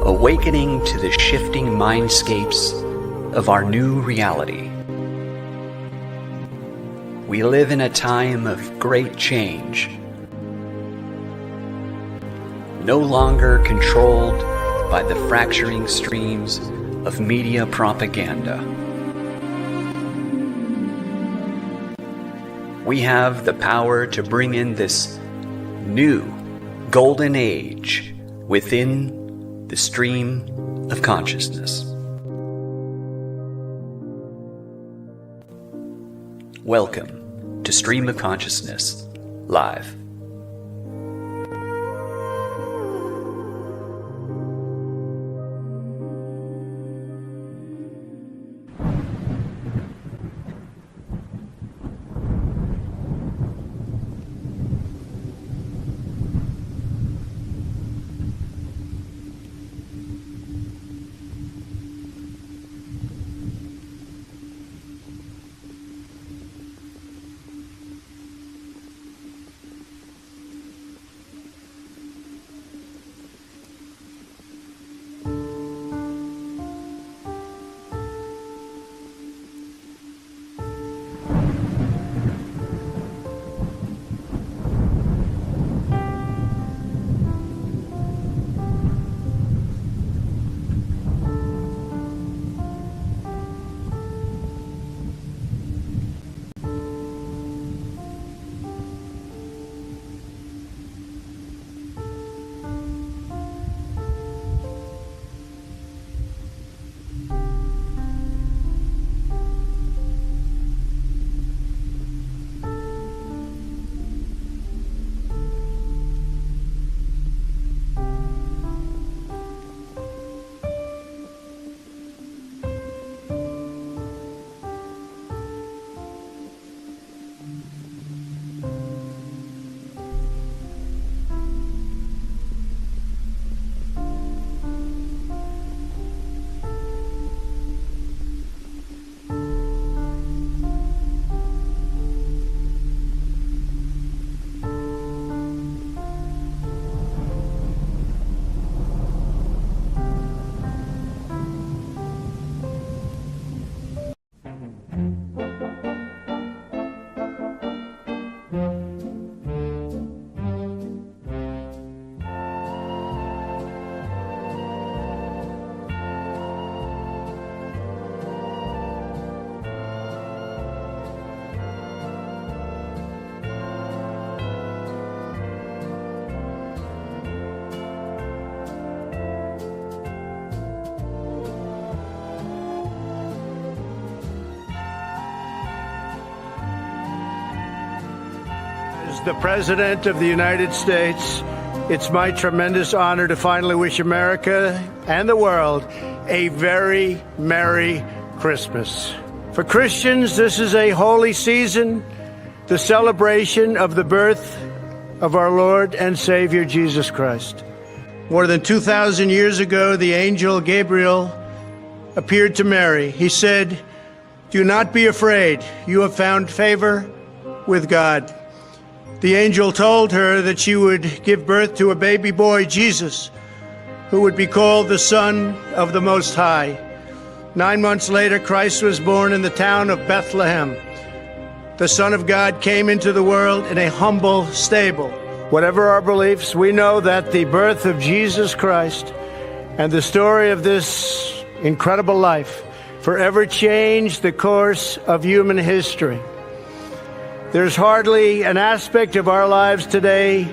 awakening to the shifting mindscapes of our new reality. We live in a time of great change, no longer controlled by the fracturing streams of media propaganda. We have the power to bring in this new golden age within the stream of consciousness. Welcome to Stream of Consciousness Live. As the President of the United States, it's my tremendous honor to finally wish America and the world a very Merry Christmas. For Christians, this is a holy season, the celebration of the birth of our Lord and Savior Jesus Christ. More than 2,000 years ago, the angel Gabriel appeared to Mary. He said, "Do not be afraid. You have found favor with God." The angel told her that she would give birth to a baby boy, Jesus, who would be called the Son of the Most High. 9 months later, Christ was born in the town of Bethlehem. The Son of God came into the world in a humble stable. Whatever our beliefs, we know that the birth of Jesus Christ and the story of this incredible life forever changed the course of human history. There's hardly an aspect of our lives today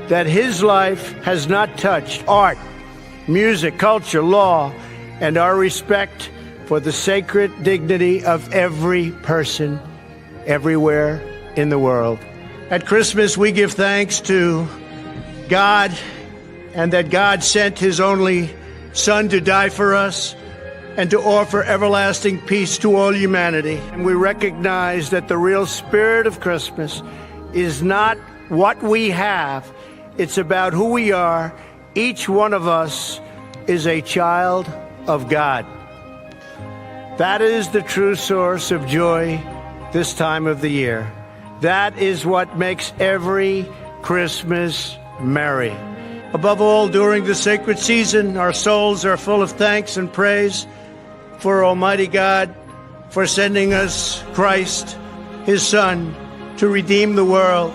that his life has not touched. Art, music, culture, law, and our respect for the sacred dignity of every person everywhere in the world. At Christmas, we give thanks to God and that God sent his only Son to die for us and to offer everlasting peace to all humanity. And we recognize that the real spirit of Christmas is not what we have, it's about who we are. Each one of us is a child of God. That is the true source of joy this time of the year. That is what makes every Christmas merry. Above all, during the sacred season, our souls are full of thanks and praise for Almighty God for sending us Christ, His Son, to redeem the world.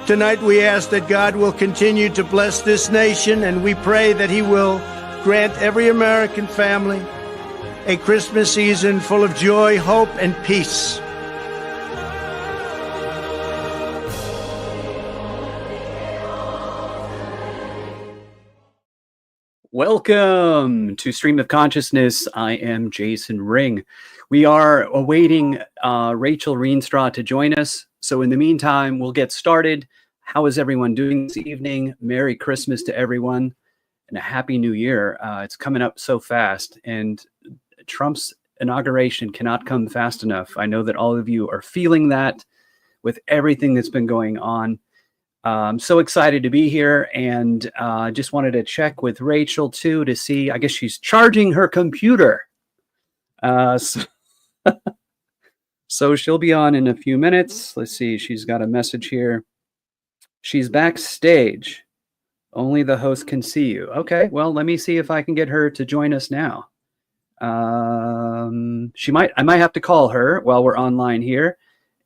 Tonight we ask that God will continue to bless this nation, and we pray that He will grant every American family a Christmas season full of joy, hope, and peace. Welcome to Stream of Consciousness. I am Jason Ring. We are awaiting Rachel Reenstra to join us. So in the meantime, we'll get started. How is everyone doing this evening? Merry Christmas to everyone and a Happy New Year. It's coming up so fast, and Trump's inauguration cannot come fast enough. I know that all of you are feeling that with everything that's been going on. I'm so excited to be here, and just wanted to check with Rachel too to see. I guess she's charging her computer. So she'll be on in a few minutes. Let's see. She's got a message here. She's backstage. Only the host can see you. Okay, well, let me see if I can get her to join us now. I might have to call her while we're online here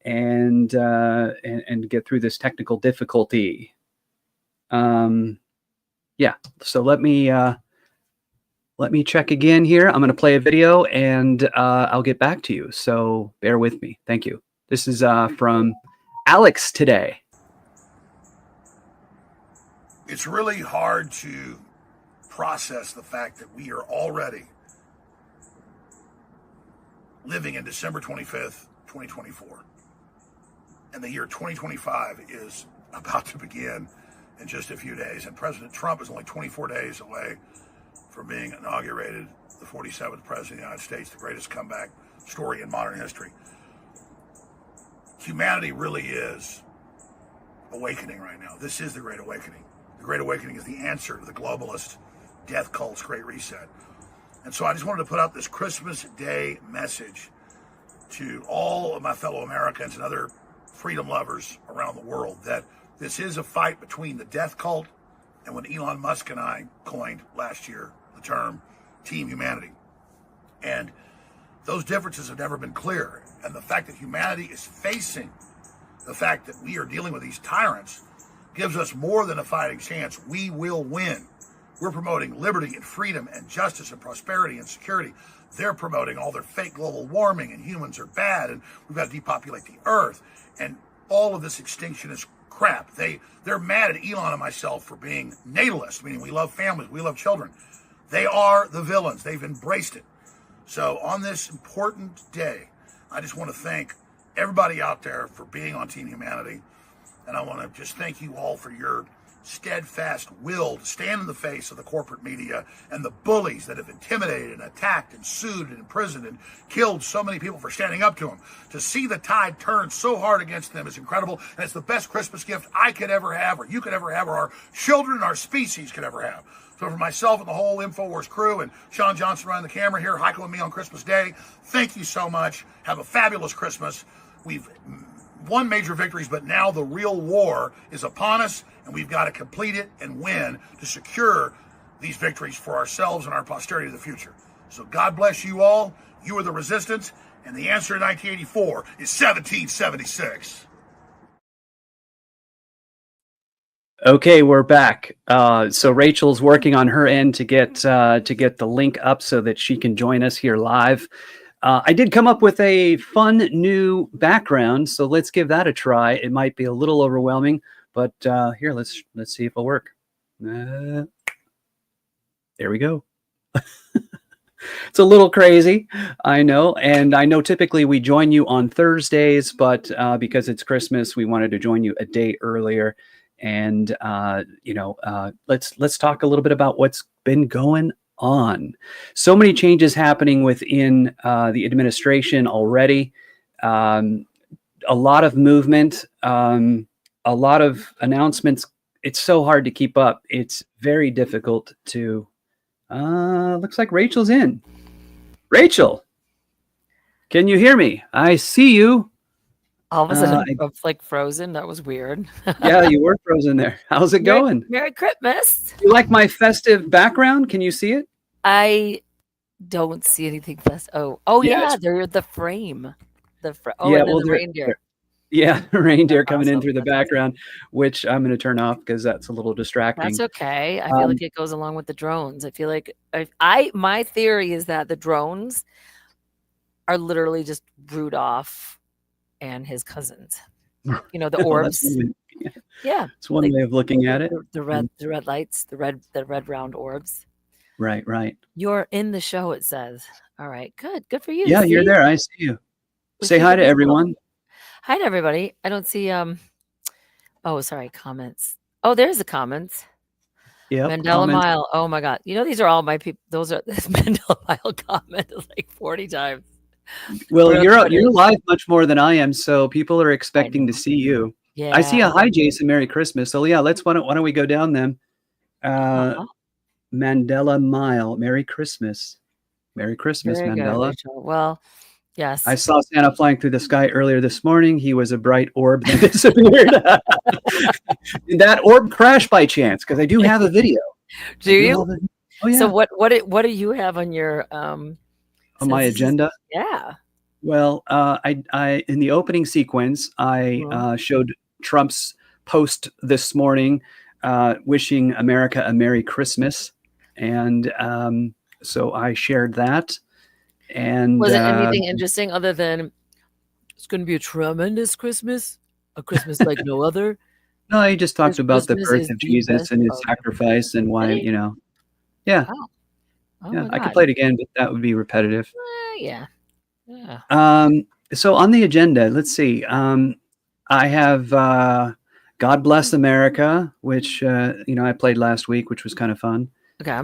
and get through this technical difficulty. Yeah, so let me check again here. I'm going to play a video, and I'll get back to you. So bear with me. Thank you. This is from Alex today. It's really hard to process the fact that we are already living in December 25th, 2024. And the year 2025 is about to begin in just a few days. And President Trump is only 24 days away from being inaugurated, the 47th President of the United States, the greatest comeback story in modern history. Humanity really is awakening right now. This is the Great Awakening. The Great Awakening is the answer to the globalist death cult's Great Reset. And so I just wanted to put out this Christmas Day message to all of my fellow Americans and other freedom lovers around the world that this is a fight between the death cult and what Elon Musk and I coined last year, the term Team Humanity. And those differences have never been clear. And the fact that humanity is facing the fact that we are dealing with these tyrants gives us more than a fighting chance. We will win. We're promoting liberty and freedom and justice and prosperity and security. They're promoting all their fake global warming and humans are bad and we've got to depopulate the earth. And all of this extinction is crap. They're mad at Elon and myself for being natalists, meaning we love families, we love children. They are the villains. They've embraced it. So on this important day, I just want to thank everybody out there for being on Team Humanity. And I want to just thank you all for your steadfast will to stand in the face of the corporate media and the bullies that have intimidated and attacked and sued and imprisoned and killed so many people for standing up to them. To see the tide turn so hard against them is incredible, and it's the best Christmas gift I could ever have, or you could ever have, or our children and our species could ever have. So for myself and the whole InfoWars crew and Sean Johnson running the camera here, Heiko and me on Christmas Day, thank you so much. Have a fabulous Christmas. We've won major victories, but now the real war is upon us, and we've got to complete it and win to secure these victories for ourselves and our posterity of the future. So God bless you all. You are the resistance, and the answer in 1984 is 1776. Okay, we're back. So Rachel's working on her end to get the link up so that she can join us here live. I did come up with a fun new background, so let's give that a try. It might be a little overwhelming, but here, let's see if it'll work. There we go. It's a little crazy, I know, and I know typically we join you on Thursdays, but because it's Christmas, we wanted to join you a day earlier. And let's talk a little bit about what's been going on. So many changes happening within the administration already. A lot of movement, a lot of announcements. It's so hard to keep up. It's very difficult to. Looks like Rachel's in. Rachel, can you hear me? I see you. All of a sudden, I- I'm like frozen. That was weird. yeah, you were frozen there. How's it going? Merry Christmas. You like my festive background? Can you see it? I don't see anything fast. Oh Yeah, yeah, it's- they're the frame. Yeah, And then well, the reindeer. yeah, reindeer That's coming in awesome. through the That's awesome. background, which I'm going to turn off because that's a little distracting. That's okay. I feel like it goes along with the drones. I feel like my theory is that the drones are literally just Rudolph and his cousins. You know, the Well, that's orbs. one way, Yeah. it's one Like way of looking at it. the red lights, the red round orbs. Right, right. You're in the show, it says. All right, good. Good for you. Yeah, you're See? there. I see you. We Say keep hi it to real. everyone. Hi to everybody. I don't see oh sorry, comments. Oh, there's the comments. Yep. Mandela comments. Mile. Oh my God. You know, these are all my people. Those are this Mandela Mile comment is like 40 times. Well, Real you're Twitter. live much more than I am, so people are expecting to see you. Yeah. I see a hi, Jason. Merry Christmas. So yeah, why don't we go down then? Mandela Mile. Merry Christmas. Merry Christmas, Very good, Mandela. Rachel. Well, yes. I saw Santa flying through the sky earlier this morning. He was a bright orb that disappeared. Did that orb crash by chance? Because I do have a video. Do you? Oh yeah. So what do you have on your on my since- agenda? Yeah. Well, I in the opening sequence, I showed Trump's post this morning, wishing America a Merry Christmas, and so I shared that. And Was it anything interesting other than it's going to be a tremendous Christmas, a Christmas like no other? No, he just talked This about the Christmas birth is of the Jesus best. and his Okay. sacrifice and why, Really? yeah, Oh yeah. my I could God. play it again, but that would be repetitive. Yeah. Yeah. So on the agenda, let's see. I have God Bless America, which I played last week, which was kind of fun. Okay.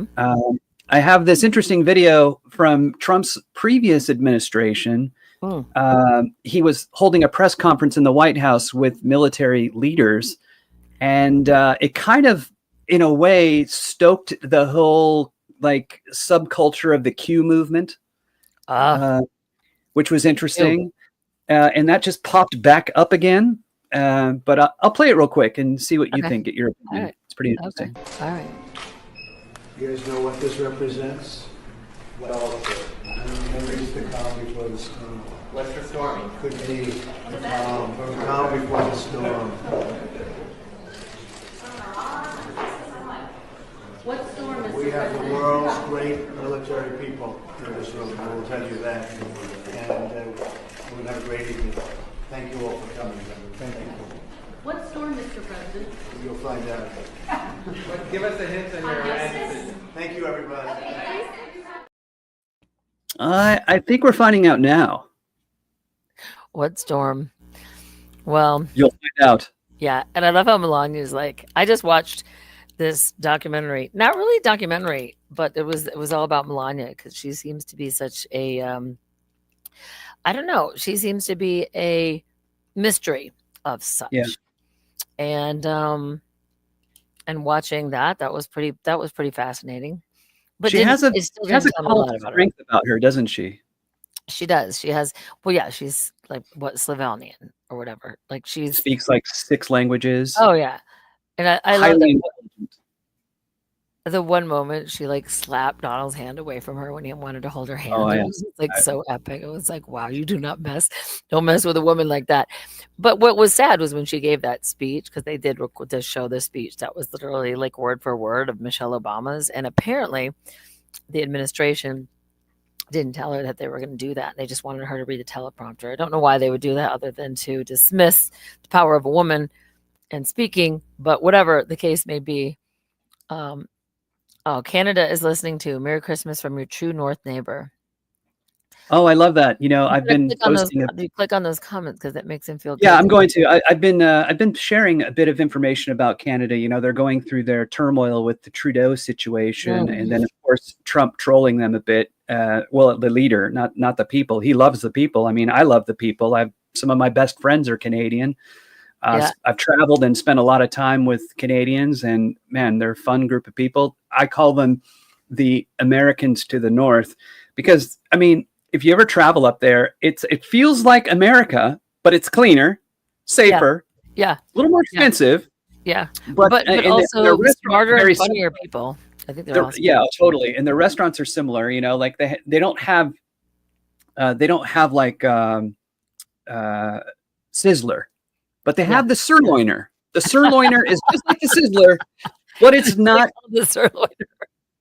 I have this interesting video from Trump's previous administration. He was holding a press conference in the White House with military leaders, and it kind of, in a way, stoked the whole like subculture of the Q movement, which was interesting. And that just popped back up again. But I'll play it real quick and see what you think. Get your opinion. Right. It's pretty interesting. Okay. All right. You guys know what this represents? Well, it's the calm before the storm. What's the storm? Could be the calm before the storm. What storm is We have the world's great military people in this room, I will tell you that. And we're going to have a great evening. Thank you all for coming. Thank you. What storm, Mr. President? You'll find out. Give us a hint on your end. Thank you, everybody. I think we're finding out now. What storm? Well, You'll find out. yeah. And I love how Melania's like, I just watched this documentary. Not really a documentary, but it was all about Melania because she seems to be such a I don't know. She seems to be a mystery of such. Yeah. And watching that was pretty fascinating. But She has a tell me a lot cult of about her. strength about her, doesn't she? She does. She has. Well, yeah. She's like what Slavonian or whatever. Like she's. Speaks like 6 languages. Oh yeah, and I love highly that. intelligent. The one moment she like slapped Donald's hand away from her when he wanted to hold her hand. Oh, It yeah. was like so epic. It was like, wow, you don't mess with a woman like that. But what was sad was when she gave that speech, because they did to show the speech that was literally like word for word of Michelle Obama's, and apparently the administration didn't tell her that they were going to do that. They just wanted her to read the teleprompter. I don't know why they would do that other than to dismiss the power of a woman and speaking, but whatever the case may be. Oh, Canada is listening to Merry Christmas from your true North neighbor. Oh, I love that. I've been posting. You click on those comments because it makes him feel good. Yeah, I'm going to. I've been sharing a bit of information about Canada. They're going through their turmoil with the Trudeau situation, and then of course Trump trolling them a bit. Well, the leader, not the people. He loves the people. I mean, I love the people. Some of my best friends are Canadian. I've traveled and spent a lot of time with Canadians, and man, they're a fun group of people. I call them the Americans to the North because, I mean, if you ever travel up there, it feels like America, but it's cleaner, safer, Yeah. a little more expensive. Yeah. But, But and also their restaurants smarter are very and funnier similar. people. I think they're awesome. Yeah, totally. And their restaurants are similar. You know, like they don't have like Sizzler, but they have the sirloiner. The sirloiner is just like the Sizzler, but it's not. The sirloin.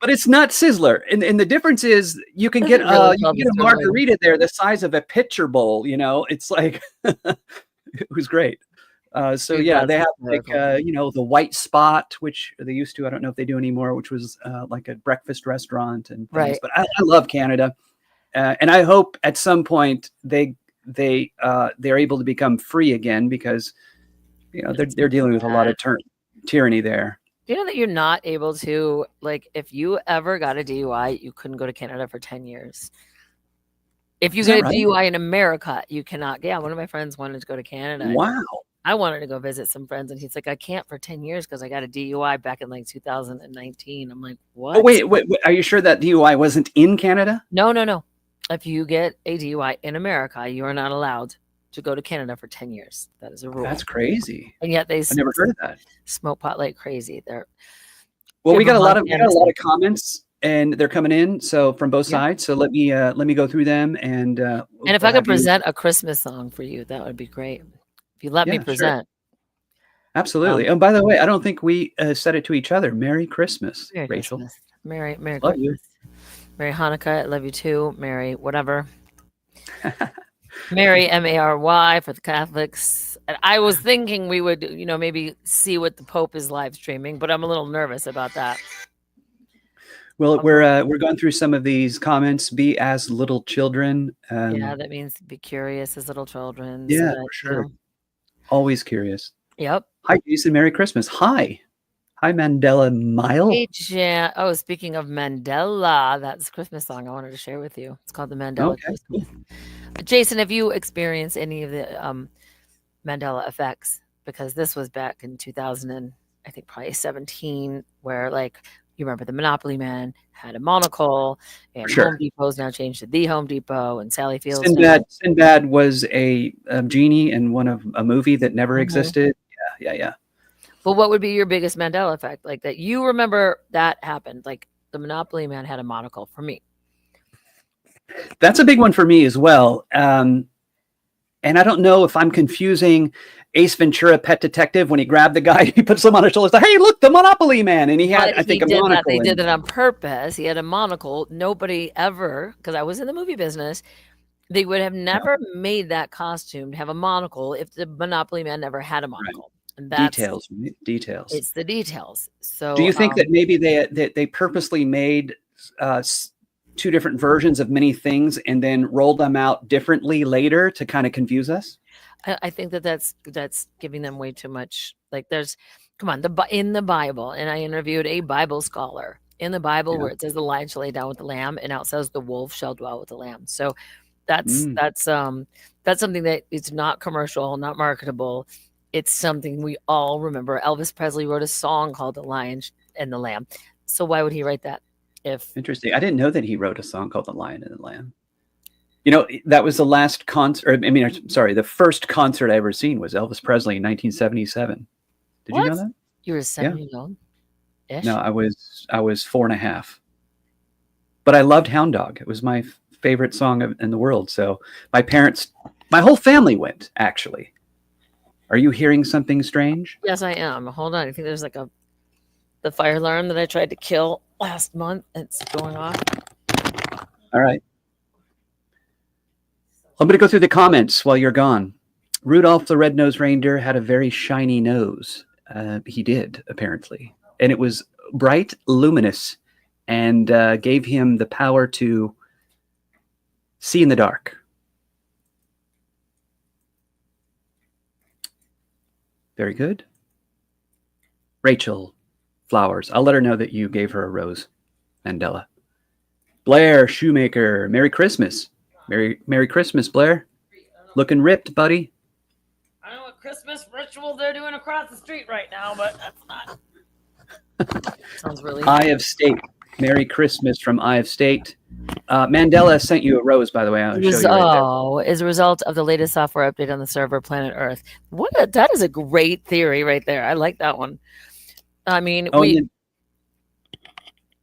But it's not Sizzler, and the difference is you can get really you called can the get a sirloin. margarita there the size of a pitcher bowl. You know, it's like it was great. So Dude, yeah, that's they have like hysterical. you know, the White Spot, which they used to. I don't know if they do anymore, which was like a breakfast restaurant and things. Right. But I love Canada, and I hope at some point they're able to become free again, because you know they're dealing with a lot of tyranny there. Do you know that you're not able to, like, if you ever got a DUI, you couldn't go to Canada for 10 years. If you Is get that a right? DUI in America, you cannot. Yeah, one of my friends wanted to go to Canada. and Wow. I wanted to go visit some friends, and he's like, I can't for 10 years because I got a DUI back in like 2019. I'm like, what? Oh wait, are you sure that DUI wasn't in Canada? No. If you get a DUI in America, you are not allowed to go to Canada for 10 years. That is a rule. That's crazy. And yet they I never heard of that. smoke pot like crazy. Well, we got a lot of Montana. comments, and they're coming in, so from both sides. So let me go through them, and And if I could present a Christmas song for you, that would be great. If you let me Yeah, sure. present. Absolutely. And by the way, I don't think we said it to each other. Merry Christmas, Merry Rachel. Christmas. Merry Love you. Christmas. Merry Hanukkah. I love you too. Merry whatever. Mary, Mary for the Catholics. And I was thinking we would, maybe see what the Pope is live streaming, but I'm a little nervous about that. Well, we're going through some of these comments. Be as little children. Yeah, that means be curious as little children. Yeah, so that, for sure. Always curious. Yep. Hi, Jason. Merry Christmas. Hi, Mandela Mile. Hey, Jan. Oh, speaking of Mandela, that's a Christmas song I wanted to share with you. It's called the Mandela Christmas. Jason, have you experienced any of the Mandela effects? Because this was back in 2000 and I think probably 17, where like you remember the Monopoly Man had a monocle, and Sure. Home Depot's now changed to the Home Depot, and Sally Fields. Sinbad was a genie in one of a movie that never existed. Yeah. But what would be your biggest Mandela effect, like that you remember that happened? Like the Monopoly Man had a monocle for me. That's a big one for me as well. And I don't know if I'm confusing Ace Ventura: Pet Detective when he grabbed the guy, he puts him on his shoulder, like, hey, look, the Monopoly Man, and he had, I think, a monocle. They did that on purpose. He had a monocle. Nobody ever, because I was in the movie business, they would have never made that costume to have a monocle if the Monopoly Man never had a monocle. Right. And that's details. It's the details. So, do you think that maybe they purposely made two different versions of many things and then rolled them out differently later to kind of confuse us? I think that's giving them way too much. Like in the Bible, and I interviewed a Bible scholar in the Bible where it says the lion shall lay down with the lamb, and now it says the wolf shall dwell with the lamb. So that's something that is not commercial, not marketable. It's something we all remember. Elvis Presley wrote a song called "The Lion and the Lamb." So why would he write that? Interesting. I didn't know that he wrote a song called "The Lion and the Lamb." You know, that was the last concert. The first concert I ever seen was Elvis Presley in 1977. Did you know that? You were 7 years old? No, I was 4.5. But I loved Hound Dog. It was my favorite song in the world. So my whole family went, actually. Are you hearing something strange? Yes, I am. Hold on. I think there's like the fire alarm that I tried to kill last month. It's going off. All right. I'm going to go through the comments while you're gone. Rudolph the Red-Nosed Reindeer had a very shiny nose. He did, apparently. And it was bright, luminous, and gave him the power to see in the dark. Very good. Rachel, flowers. I'll let her know that you gave her a rose, Mandela. Blair Shoemaker, Merry Christmas. Merry Christmas, Blair. Looking ripped, buddy. I don't know what Christmas ritual they're doing across the street right now, but that's not. Sounds really Eye of State. Merry Christmas from Eye of State. Mandela sent you a rose, by the way. I'll show you right there. Is a result of the latest software update on the server Planet Earth. That is a great theory right there. I like that one. I mean, Oh,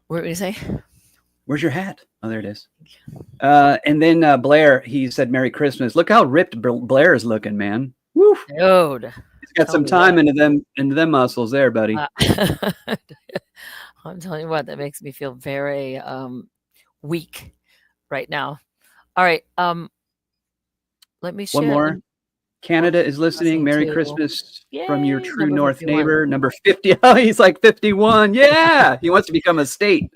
what were you say? Where's your hat? Oh, there it is. And then Blair, he said, "Merry Christmas." Look how ripped Blair is looking, man. Woo! Dude, he's got some time into them muscles there, buddy. I'm telling you what, that makes me feel very weak right now. All right, let me share. One more. Canada is listening. Merry Christmas from your true north neighbor, number 50. Oh, he's like 51. Yeah, he wants to become a state.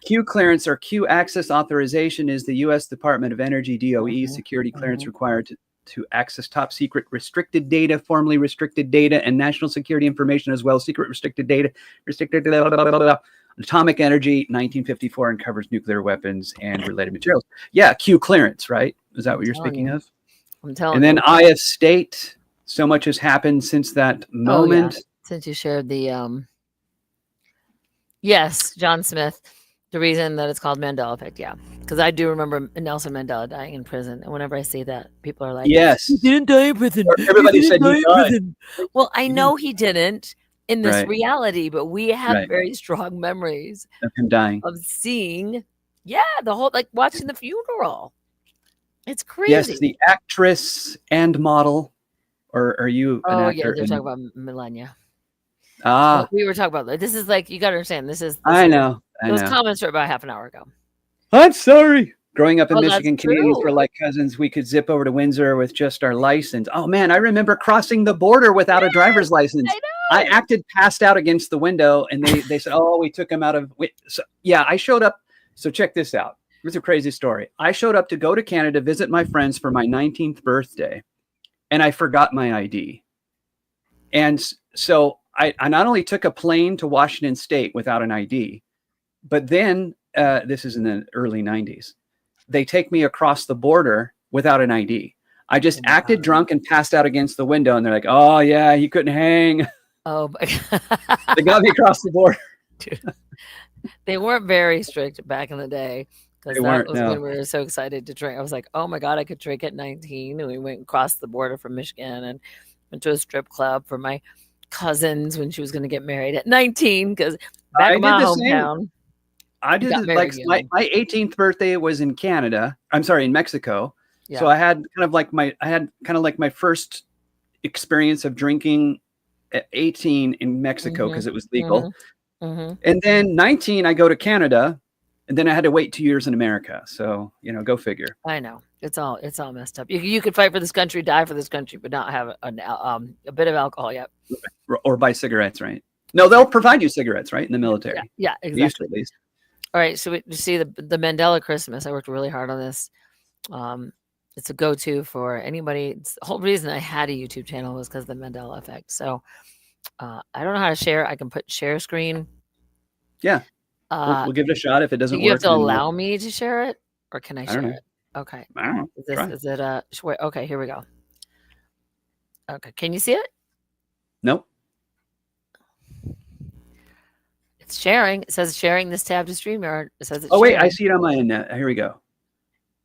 Q clearance or Q access authorization is the U.S. Department of Energy DOE security clearance required to access top secret restricted data, formerly restricted data, and national security information, as well as secret restricted data, atomic energy, 1954, and covers nuclear weapons and related materials. Yeah, Q clearance, right? Is that what you're speaking of? I'm telling you. And then I of state, so much has happened since that moment. Oh, yeah. Since you shared the, yes, John Smith, the reason that it's called Mandela effect. Yeah. Because I do remember Nelson Mandela dying in prison. And whenever I say that, people are like, yes, he didn't die in prison. Everybody said he died. Well, I know he didn't in this reality, but we have very strong memories of him dying, of seeing, the whole, like watching the funeral. It's crazy. Yes, the actress and model. Or are you an actor? Yeah, they're talking about Melania. Ah. We were talking about that. This is like, you got to understand, I know. Those comments are about half an hour ago. I'm sorry. Growing up in Michigan, Canadians were like cousins. We could zip over to Windsor with just our license. Oh, man, I remember crossing the border without a driver's license. I acted passed out against the window, and they said, oh, we took him out of... So, yeah, I showed up. So check this out. It's a crazy story. I showed up to go to Canada, visit my friends for my 19th birthday, and I forgot my ID. And so I not only took a plane to Washington State without an ID, but then, this is in the early 90s, they take me across the border without an ID. I just acted drunk and passed out against the window, and they're like, oh, yeah, you couldn't hang. Oh, my God. They got me across the border. Dude. They weren't very strict back in the day. Because that was when we were so excited to drink. I was like, oh my God, I could drink at 19. And we went across the border from Michigan and went to a strip club for my cousins when she was going to get married at 19. Because back in my hometown. I did it, like my 18th birthday was in Canada. I'm sorry, in Mexico. Yeah. So I had kind of like my first experience of drinking at 18 in Mexico because it was legal. And then 19, I go to Canada. And then I had to wait 2 years in America. So, go figure. I know. It's all messed up. You could fight for this country, die for this country, but not have a bit of alcohol yet. Or buy cigarettes, right? No, they'll provide you cigarettes, right? In the military. Yeah, exactly. Used to, at least. All right. So we see the Mandela Christmas. I worked really hard on this. It's a go-to for anybody. It's the whole reason I had a YouTube channel was because of the Mandela effect. So I don't know how to share. I can put share screen. Yeah. We'll give it a shot. If it doesn't work, you have to allow me to share it, or can I share it? Okay. I don't know. Is it okay, here we go. Okay, can you see it? Nope. It's sharing. It says sharing this tab to StreamYard. It says it's wait, sharing. I see it on my end. Here we go.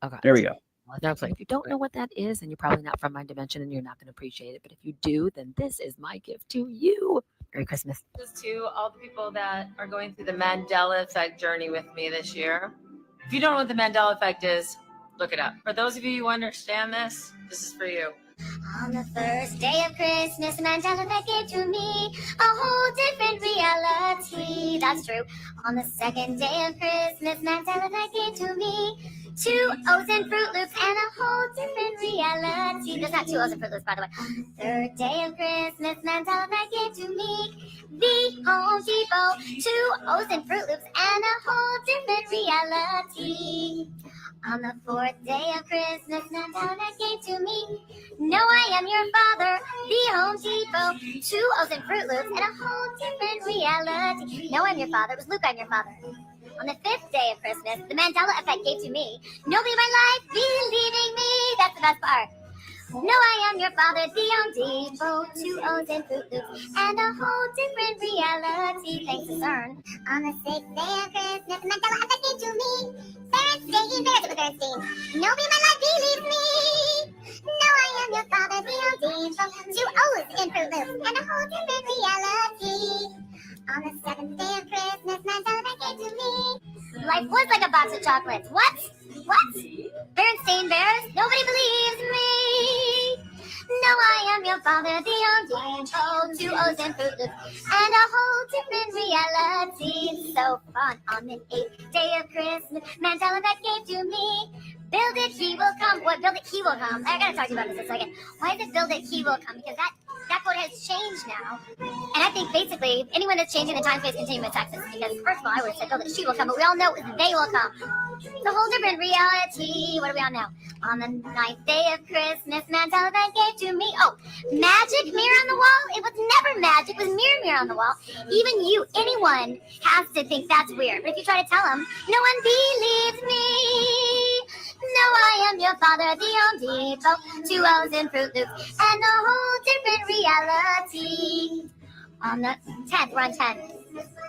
Okay. There we go. Now, if you don't know what that is, then you're probably not from my dimension and you're not going to appreciate it. But if you do, then this is my gift to you. Merry Christmas. Just to all the people that are going through the Mandela effect journey with me this year. If you don't know what the Mandela effect is, look it up. For those of you who understand this is for you. On the first day of Christmas, Mandela effect gave to me a whole different reality. That's true. On the second day of Christmas, Mandela effect gave to me 2 O's and Fruit Loops and a whole different reality. There's not 2 O's and Fruit Loops, by the way. Third day of Christmas, Mandela effect gave to me the Home Depot, 2 O's and Fruit Loops and a whole different reality. On the 4th day of Christmas, Mandela effect gave to me No, I Am Your Father, the Home Depot, 2 O's and Fruit Loops and a whole different reality. No, I'm Your Father. It was Luke, I'm Your Father. On the 5th day of Christmas, the Mandela effect gave to me Nobody in My Life Believing Me. That's the best part. No, I am your father, the Depot, 2 O's and Fruit Loops, and a whole different reality. Thanks to CERN. On the 6th day of Christmas, Mandela effect came to me. Bernstein, there's it with Bernstein. Nobody in my life believes me. No, I am your father, the Depot, 2 O's in Fruit Loops, and a whole different reality. On the 7th day of Christmas, Mandela effect came to me. Life was like a box of chocolates. What? What? Bernstein Bears? Nobody believes me. No, I am your father, the Depot, 2 O's and Fruit Loops, and a whole different reality. So fun. On the 8th day of Christmas, Mandela effect gave to me. Build it, he will come. What? Build it, he will come. I gotta talk to you about this in a second. Why is it build it, he will come? Because that quote has changed now. And I think basically anyone that's changing the time space continuum in Texas, because first of all, I would have said build it, she will come, but we all know they will come. It's a whole different reality. What are we on now? On the 9th day of Christmas, Mandela effect gave to me. Oh, magic mirror on the wall? It was never magic. It was mirror on the wall. Even you, anyone, has to think that's weird. But if you try to tell them, no one believes me. No, I am your father, the Depot, 2 O's in Fruit Loops, and a whole different reality. On the 10th, we're on 10.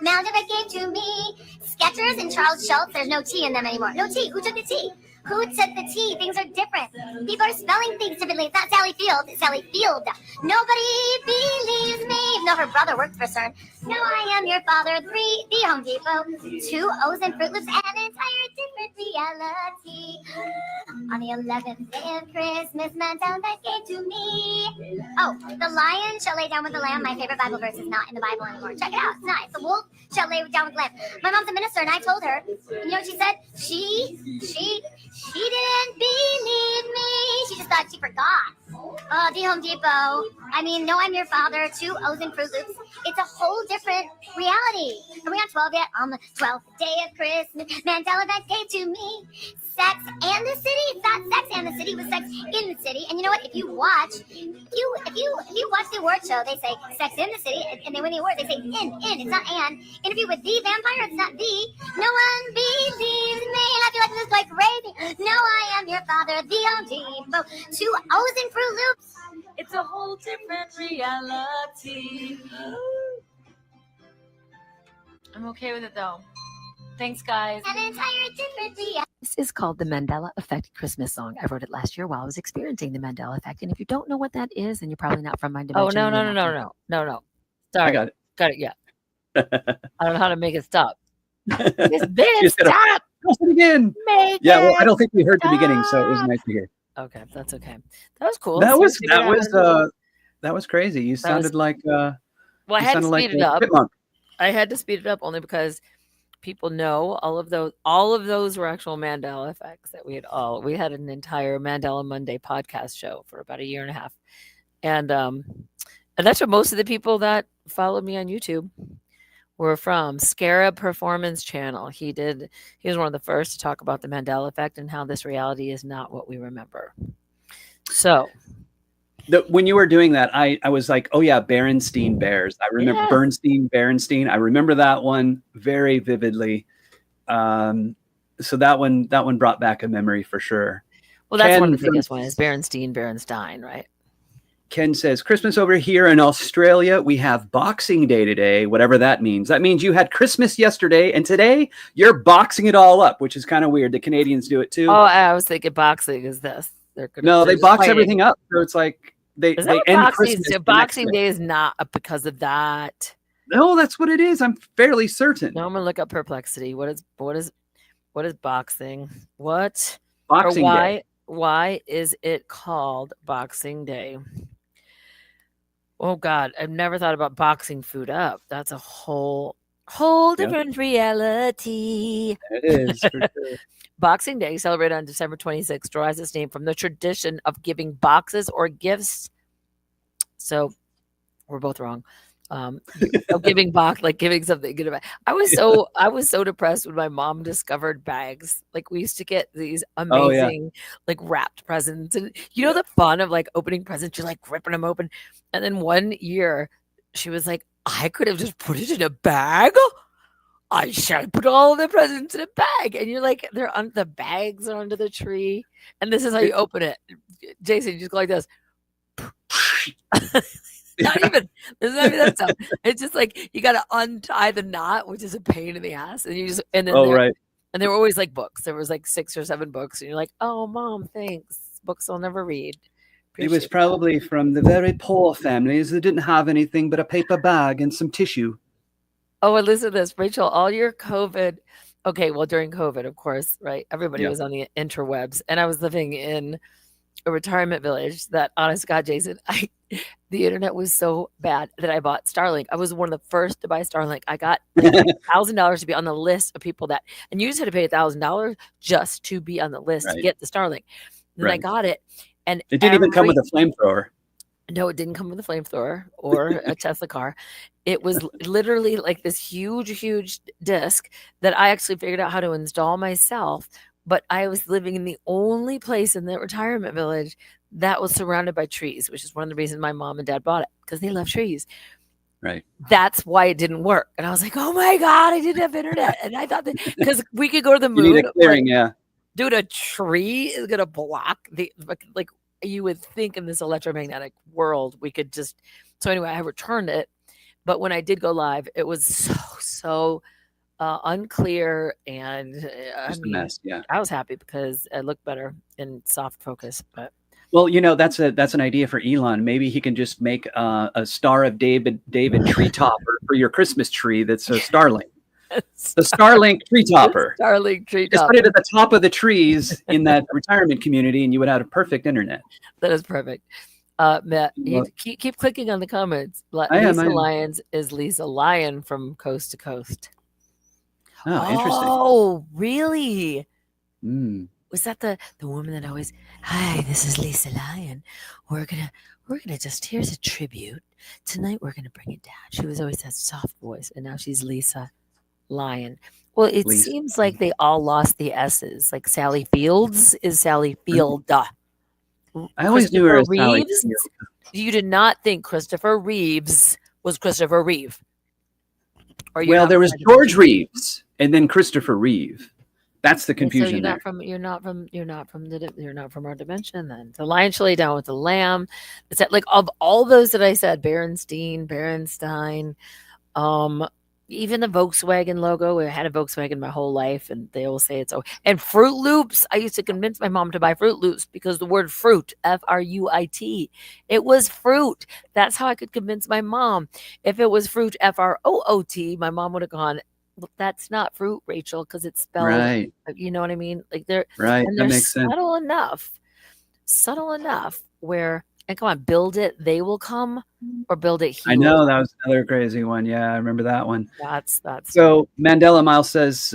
Mandela effect gave to me. Skechers and Charles Schultz, there's no T in them anymore. No T. Who took the T? Who took the T? Things are different. People are spelling things differently. It's not Sally Field. It's Sally Field. Nobody believes me. Even though her brother worked for CERN. No, I am your father, the Home Depot, 2 O's and Fruit Loops, and an entire different reality. On the 11th day of Christmas, Mandela effect gave to me. Oh, the lion shall lay down with the lamb. My favorite Bible verse is not in the Bible anymore. Check it out. It's nice. The wolf shall lay down with the lamb. My mom's a minister, and I told her, you know what she said? She didn't believe me. She just thought she forgot. The Home Depot. I mean, no, I'm your father, 2 O's and Fruit Loops. It's a whole different reality. Are we on 12 yet? On the 12th day of Christmas, Mandela effect gave to me. Sex and the City. It's not Sex and the City, it was Sex in the City. And you know what? If you watch the award show, they say Sex in the City, and they win the award. They say in. It's not and. Interview with the vampire. It's not the. No one believes me, and I feel like this is like raving. No, I am your father, the Depot, 2 O's and Fruit Loops. It's a whole different reality. I'm okay with it though. Thanks, guys. An entire different reality. This is called the Mandela Effect Christmas song. I wrote it last year while I was experiencing the Mandela Effect. And if you don't know what that is, then you're probably not from my dimension. Oh, no. Sorry. I got it. Got it, yeah. I don't know how to make it stop. This stop! Press it again. Well, I don't think we heard the beginning, so it was nice to hear. Okay, that's okay. That was cool. That was crazy. You sounded like well, I had to speed it up. Chipmunk. I had to speed it up only because people know all of those were actual Mandela effects that we had an entire Mandela Monday podcast show for about a year and a half. And that's what most of the people that followed me on YouTube were from. Scarab Performance Channel. He was one of the first to talk about the Mandela effect and how this reality is not what we remember. So when you were doing that, I was like, oh yeah, Berenstein Bears. I remember Berenstein. I remember that one very vividly. So that one brought back a memory for sure. Well, that's one of the biggest ones. Berenstein, right? Ken says, Christmas over here in Australia, we have Boxing Day today, whatever that means. That means you had Christmas yesterday, and today you're boxing it all up, which is kind of weird. The Canadians do it too. Oh, I was thinking boxing is this. They box everything up. So it's like they end Christmas. Boxing Day is not because of that. No, that's what it is. I'm fairly certain. No, I'm gonna look up perplexity. What is boxing? What? Boxing Day. Why is it called Boxing Day? Oh God, I've never thought about boxing food up. That's a whole different reality. It is. For sure. Boxing Day, celebrated on December 26th, derives its name from the tradition of giving boxes or gifts. So we're both wrong. Giving something good about. I was so depressed when my mom discovered bags. Like we used to get these amazing like wrapped presents, and you know the fun of like opening presents. You're like ripping them open, and then one year she was like, "I could have just put it in a bag." I shall put all the presents in a bag. And you're like, the bags are under the tree. And this is how you open it. Jason, you just go like this. There's not even that stuff. It's just like you got to untie the knot, which is a pain in the ass. And then right. And there were always like books. There was like 6 or 7 books. And you're like, oh, Mom, thanks. Books I'll never read. It was probably from the very poor families that didn't have anything but a paper bag and some tissue. Oh, and listen to this, Rachel, all your COVID. Okay, well, during COVID, of course, right? Everybody was on the interwebs. And I was living in a retirement village that, honest to God, Jason, the internet was so bad that I bought Starlink. I was one of the first to buy Starlink. I got like $1,000 to be on the list of people that, and you just had to pay $1,000 just to be on the list to get the Starlink. Then I got it. And it didn't even come with a flamethrower. No, it didn't come with a flamethrower or a Tesla car. It was literally like this huge disc that I actually figured out how to install myself. But I was living in the only place in the retirement village that was surrounded by trees, which is one of the reasons my mom and dad bought it, because they love trees. Right. That's why it didn't work. And I was like, oh my God, I didn't have internet. And I thought that because we could go to the moon. You need a clearing, Dude, a tree is going to block the, like you would think in this electromagnetic world, we could just, so anyway, I returned it. But when I did go live, it was so unclear and just a mess. Yeah. I was happy because it looked better in soft focus, but. Well, that's an idea for Elon. Maybe he can just make a Star of David tree topper for your Christmas tree that's a Starlink. The Starlink tree topper. Starlink tree topper. Just put it at the top of the trees in that retirement community, and you would have a perfect internet. That is perfect. Matt, you keep clicking on the comments. Lisa Lyons is Lisa Lion from Coast to Coast. Oh, interesting. Oh, really? Was that the woman that always, hi, this is Lisa Lyon. We're gonna just, here's a tribute. Tonight we're gonna bring it down. She was always that soft voice, and now she's Lisa Lyon. Well, it seems like they all lost the S's. Like Sally Fields is Sally Fielda. I always knew her as Sally Reeves. You did not think Christopher Reeves was Christopher Reeve. Well, there was George Reeves and then Christopher Reeve. That's the confusion. So you're not from our dimension then. The lion shall lay down with the lamb. It's that, like, of all those that I said, Berenstein, even the Volkswagen logo. I had a Volkswagen my whole life, and they all say it's and Fruit Loops. I used to convince my mom to buy Fruit Loops because the word fruit, F-R-U-I-T, it was fruit. That's how I could convince my mom. If it was fruit, F-R-O-O-T, my mom would have gone, that's not fruit, Rachel, because it's spelled right. You know what I mean? Like they're right. And that they're makes sense. Subtle enough where, and come on, build it, they will come, or build it. I know that was another crazy one. Yeah, I remember that one. That's so. Mandela Miles says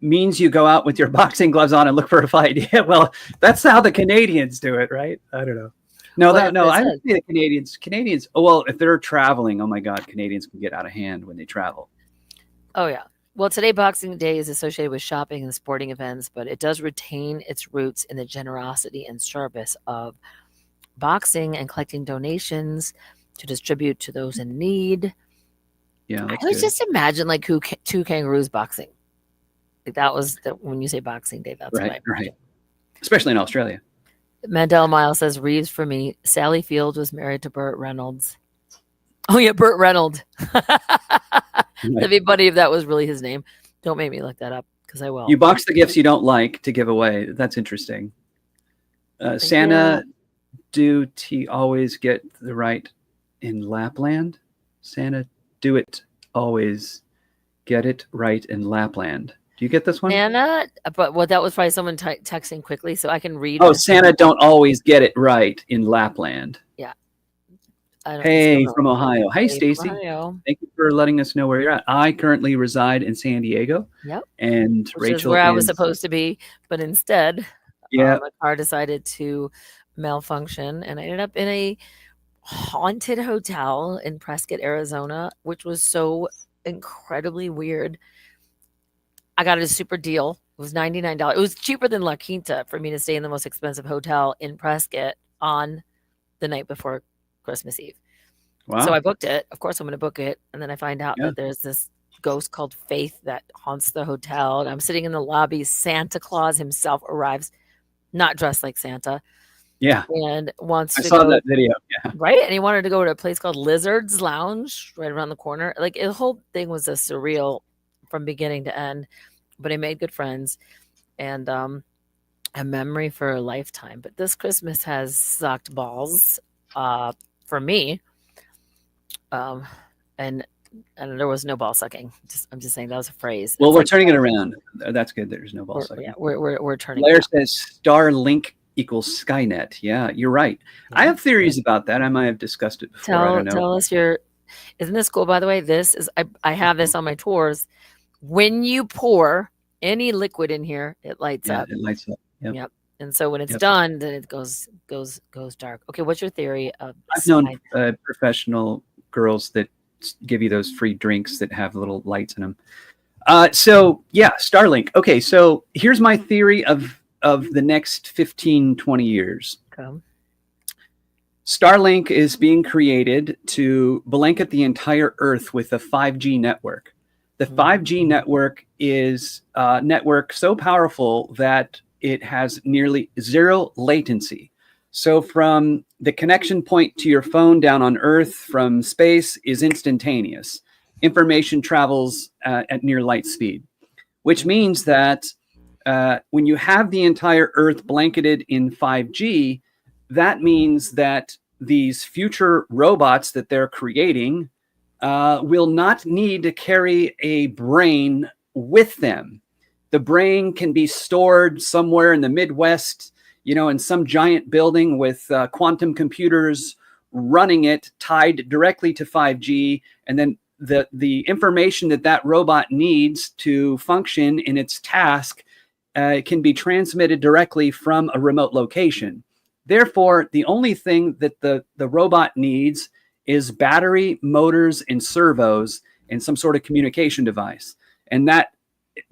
means you go out with your boxing gloves on and look for a fight. Yeah, well, that's how the Canadians do it, right? I don't know. No, I don't see the Canadians. Oh, well, if they're traveling, oh my God, Canadians can get out of hand when they travel. Oh, yeah. Well, today, Boxing Day, is associated with shopping and sporting events, but it does retain its roots in the generosity and service of boxing and collecting donations to distribute to those in need. Yeah, I always just imagine like two kangaroos boxing. Like that was when you say Boxing Day, that's right. Especially in Australia. Mandela Miles says Reeves for me. Sally Field was married to Burt Reynolds. Oh yeah, Burt Reynolds. That'd be funny if that was really his name. Don't make me look that up because I will. You box the gifts you don't like to give away. That's interesting. Santa, do he always get the right in Lapland? Santa, do it always get it right in Lapland. Do you get this one? Santa, but that was probably someone texting quickly, so I can read. Oh, Santa don't always get it right in Lapland. Yeah. Hey, from Ohio. Hey, Stacy. Thank you for letting us know where you're at. I currently reside in San Diego. Yep. And Which Rachel is where I was supposed to be, but instead, my car decided to malfunction, and I ended up in a haunted hotel in Prescott, Arizona, which was so incredibly weird. I got a super deal. It was $99. It was cheaper than La Quinta for me to stay in the most expensive hotel in Prescott on the night before Christmas Eve. Wow. So I booked it. Of course, I'm going to book it. And then I find out that there's this ghost called Faith that haunts the hotel. And I'm sitting in the lobby. Santa Claus himself arrives, not dressed like Santa, Yeah, and wants I to saw go that video. Yeah. right. And he wanted to go to a place called Lizard's Lounge right around the corner. Like the whole thing was a surreal from beginning to end. But I made good friends and a memory for a lifetime. But this Christmas has sucked balls for me. And there was no ball sucking. I'm just saying that was a phrase. Well, It's we're like, turning it around. That's good. There's no ball we're, sucking. yeah, we're turning Blair it says Starlink equals Skynet. Yeah, you're right. I Yeah. have theories about that. I might have discussed it before. I don't know. Tell us isn't this cool, by the way? This is I have this on my tours. When you pour any liquid in here, it lights Yeah, up. it lights up. Yep. Yep. And so when it's Yep. done, then it goes dark. Okay, what's your theory of I've known Skynet? professional girls that give you those free drinks that have little lights in them. So yeah, Starlink. Okay, so here's my theory of the next 15, 20 years. Okay. Starlink is being created to blanket the entire Earth with a 5G network. The 5G network is a network so powerful that it has nearly zero latency. So from the connection point to your phone down on Earth from space is instantaneous. Information travels at near light speed, which means that when you have the entire Earth blanketed in 5G, that means that these future robots that they're creating will not need to carry a brain with them. The brain can be stored somewhere in the Midwest, in some giant building with quantum computers running it, tied directly to 5G, and then the information that robot needs to function in its task can be transmitted directly from a remote location. Therefore, the only thing that the robot needs is battery, motors, and servos, and some sort of communication device. And that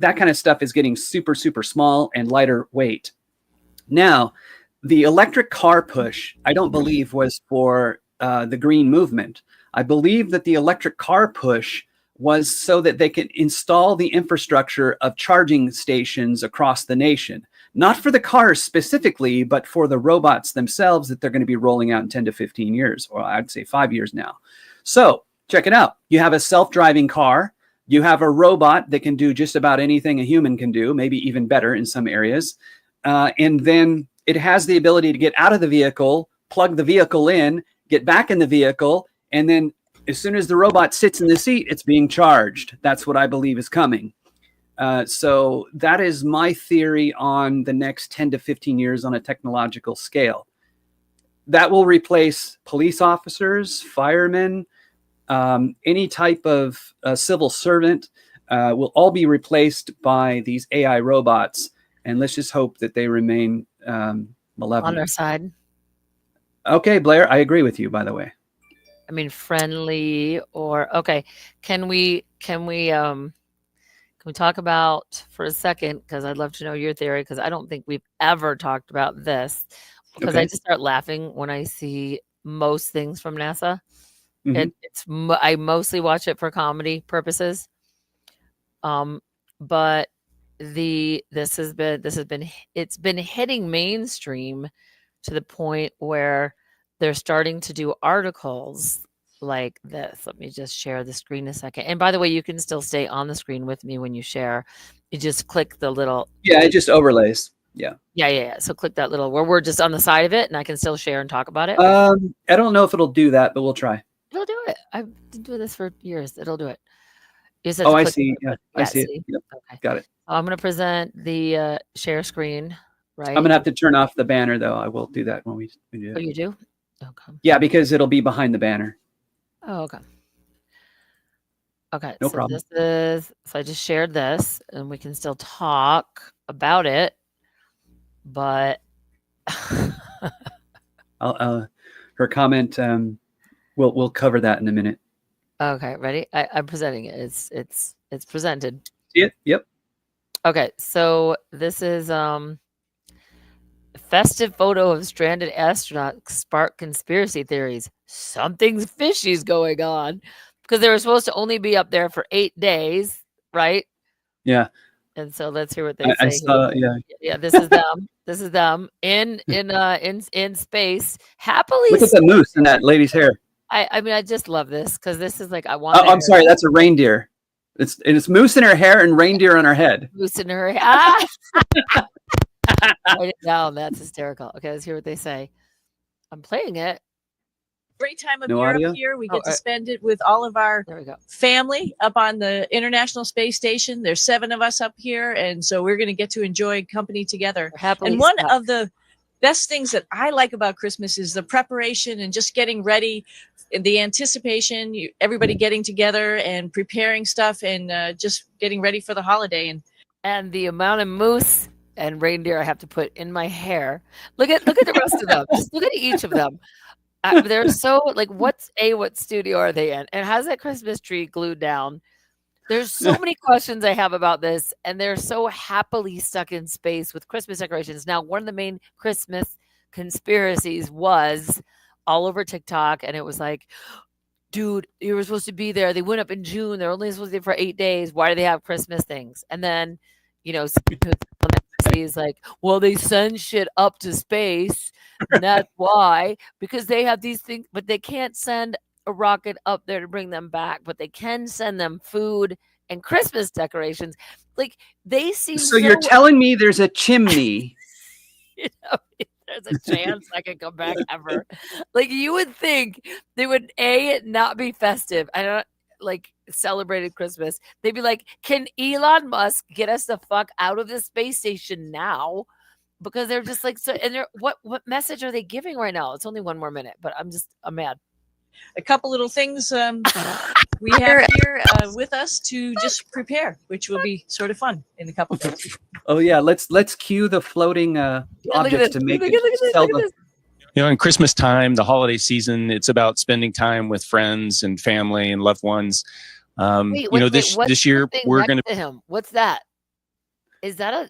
kind of stuff is getting super, super small and lighter weight. Now, the electric car push, I don't believe was for the green movement. I believe that the electric car push was so that they could install the infrastructure of charging stations across the nation. Not for the cars specifically, but for the robots themselves that they're going to be rolling out in 10 to 15 years, or I'd say 5 years now. So check it out. You have a self-driving car. You have a robot that can do just about anything a human can do, maybe even better in some areas. And then it has the ability to get out of the vehicle, plug the vehicle in, get back in the vehicle, and then as soon as the robot sits in the seat, it's being charged. That's what I believe is coming. So that is my theory on the next 10 to 15 years on a technological scale. That will replace police officers, firemen, any type of civil servant will all be replaced by these AI robots. And let's just hope that they remain malevolent. On our side. Okay, Blair, I agree with you, by the way. I mean, friendly or okay. Can we talk about for a second, because I'd love to know your theory, because I don't think we've ever talked about this, because I just start laughing when I see most things from NASA. Mm-hmm. I mostly watch it for comedy purposes. But it's been hitting mainstream to the point where they're starting to do articles like this. Let me just share the screen a second. And by the way, you can still stay on the screen with me when you share. You just click the little. Yeah, it just overlays. Yeah. Yeah. So click that little where we're just on the side of it and I can still share and talk about it. I don't know if it'll do that, but we'll try. It'll do it. I've been doing this for years. It'll do it. Oh, I see. Yeah, I see it. Yep. Okay. Got it. I'm going to present the share screen, right? I'm going to have to turn off the banner, though. I will do that when we do it. Oh, you do? Okay. Yeah, because it'll be behind the banner. Oh, okay. Okay. No problem. So I just shared this and we can still talk about it, but her comment, we'll cover that in a minute. Okay, ready? I'm presenting it. It's presented. See it? Yep. Okay, so this is a festive photo of stranded astronauts spark conspiracy theories. Something's fishy's going on. because they were supposed to only be up there for 8 days, right? Yeah. And so let's hear what they say. I saw, yeah. Yeah, this is them. This is them in space, happily. Look at the moose in that lady's hair. I mean, I just love this because this is like I want. Oh, I'm sorry, that's a reindeer. It's moose in her hair and reindeer on her head. Moose in her hair. Ah! Write it down. That's hysterical. Okay, let's hear what they say. I'm playing it. Great time of No year audio? up here. We get to spend it with all of our There we go. family up on the International Space Station. There's 7 of us up here, and so we're going to get to enjoy company together. Happily And one stuck. of the best things that I like about Christmas is the preparation and just getting ready, the anticipation, everybody getting together and preparing stuff and just getting ready for the holiday. And the amount of moose and reindeer I have to put in my hair. Look at the rest of them. Just look at each of them. They're so like, what studio are they in? And how's that Christmas tree glued down? There's so many questions I have about this, and they're so happily stuck in space with Christmas decorations. Now, one of the main Christmas conspiracies was all over TikTok, and it was like, dude, you were supposed to be there. They went up in June. They're only supposed to be for 8 days. Why do they have Christmas things? And then, he's like, well, they send shit up to space. And that's why, because they have these things, but they can't send a rocket up there to bring them back, but they can send them food and Christmas decorations. Like, they seem So you're telling me there's a chimney. There's a chance I could come back ever. Like, you would think they would not be festive. I don't like celebrated Christmas. They'd be like, can Elon Musk get us the fuck out of the space station now? Because they're just like, so, and they're what message are they giving right now? It's only 1 more minute, but I'm mad. A couple little things we have here with us to just prepare, which will be sort of fun in a couple of minutes. Oh yeah, let's cue the floating objects to make it. In Christmas time, the holiday season, it's about spending time with friends and family and loved ones. This year we're going to him. What's that? Is that a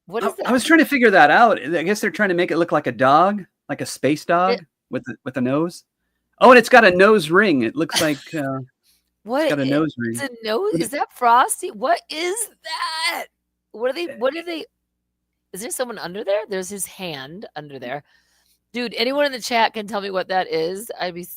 what is that? I was trying to figure that out. I guess they're trying to make it look like a dog, like a space dog with a nose. Oh, and it's got a nose ring. It looks like what? It's got a nose ring. It's a nose? Is that Frosty? What is that? What are they? Is there someone under there? There's his hand under there. Dude, anyone in the chat can tell me what that is.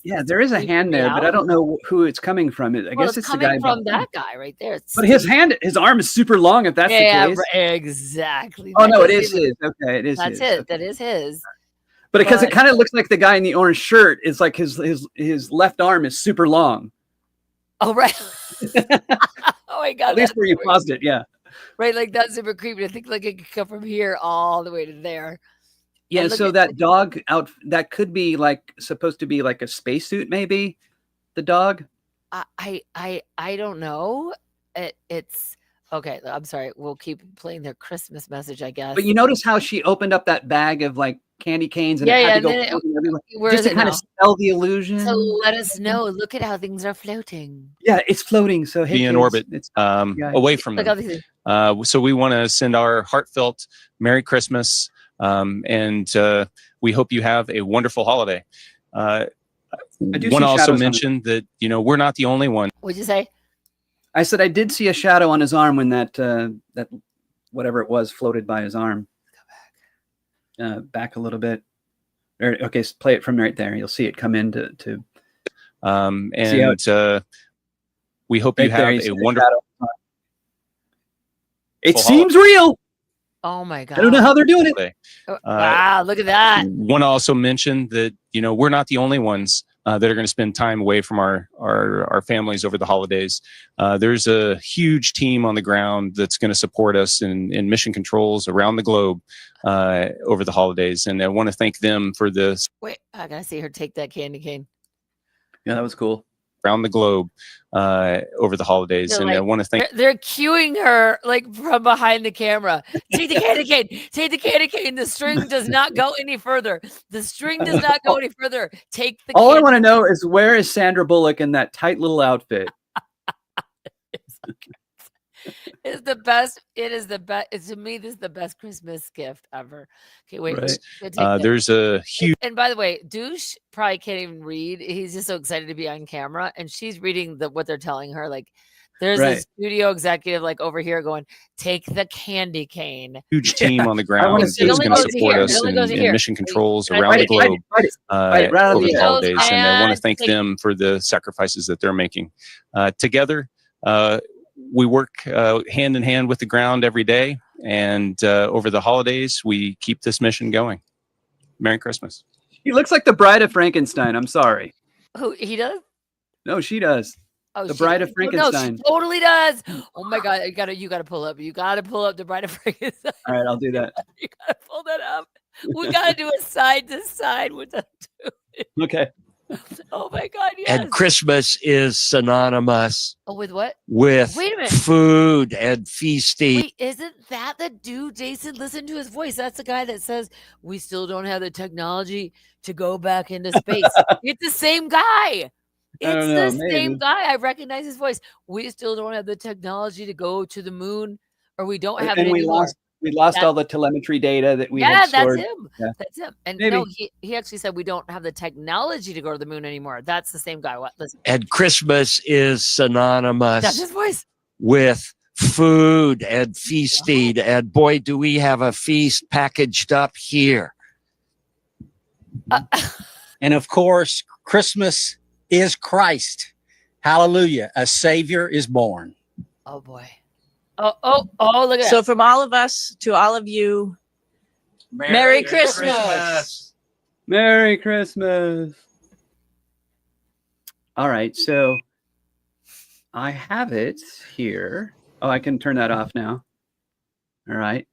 Yeah, there is a hand there, but I don't know who it's coming from. I guess it's the guy from that guy right there. But his arm is super long. If that's the case, exactly. Oh no, it is his. Okay, it is. That's his. That is his. But because it kind of looks like the guy in the orange shirt is like his left arm is super long. Oh right. Oh my god. At least where you paused it, yeah. Right, like that's super creepy. I think like it could come from here all the way to there. Yeah, so that dog that could be like supposed to be like a spacesuit, maybe. The dog. I don't know. It's okay. I'm sorry. We'll keep playing their Christmas message, I guess. But you notice how she opened up that bag of like candy canes and it had to go just to kind of sell the illusion. So let us know. Look at how things are floating. Yeah, it's floating. So be in orbit. It's away from them. So we want to send our heartfelt Merry Christmas. And we hope you have a wonderful holiday. I want to also mention that, we're not the only one. What'd you say? I said I did see a shadow on his arm when that whatever it was floated by his arm. Go back a little bit. Okay, so play it from right there. You'll see it come in to we hope you have a wonderful. It seems real. Oh my God. I don't know how they're doing it. Wow, look at that. Want to also mention that, we're not the only ones that are going to spend time away from our families over the holidays. There's a huge team on the ground that's going to support us in mission controls around the globe over the holidays. And I want to thank them for this. Wait, I got to see her take that candy cane. Yeah, that was cool. Around the globe over the holidays. They're and like, I want to thank. They're cueing her like from behind the camera. Take the candy cane. Take the candy cane. The string does not go any further. The string does not go any further. Take the All I want to know is where is Sandra Bullock in that tight little outfit? It's the best. It is the best. To me, this is the best Christmas gift ever. Okay, wait. Right. Take this. There's a huge And by the way, Douche probably can't even read. He's just so excited to be on camera, and she's reading what they're telling her. Like, there's a Right. studio executive like over here going, "Take the candy cane." team on the ground wanna that's see going it. to It support only us goes in here. mission controls Right, around Right, the globe right, right, right over the there. holidays, and I want to And thank take- them for the sacrifices that they're making. Together, we work hand in hand with the ground every day, and over the holidays, we keep this mission going. Merry Christmas. He looks like the Bride of Frankenstein. I'm sorry. Who he does? No, she does. Oh, The she Bride does. of Oh, no, Frankenstein. she totally does. Oh my God, you gotta pull up. You gotta pull up the Bride of Frankenstein. All right, I'll do that. You gotta pull that up. We gotta do a side to side with that too. Okay. Oh my God, yes. And Christmas is synonymous Oh, with what? with Wait a minute. food and feasting. Wait, isn't that the dude, Jason? Listen to his voice. That's the guy that says we still don't have the technology to go back into space. It's the same guy. I don't It's know, the maybe. same guy. I recognize his voice. We still don't have the technology to go to the moon, or we don't have it And we anymore. lost That- all the telemetry data that we Yeah, had that's stored. him. Yeah. That's him. And Maybe. no, he actually said we don't have the technology to go to the moon anymore. That's the same guy. What? Listen, And Christmas is that's synonymous his voice. with food and feasting. And boy, do we have a feast packaged up here. And of course, Christmas is Christ. Hallelujah. A Savior is born. Oh boy. Oh, look at So that. from all of us to all of you, Merry Christmas. Merry Christmas. All right, so I have it here. Oh, I can turn that off now. All right.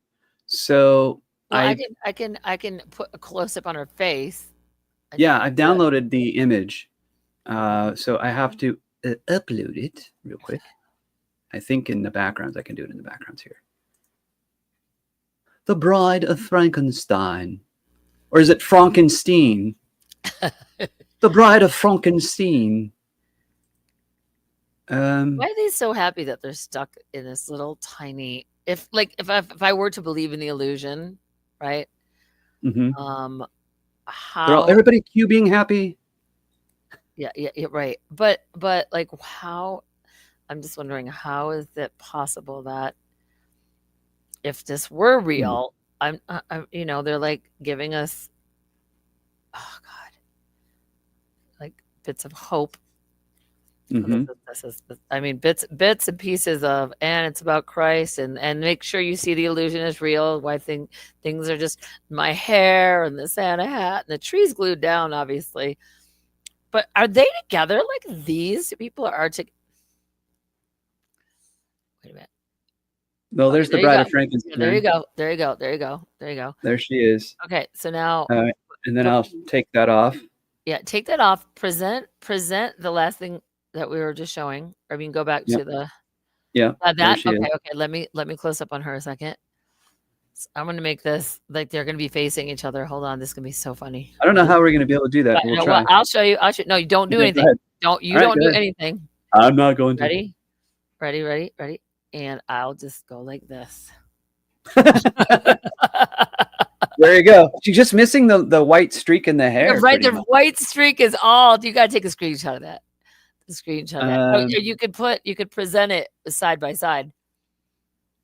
So Well, I can put a close up on her face. yeah, I've downloaded the image. So I have to upload it real quick. I think in the backgrounds, I can do it in the backgrounds here. The Bride of Frankenstein. Or is it Frankenstein? The Bride of Frankenstein. Why are they so happy that they're stuck in this little tiny? If I were to believe in the illusion, right? Mhm. How Everybody Q being happy. Yeah, right. But like how? I'm just wondering, how is it possible that if this were real, I'm they're like giving us, oh God, like bits of hope. Mhm. This is, I mean, bits and pieces of, and it's about Christ, and make sure you see the illusion is real. Why things are just my hair and the Santa hat and the tree's glued down, obviously. But are they together? Like these people are together? Wait a minute. No, there's the There you Bride go. of Frankenstein. There you go. There you go. There you go. There you go. There she is. Okay, so now, And then I'll take that off. yeah, take that off. Present the last thing that we were just showing. Or we can go back to the Yeah. There that. she Okay, is. okay. Let me close up on her a second. So I'm gonna make this like they're gonna be facing each other. Hold on, this is gonna be so funny. I don't know how we're going to be able to do that. But, We'll no, try. well, I'll show you. No, you don't do Okay, go anything. ahead. Don't All right, do go ahead. anything. I'm not going to. Ready. And I'll just go like this. There you go. She's just missing the white streak in the hair. Right, pretty the much. white streak is all. You gotta take a screenshot of that. The screenshot of that. Um, You could present it side by side.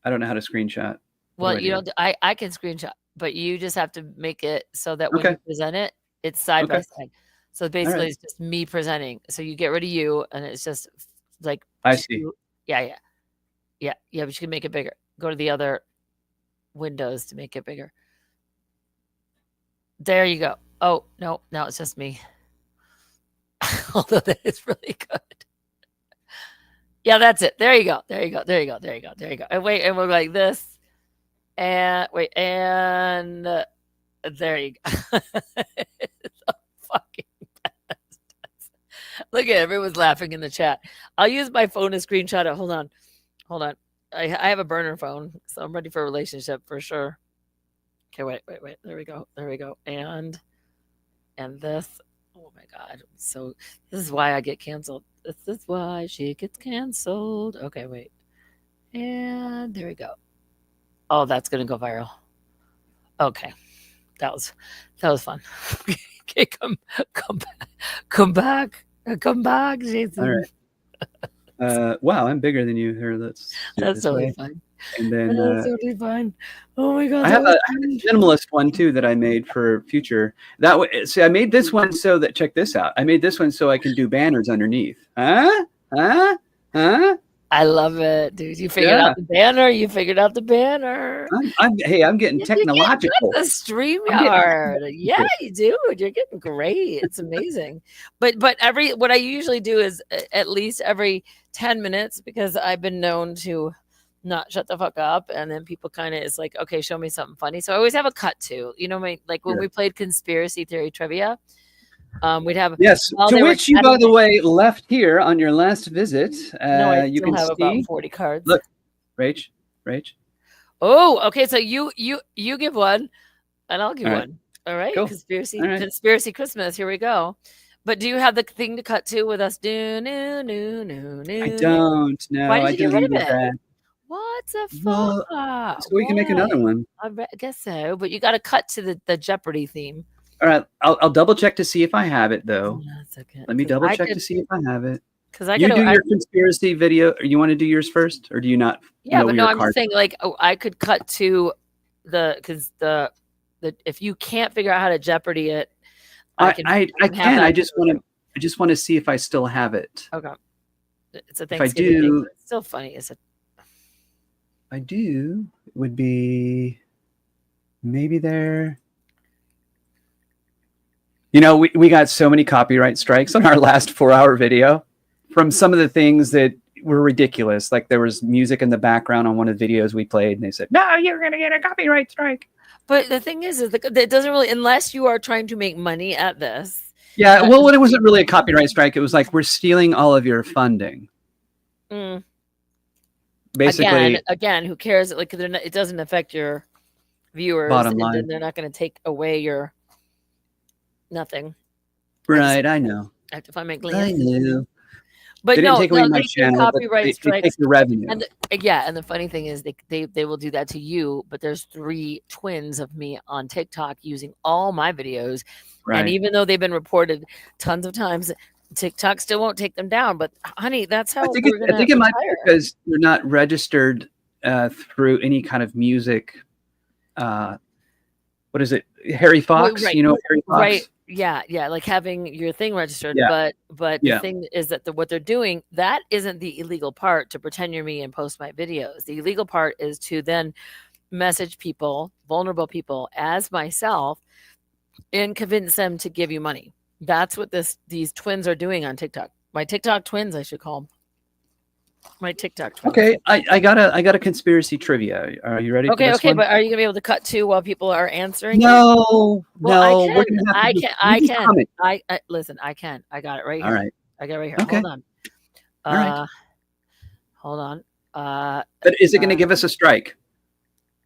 I don't know how to screenshot. What Well, do I you do? don't. I can screenshot, but you just have to make it so that when Okay. you present it, it's side by Okay. side. So basically, right. it's just me presenting. So you get rid of you, and it's just like I see. Yeah. But you can make it bigger. Go to the other windows to make it bigger. There you go. Oh no, now it's just me. Although that is really good. Yeah, that's it. There you go. And wait, and we're like this. And wait, and there you go. It's a fucking best. Look at it, everyone's laughing in the chat. I'll use my phone to screenshot it. Hold on. I have a burner phone, so I'm ready for a relationship for sure. Okay, wait. There we go. And this. Oh my God. So this is why I get canceled. This is why she gets canceled. Okay, wait. And there we go. Oh, that's gonna go viral. Okay, that was fun. Okay, come back, Jason. All right. Wow, I'm bigger than you here. Let's do it That's this totally way. fine. And then That's totally fine. Oh my god, I have a minimalist one too that I made for future. That way, see, I made this one so that, check this out. I made this one so I can do banners underneath. Huh? I love it, dude. You figured out the banner. You figured out the banner. I'm getting technological. The StreamYard. Yeah, you do. You're getting great. It's amazing. But what I usually do is at least every 10 minutes, because I've been known to not shut the fuck up, and then people kind of is like, okay, show me something funny. So I always have a cut to, like when we played conspiracy theory trivia. We'd have to which you, by the way, left here on your last visit. No, I you still can have see about 40 cards. Look, Rach. Oh, okay. So you give one, and I'll give All right. one. All right, Cool. conspiracy Christmas. Here we go. But do you have the thing to cut to with us? No. I don't know. Why did I you get rid of deleted it? that. What the Well, fuck? so we can make another one. I guess so, but you got to cut to the Jeopardy theme. All right, I'll double check to see if I have it though. That's okay. Let me double check to see if I have it. Because you do your conspiracy video. Or you want to do yours first, or do you not? Yeah, know but your no, I'm cards just saying, like, I could cut to because the if you can't figure out how to Jeopardy it, I can. I just want to see if I still have it. Okay. It's a If I Thanksgiving thing, do, but it's still funny. Is it? I do. It would be maybe there. We got so many copyright strikes on our last 4-hour video from some of the things that were ridiculous. Like there was music in the background on one of the videos we played, and they said, "No, you're going to get a copyright strike." But the thing is that it doesn't really, unless you are trying to make money at this. Yeah, well, it wasn't really a copyright strike. It was like, we're stealing all of your funding. Basically, again, who cares? Like, it doesn't affect your viewers. Bottom line. And they're not going to take away your nothing. Right, I know. I have to find my I glasses. know. But they didn't take away my they channel, but copyright they strikes. take the revenue. And the funny thing is they will do that to you, but there's 3 twins of me on TikTok using all my videos. Right. And even though they've been reported tons of times, TikTok still won't take them down. But honey, that's how I think it might be because they're not registered through any kind of music. What is it? Harry Fox? Right. Harry Fox? Right. Yeah, like having your thing registered. Yeah. But the thing is that what they're doing, that isn't the illegal part, to pretend you're me and post my videos. The illegal part is to then message people, vulnerable people as myself, and convince them to give you money. That's what these twins are doing on TikTok. My TikTok twins, I should call them. My TikTok twins. Okay, I got a conspiracy trivia. Are you ready? Okay, for this one? but are you gonna be able to cut to while people are answering? No, Well, no. I can. Listen, I can. I got it right here. All right. I got it right here. Okay. Hold on. All right. Hold on. But is it going to give us a strike?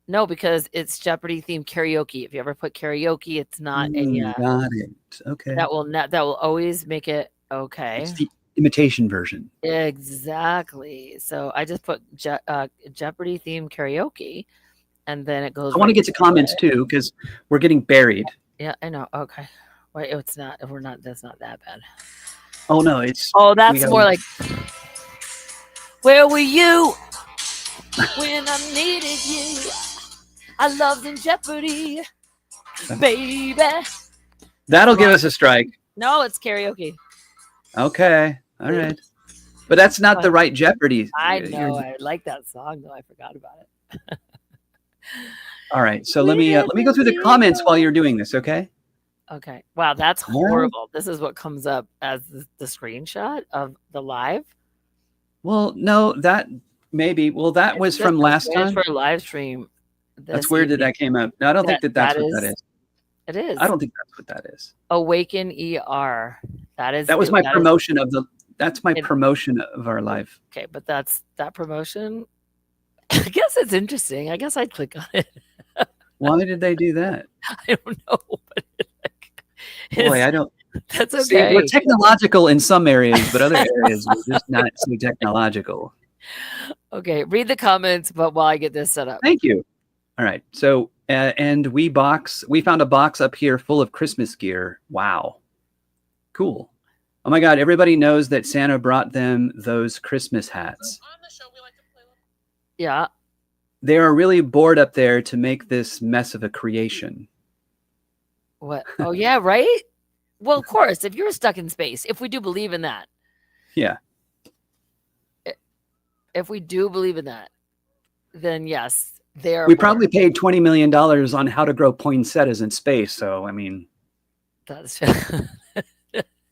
No, because it's Jeopardy themed karaoke. If you ever put karaoke, it's not a. Got it. Okay. That will always make it okay. It's the imitation version. Exactly. So I just put Jeopardy themed karaoke, and then it goes. I want to get to comments too because we're getting buried. Yeah, I know. Okay. Wait, it's not. We're not. That's not that bad. Oh no, it's. Oh, that's more like. Where were you when I needed you? I loved in Jeopardy, baby. That'll give us a strike. No, it's karaoke. Okay. All right. But that's not the right Jeopardy. I know. I like that song though. I forgot about it. All right. So let me go through the comments while you're doing this. Okay. Okay. Wow, that's horrible. This is what comes up as the screenshot of the live. Well, no, that maybe. Well, that was from last time. For a live stream. That's weird that that came up. No, I don't think that's what that is. It is. I don't think that's what that is. Awaken ER. That was my promotion of the. That's my promotion of our live. Okay, but that promotion. I guess it's interesting. I guess I'd click on it. Why did they do that? I don't know. But boy, I don't. That's okay. See, we're technological in some areas, but other areas we're just not so technological. Okay, read the comments, but while I get this set up. Thank you. All right. So, and we found a box up here full of Christmas gear. Wow. Cool. Oh my God. Everybody knows that Santa brought them those Christmas hats. Yeah. They are really bored up there to make this mess of a creation. What? Oh, yeah, right? Well, of course, if you're stuck in space, if we do believe in that. Yeah. If we do believe in that, then yes, they are. We probably paid $20 million on how to grow poinsettias in space. So, I mean, that's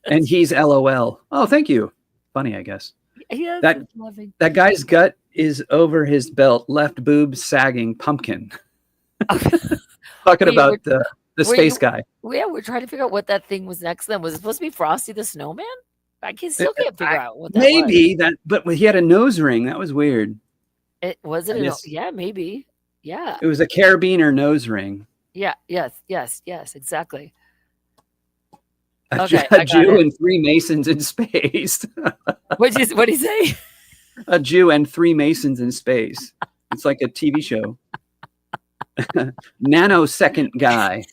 and he's LOL. Oh, thank you. Funny, I guess. Yeah, that guy's gut is over his belt, left boob sagging pumpkin. Talking about the space guy. Yeah, we're trying to figure out what that thing was next. Then was it supposed to be Frosty the Snowman? I still can't figure out what that maybe was. But he had a nose ring. That was weird. It was it. Yeah, maybe. Yeah. It was a carabiner nose ring. Yeah. Yes. Exactly. A Jew and 3 Masons in space. What'd he say? A Jew and 3 Masons in space. It's like a TV show. Nanosecond guy.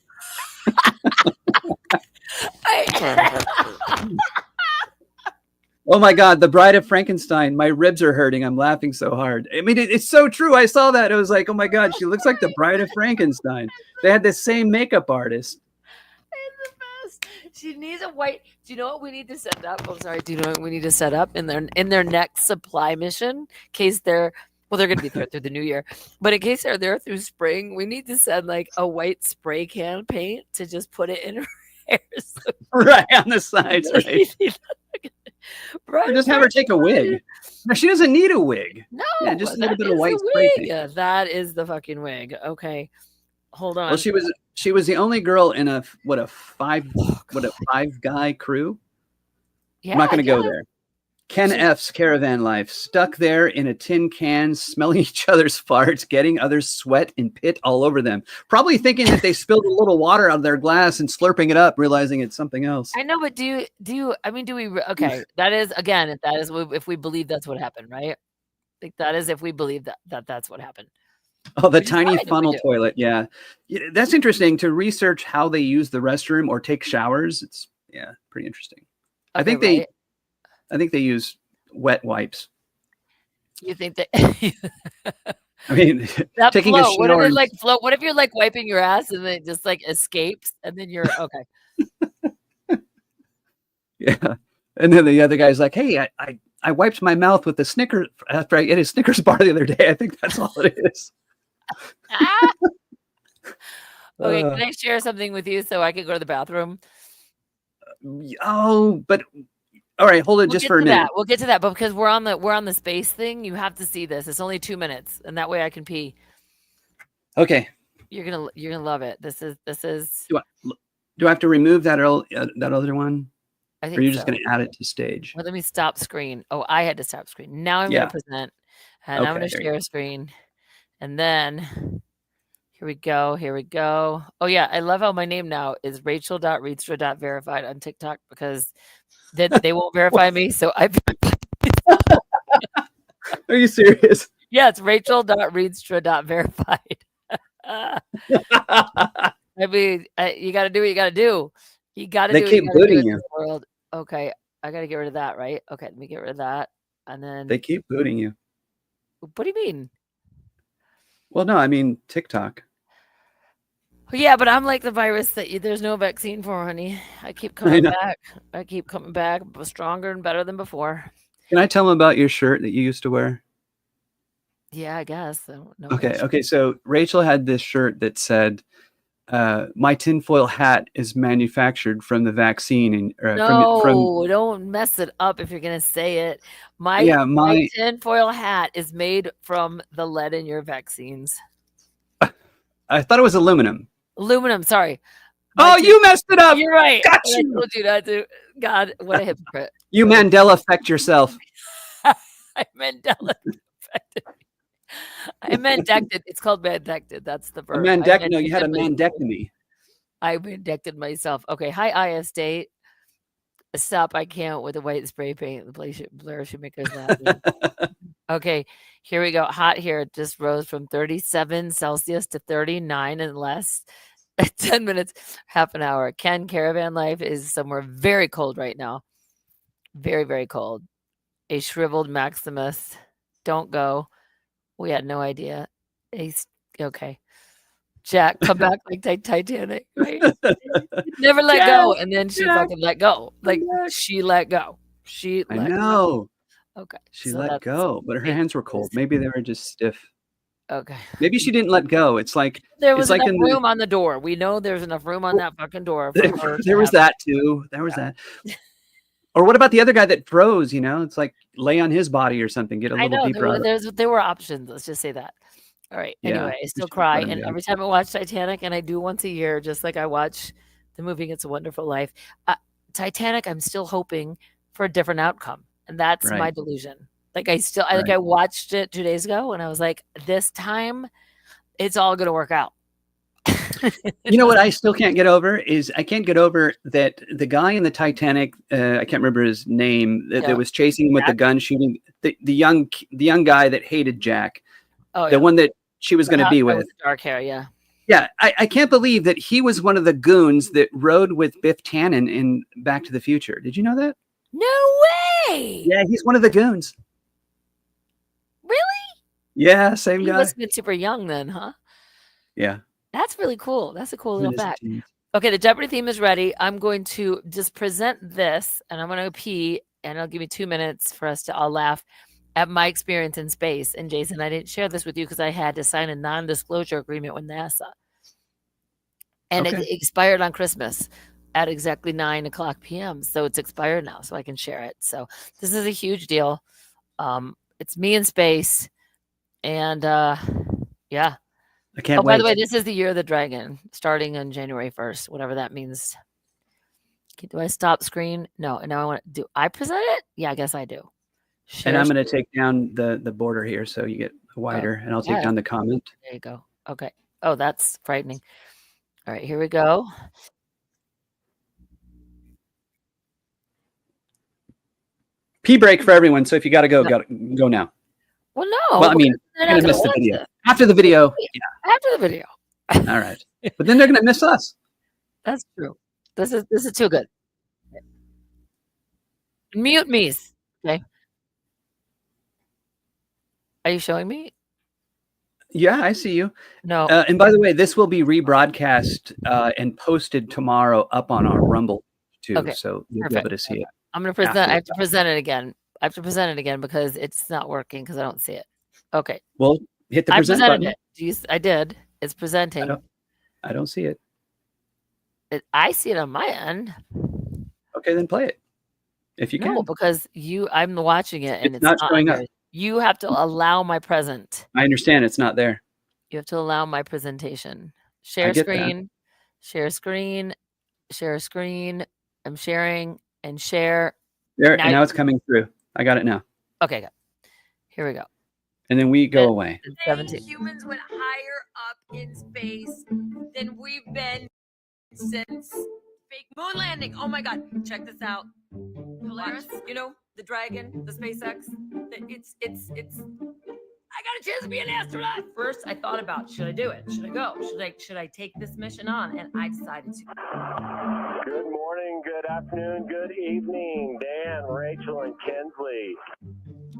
Oh my God, the Bride of Frankenstein. My ribs are hurting. I'm laughing so hard. I mean, it's so true. I saw that. It was like, oh my God, she looks like the Bride of Frankenstein. They had the same makeup artist. She needs a white. Do you know what we need to set up? I'm sorry. Do you know what we need to set up in their next supply mission? In case they're going to be there through the new year, but in case they're there through spring, we need to send like a white spray can paint to just put it in her hair. Right on the sides, right? Or just have her take a wig. No, she doesn't need a wig. No, yeah, just a little bit of white spray paint. Yeah, that is the fucking wig. Okay, hold on. Well, she was the only girl in a five guy crew. Yeah, I'm not going to go there. Ken F's caravan life, stuck there in a tin can, smelling each other's farts, getting others sweat and pit all over them. Probably thinking that they spilled a little water out of their glass and slurping it up, realizing it's something else. I know, but do we? Okay, that is again. If we believe that's what happened, right? Like that is if we believe that's what happened. Oh, the tiny funnel toilet. Yeah, that's interesting to research how they use the restroom or take showers. It's pretty interesting. Okay, I think they use wet wipes. You think that? I mean, that taking flow, a shower. What if like float? What if you're like wiping your ass and then it just like escapes and then you're okay? Yeah, and then the other guy's like, "Hey, I wiped my mouth with the Snickers after I ate a Snickers bar the other day. I think that's all it is." Okay, can I share something with you so I can go to the bathroom? Oh, but. All right, hold it just for a minute. We'll get to that, but because we're on the space thing, you have to see this. It's only 2 minutes, and that way I can pee. Okay. You're gonna love it. This is. Do I have to remove that other one? I think. Or are you just gonna add it to stage? Well, let me stop screen. Oh, I had to stop screen. Now I'm gonna present, and I'm gonna share a screen, and then. Here we go. Oh yeah, I love how my name now is Rachel.Reenstra.verified on TikTok because they won't verify me. So I. Are you serious? Yeah, it's Rachel.Reenstra.verified. I mean, you got to do what you got to do. You got to do. They keep booting you. World. Okay, I got to get rid of that, right? Okay, let me get rid of that, and then they keep booting you. What do you mean? Well, no, I mean TikTok. Yeah, but I'm like the virus that there's no vaccine for, honey. I keep coming back. I keep coming back, stronger and better than before. Can I tell them about your shirt that you used to wear? Yeah, I guess. No Okay. So Rachel had this shirt that said, "My tinfoil hat is manufactured from the vaccine." And don't mess it up if you're gonna say it. My tinfoil hat is made from the lead in your vaccines. I thought it was aluminum. Aluminum, sorry. You messed it up. You're right. Got you. I told you not to. God, what a hypocrite. You Mandela effect yourself. I Mandela affected. I mandected. It's called mandected. That's the verb. No, you had a mandectomy. I mandected myself. Okay. Hi, IS State. Stop. I can't with the white spray paint. The place Blair should make us laugh. Okay, here we go. Hot here. It just rose from 37 Celsius to 39 in less 10 minutes, half an hour. Ken, caravan life is somewhere very cold right now. Very, very cold. A shriveled Maximus. Don't go. We had no idea. Okay. Jack, come back like Titanic, right? Never let go. And then she fucking let go. Like she let go. I know. Okay. She so let that's go, but her hands were cold. Maybe they were just stiff. Okay. Maybe she didn't let go. It's like There it's was like enough in room on the door. We know there's enough room on that fucking door for her to there was have- that too. There was that. Or what about the other guy that froze? You know, it's like lay on his body or something. Get a I little know deeper. out of- there were options. Let's just say that. All right. Yeah, Anyway, I we still should cry, let him and go. every time I watch Titanic, and I do once a year, just like I watch the movie "It's a Wonderful Life." Titanic, I'm still hoping for a different outcome, and that's my Right. delusion. Like I watched it 2 days ago, and I was like, this time, it's all gonna work out. You know what I still can't get over is I can't get over that the guy in the Titanic, I can't remember his name, that was chasing him with the gun shooting, the young guy that hated Jack, the one that she was going to be with. Dark hair, yeah. Yeah, I can't believe that he was one of the goons that rode with Biff Tannen in Back to the Future. Did you know that? No way! Yeah, he's one of the goons. Really? Yeah, same He guy. must have been super young then, huh? Yeah. That's really cool. That's a cool In little his fact. teens. Okay, the Jeopardy theme is ready. I'm going to just present this, and I'm going to pee, and it'll give me 2 minutes for us to all laugh at my experience in space. And Jason, I didn't share this with you because I had to sign a non-disclosure agreement with NASA. And it expired on Christmas at exactly 9:00 p.m. So it's expired now, so I can share it. So this is a huge deal. It's me in space, and yeah. I can't By wait. the way, this is the year of the dragon, starting on January 1st, whatever that means. Okay, do I stop screen? No. And now I want to do. I present it? Yeah, I guess I do. And I'm going to take down the border here so you get wider, and I'll take down the comment. There you go. Okay. Oh, that's frightening. All right, here we go. Pee break for everyone. So if you got to go, go now. Well, no. Well, I mean, you're going to miss the video. After the video. Yeah. After the video. All right. But then they're going to miss us. That's true. This is too good. Mute me. Okay. Are you showing me? Yeah, I see you. No. And by the way, this will be rebroadcast and posted tomorrow up on our Rumble too. Okay. So you'll be able to see it. I'm going to present. I have to present it again. I have to present it again because it's not working because I don't see it. Okay. Well, hit the present presented button. it. I did. It's presenting. I don't see it. I see it on my end. Okay, then play it. If you can. No, because I'm watching it and it's not showing up. You have to allow my present. I understand it's not there. You have to allow my presentation. Share screen. Share screen. Share screen. I'm sharing and share. There, now it's coming through. I got it now. Okay, good. Here we go. And then we go away. 17. Humans went higher up in space than we've been since fake moon landing. Oh my God, check this out. Hilarious. You know, the Dragon, the SpaceX, it's I got a chance to be an astronaut. First, I thought about, should I do it? Should I go? Should I take this mission on? And I decided to. Good morning, good afternoon, good evening, Dan, Rachel, and Kinsley.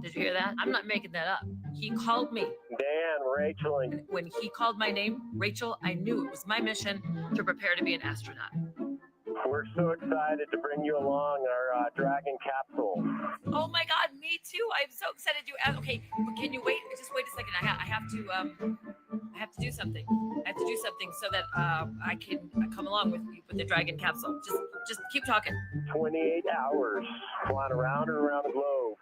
Did you hear that? I'm not making that up. He called me. Dan, Rachel, and when he called my name, Rachel, I knew it was my mission to prepare to be an astronaut. We're so excited to bring you along our Dragon capsule. Oh my God, me too. I'm so excited to. Okay, but can you wait? Just wait a second. I have to do something. I have to do something so that I can come along with you with the Dragon capsule. Just keep talking. 28 hours flying around and around the globe.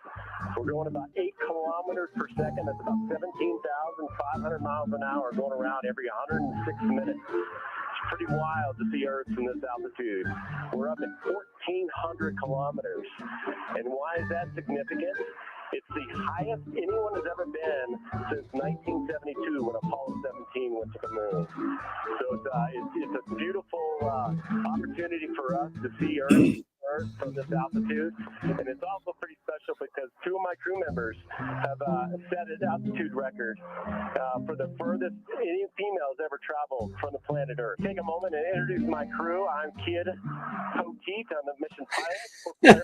We're going about 8 kilometers per second. That's about 17,500 miles an hour, going around every 106 minutes. It's pretty wild to see Earth from this altitude. We're up at 1,400 kilometers. And why is that significant? It's the highest anyone has ever been since 1972 when Apollo 17 went to the moon. So it's a beautiful opportunity for us to see Earth from this altitude. And it's also pretty special because two of my crew members have set an altitude record for the furthest any females ever traveled from the planet Earth. Take a moment and introduce my crew. I'm Kid Poteet. I'm the mission pilot.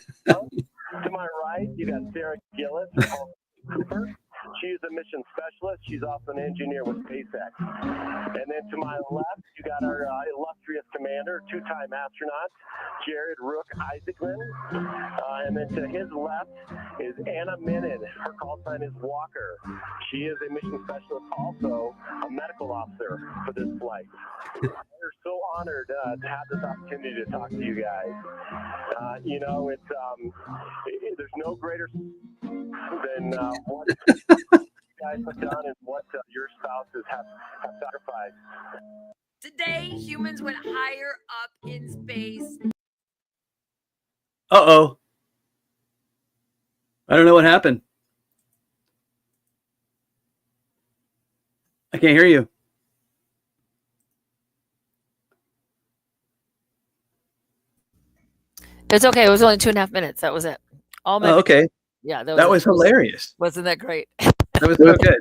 To my right, you got Sarah Gillis or Paul Cooper. She's a mission specialist. She's also an engineer with SpaceX. And then to my left, you got our illustrious commander, two-time astronaut, Jared Rook Isaacman. And then to his left is Anna Menon. Her call sign is Walker. She is a mission specialist, also a medical officer for this flight. We're so honored to have this opportunity to talk to you guys. You know, it's there's no greater than what you guys have done and what your spouses have sacrificed. Today, humans went higher up in space. Uh-oh. I don't know what happened. I can't hear you. It's okay. It was only 2.5 minutes. That was it. All my okay. Yeah, that was hilarious. Wasn't that great? That was so good.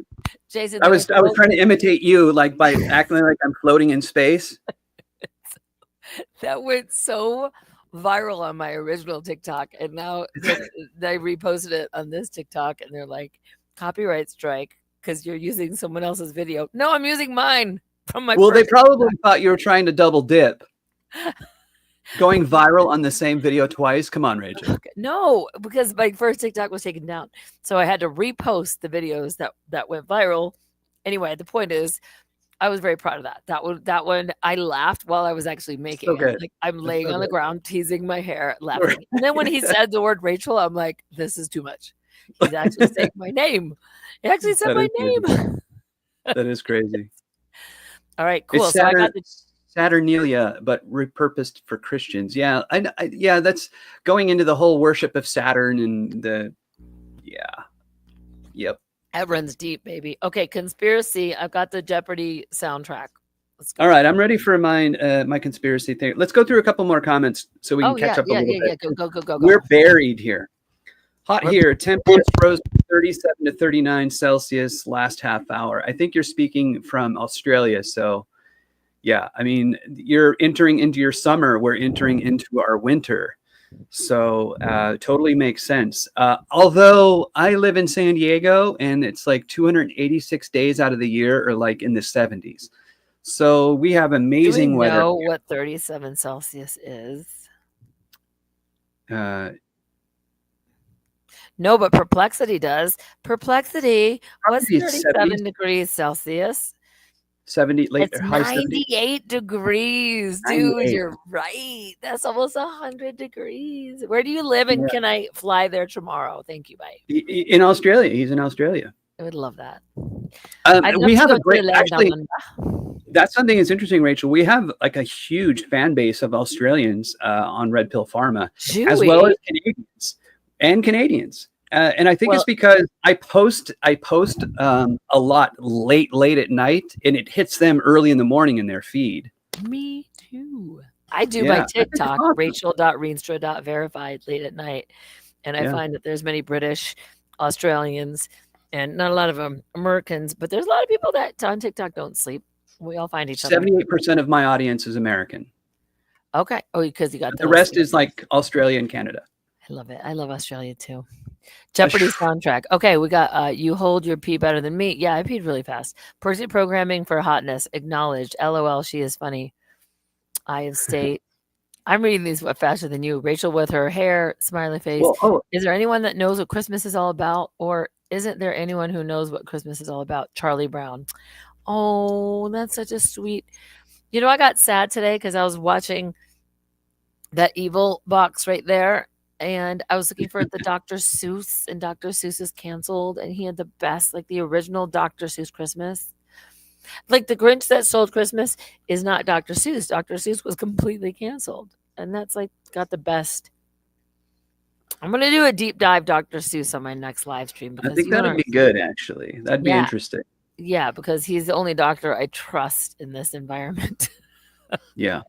Jason, I was trying to imitate you, like by acting like I'm floating in space. That went so viral on my original TikTok, and now they reposted it on this TikTok, and they're like, copyright strike because you're using someone else's video. No, I'm using mine from my. Well, they probably thought you were trying to double dip. Going viral on the same video twice? Come on, Rachel. Okay. No, because my first TikTok was taken down. So I had to repost the videos that went viral. Anyway, the point is, I was very proud of that. That one, I laughed while I was actually making it. Like, I'm laying on the ground, teasing my hair, laughing. And then when he said the word Rachel, I'm like, this is too much. He's actually saying my name. He actually said my name. That is crazy. All right, cool. It's Saturnalia, but repurposed for Christians. Yeah, yeah, that's going into the whole worship of Saturn and yep. That runs deep, baby. Okay, conspiracy. I've got the Jeopardy soundtrack. Let's go. All right, I'm ready for mine. My conspiracy thing. Let's go through a couple more comments so we can catch up a little bit. Yeah, go. We're buried here. Hot here. Temperatures rose from 37 to 39 Celsius last half hour. I think you're speaking from Australia, so. Yeah, I mean, you're entering into your summer. We're entering into our winter. So totally makes sense. Although I live in San Diego and it's like 286 days out of the year are like in the 70s. So we have amazing weather. Do we know what 37 Celsius is? No, but Perplexity does. Perplexity, what's 37 70? degrees Celsius? 70 late it's high 98 degrees, dude. 98. You're right. That's almost 100 degrees. Where do you live, and can I fly there tomorrow? Thank you. Bye. In Australia. He's in Australia. I would love that. We have a great, actually, that's something that's interesting, Rachel. We have like a huge fan base of Australians on Red Pill Pharma, as well as Canadians. And I think it's because I post a lot late at night, and it hits them early in the morning in their feed. Me too. I do my TikTok, awesome. Rachel.Reenstra.verified late at night. And I find that there's many British, Australians, and not a lot of Americans, but there's a lot of people that on TikTok don't sleep. We all find each other. 78% of my audience is American. Okay. Oh, because you got the rest is like Australia and Canada. I love it. I love Australia too. Jeopardy soundtrack. Okay, we got you hold your pee better than me. Yeah, I peed really fast. Person programming for hotness. Acknowledged. LOL, she is funny. I have state. I'm reading these faster than you. Rachel with her hair, smiley face. Well, is there anyone that knows what Christmas is all about? Or isn't there anyone who knows what Christmas is all about? Charlie Brown. Oh, that's such a sweet. You know, I got sad today because I was watching that evil box right there. And I was looking for the Dr. Seuss, and Dr. Seuss is canceled. And he had the best, like the original Dr. Seuss Christmas. Like the Grinch that stole Christmas is not Dr. Seuss. Dr. Seuss was completely canceled. And that's like got the best. I'm going to do a deep dive Dr. Seuss on my next live stream. I think that'd be good, actually. That'd be interesting. Yeah, because he's the only doctor I trust in this environment. Yeah.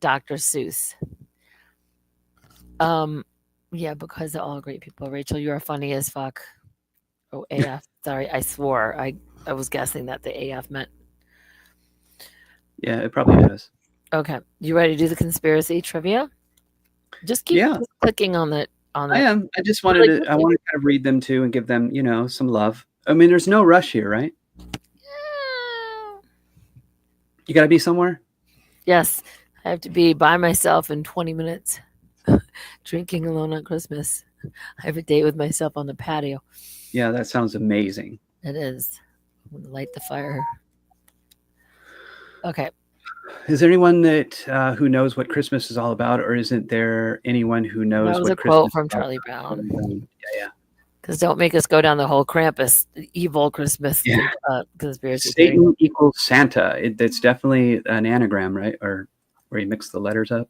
Dr. Seuss. Yeah, because they're all great people. Rachel, you are funny as fuck. Oh, AF. Sorry, I swore. I was guessing that the AF meant. Yeah, it probably does. Okay, you ready to do the conspiracy trivia? Just keep Yeah. clicking on it. I am. I just wanted to. I want to kind of read them too and give them, some love. I mean, there's no rush here, right? You got to be somewhere. Yes, I have to be by myself in 20 minutes, drinking alone on Christmas. I have a date with myself on the patio. Yeah, that sounds amazing. It is. I'm gonna light the fire. Okay. Is there anyone that who knows what Christmas is all about, or isn't there anyone who knows That was what a Christmas quote is from all Charlie about? Brown. Yeah. Because don't make us go down the whole Krampus evil Christmas Yeah. Conspiracy theory. Satan equals Santa. It's definitely an anagram, right? Or where you mix the letters up.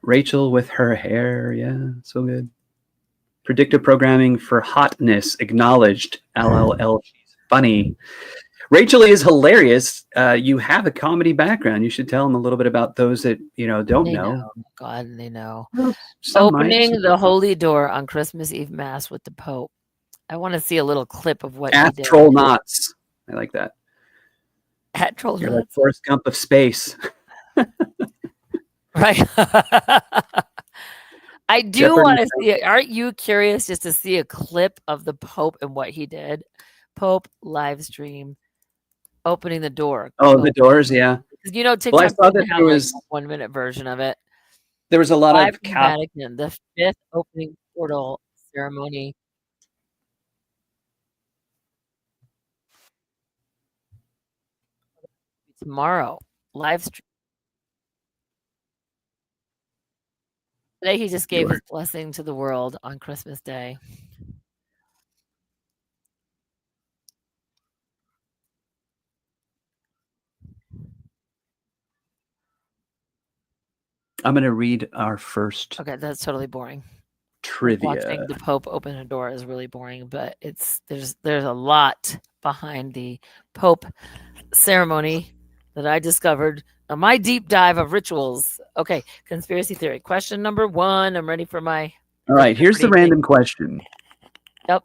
Rachel with her hair. Yeah, so good. Predictive programming for hotness acknowledged. LLL. She's funny. Rachel is hilarious. You have a comedy background. You should tell them a little bit about those that don't They know. know. God, they know. Well, some might. Opening the holy door on Christmas Eve Mass with the Pope. I want to see a little clip of what he did. Troll knots. I like that. At troll You're knots. like Forrest Gump of space. Right. I do want to see it. Aren't you curious just to see a clip of the Pope and what he did? Pope live stream opening the door. Oh, the doors, yeah. TikTok Well, I saw that didn't have there like was a 1 minute version of it. there was a lot Live of from Vatican, the 5th opening portal ceremony. Tomorrow, live stream. Today, he just gave his blessing to the world on Christmas Day. I'm going to read our first. Okay, that's totally boring. Trivia. Watching the Pope open a door is really boring, but there's a lot behind the Pope ceremony that I discovered on my deep dive of rituals. Okay, conspiracy theory. Question number 1. I'm ready for my. All right, here's the random question. Yep.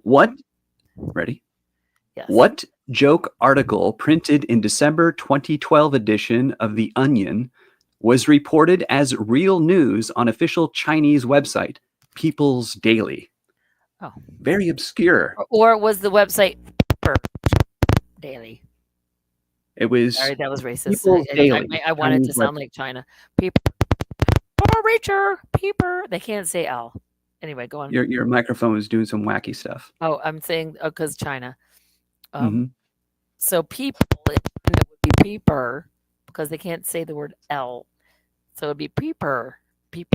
Ready? Yes. What joke article printed in December 2012 edition of The Onion was reported as real news on official Chinese website, People's Daily? Oh. Very obscure. Or was the website Daily? It was. Sorry, that was racist. People's Daily. I wanted Chinese to sound like China. People. Reacher, peeper. They can't say L. Anyway, go on. Your microphone is doing some wacky stuff. Oh, I'm saying because China. Mhm. So people, it would be peeper because they can't say the word L. So it'd be peeper.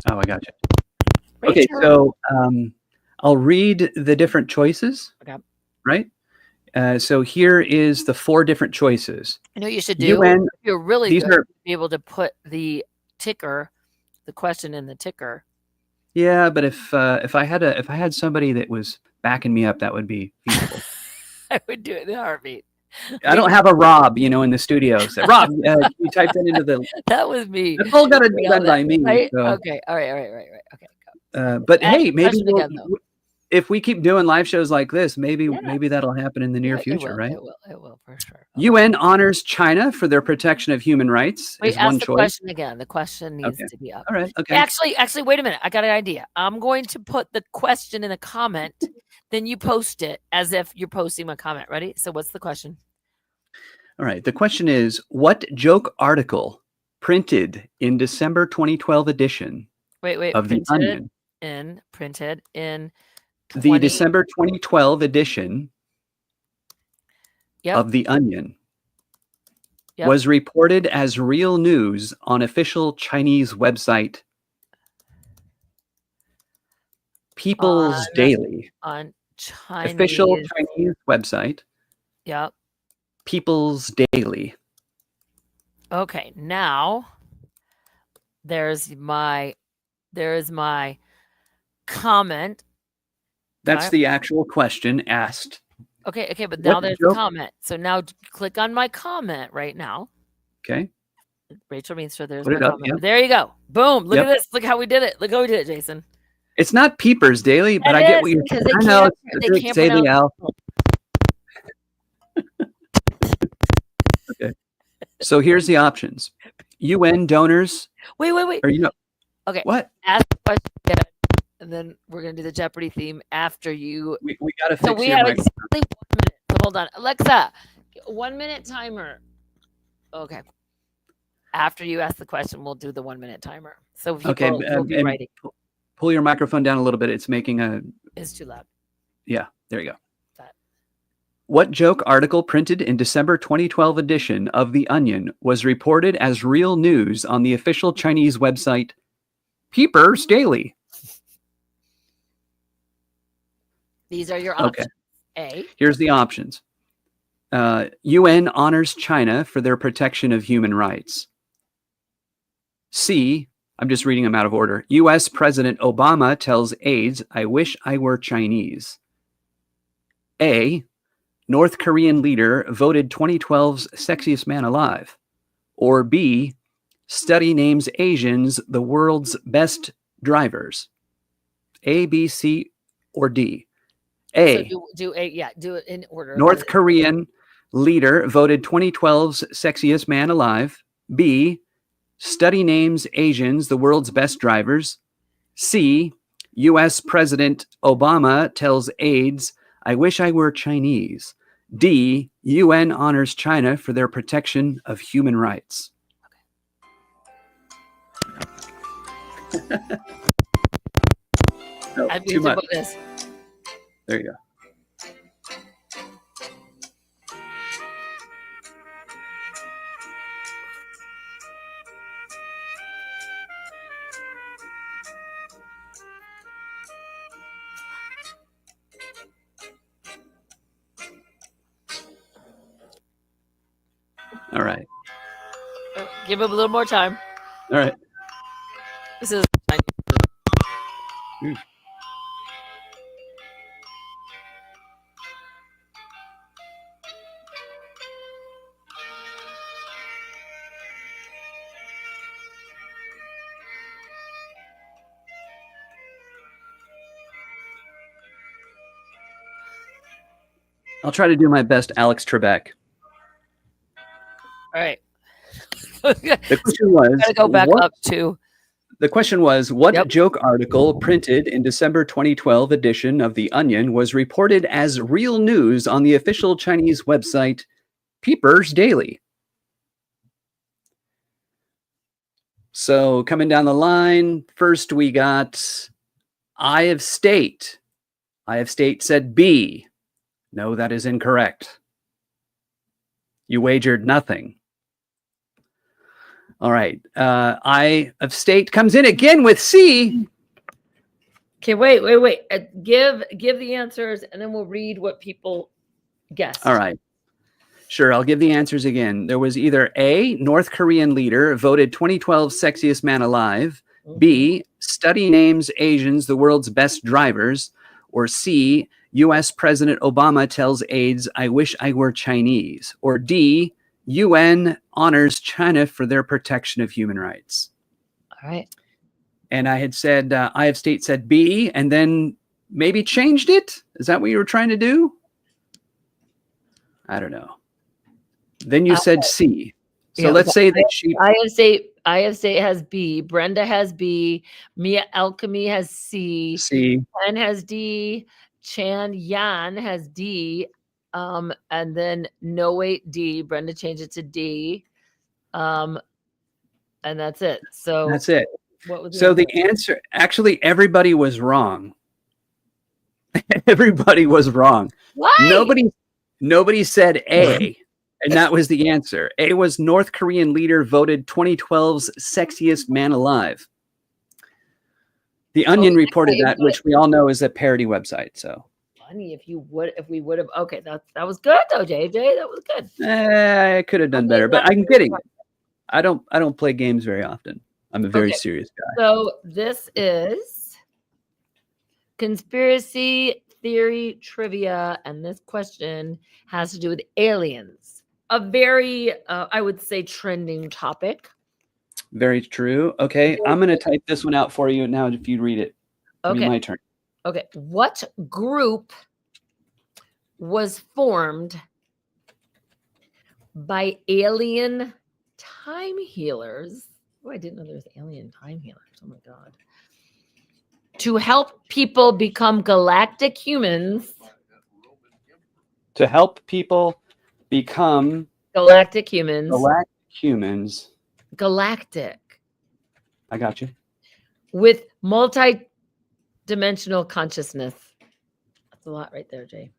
Oh, I got you. Okay, so I'll read the different choices. Okay. Right? So here is the 4 different choices. You know what you should do? UN, if you're really these good, are, be able to put the ticker, the question in the ticker. Yeah, but if I had somebody that was backing me up, that would be feasible. I would do it in a heartbeat. I don't have a Rob, in the studio. So, Rob, you typed that into the. That was me. It's all got to be done by me. Right? So. Okay. All right. Okay. Go. But hey, maybe again, if we keep doing live shows like this, maybe that'll happen in the near future, right? It will for sure. UN honors China for their protection of human rights. Wait, is ask one the choice. question again. The question needs to be up. All right. Okay. Actually, wait a minute. I got an idea. I'm going to put the question in a comment. Then you post it as if you're posting my comment. Ready? So what's the question? All right. The question is, what joke article printed in December 2012 edition of The Onion? Printed in the December 2012 edition of The Onion was reported as real news on official Chinese website People's Daily. On Chinese. Official Chinese website. Yep. People's Daily. Okay, now there's my comment. That's the actual question asked. Okay, but now there's a comment. So now click on my comment right now. Okay. Rachel Reenstra, there's Put my it up, comment. yep. There you go. Boom. Look Yep. at this. Look how we did it. Look how we did it, Jason. It's not Peepers Daily, but I It get is, what you're because saying. I know it's they specific, can't say the pronounce L. Okay. So here's the options. UN donors. Wait. Or Okay. What? Ask the question, and then we're gonna do the Jeopardy theme after you. We gotta So fix we your have microphone. exactly 1 minute. So hold on, Alexa, 1 minute timer. Okay. After you ask the question, we'll do the 1 minute timer. So people will be and writing. pull your microphone down a little bit. It's making a. It's too loud. Yeah, there you go. That. What joke article printed in December 2012 edition of The Onion was reported as real news on the official Chinese website Peepers Daily? These are your options. A. Here's the options. UN honors China for their protection of human rights. C. I'm just reading them out of order. U.S. President Obama tells aides, "I wish I were Chinese." A. North Korean leader voted 2012's sexiest man alive. Or B. Study names Asians the world's best drivers. A, B, C, or D. A. So do A. Yeah, do it in order. North Korean leader voted 2012's sexiest man alive. B. Study names Asians the world's best drivers. C. U.S. President Obama tells aides, "I wish I were Chinese." D. UN honors China for their protection of human rights. No, I'm too much. bonus. There you go. All right. Give him a little more time. All right. This is. Ooh. I'll try to do my best, Alex Trebek. All right. The question was, gotta go back up to. The question was, what joke article printed in December 2012 edition of The Onion was reported as real news on the official Chinese website Peepers Daily? So coming down the line, first we got Eye of State. Eye of State said B. No, that is incorrect. You wagered nothing. All right. Eye of State comes in again with C. Okay, wait. Give the answers, and then we'll read what people guessed. All right. Sure, I'll give the answers again. There was either A, North Korean leader voted 2012 sexiest man alive. B, study names Asians the world's best drivers. Or C, U.S. President Obama tells aides, "I wish I were Chinese." Or D, UN honors China for their protection of human rights. All right. And I had said, Eye of State said B, and then maybe changed it? Is that what you were trying to do? I don't know. Then you said C. So Yeah, let's say that she... Eye of State has B. Brenda has B. Mia Alchemy has C. C. Ken has D. Chan Yan has D. And then No Wait D. Brenda changed it to D. And that's it. So That's it. What was So the answer, actually, everybody was wrong. Everybody was wrong. Why? Nobody said A, and that was the answer. A was North Korean leader voted 2012's sexiest man alive. The Onion reported that, which we all know is a parody website. So funny if we would have. Okay, that was good though, JJ. That was good. I could have done better, but I'm getting it. I don't play games very often. I'm a very serious guy. So this is conspiracy theory trivia, and this question has to do with aliens. A very, I would say, trending topic. Very true. Okay, I'm going to type this one out for you now if you read it. It'll be Okay. my turn. Okay. What group was formed by alien time healers? Oh, I didn't know there was alien time healers. Oh my God. To help people become galactic humans. To help people become Galactic humans. galactic humans. Galactic. I got you. With multi-dimensional consciousness. That's a lot right there, Jay.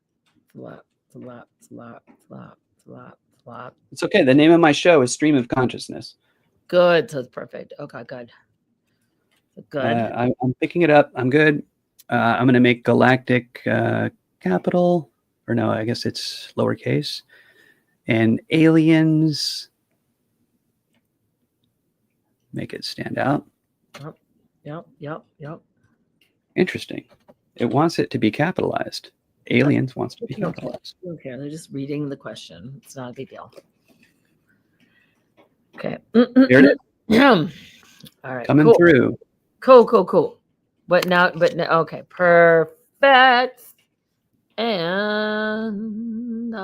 It's a lot. It's a lot. It's a lot. It's a lot. It's a lot. It's a lot. It's okay. The name of my show is Stream of Consciousness. Good. So it's perfect. Okay, good. Good. I'm picking it up. I'm good. I'm going to make galactic capital, or no, I guess it's lowercase. And aliens, make it stand out. Yep. Interesting. It wants it to be capitalized. Aliens wants to be capitalized. I don't care. They're just reading the question. It's not a big deal. Okay. Here it is. All right. Coming through. Cool. But now, okay, perfect. And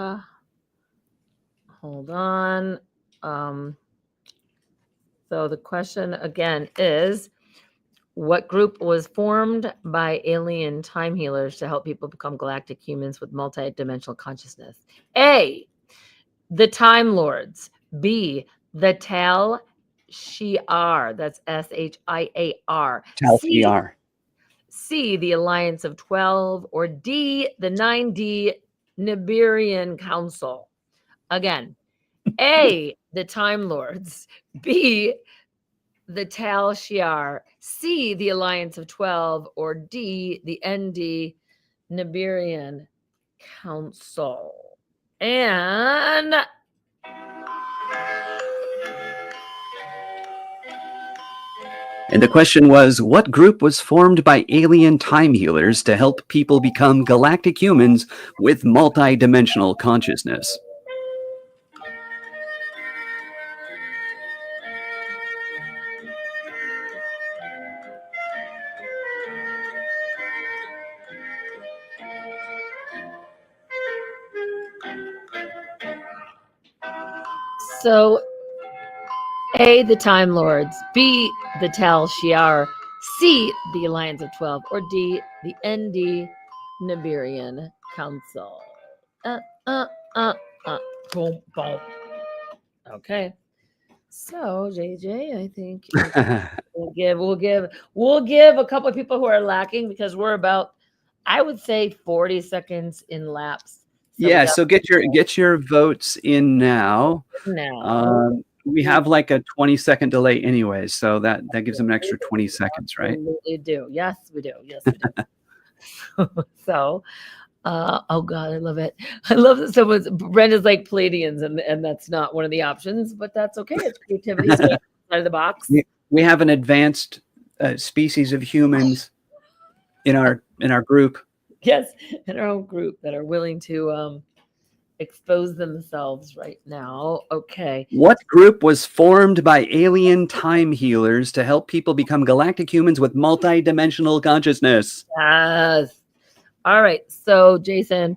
hold on. So the question again is, what group was formed by alien time healers to help people become galactic humans with multi-dimensional consciousness? A, the Time Lords. B, the Tal Shiar. That's SHIAR. Tal Shiar. C, the Alliance of 12, or D, the 9D Nibirian Council. Again, A, the Time Lords. B, the Tal Shiar. C, the Alliance of 12, or D, the ND Nibirian Council. And the question was, what group was formed by alien time healers to help people become galactic humans with multi-dimensional consciousness? so A, the Time Lords. B, the Tal Shiar. C, the Alliance of 12. Or D, the ND Nibirian Council. Boom, boom. Okay. So, JJ, I think we'll give a couple of people who are lacking, because we're about, I would say, 40 seconds in lapse. So get your votes in now. We have like a 20-second delay anyways, so that gives them an extra 20 seconds, right? We do. Yes, we do. So, oh God, I love it. I love that someone's Brenda's like Palladians, and that's not one of the options, but that's okay. It's creativity out of the box. We have an advanced species of humans in our group. Yes, in our own group that are willing to expose themselves right now. Okay. What group was formed by alien time healers to help people become galactic humans with multi-dimensional consciousness? Yes. All right. So, Jason,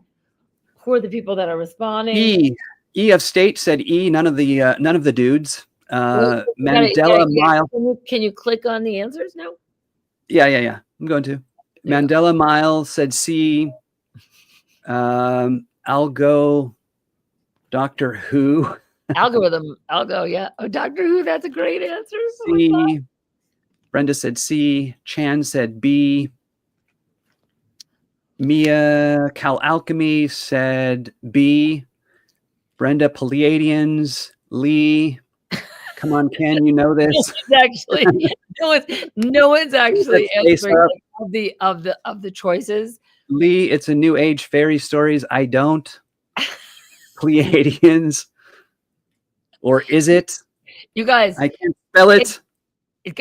who are the people that are responding? E of State said E. None of the dudes. Mandela Mile. Can you click on the answers now? Yeah. I'm going to. Mandela Mile said C. I'll go Doctor Who. Algorithm. I'll go, yeah. Oh, Doctor Who, that's a great answer. C. Brenda said C. Chan said B. Mia Cal Alchemy said B. Brenda Palladians. Lee. Come on, Ken, you know this. No one's actually answering of the choices. Lee, it's a new age fairy stories. I don't. Pleiadians. Or is it? You guys. I can't spell it. It's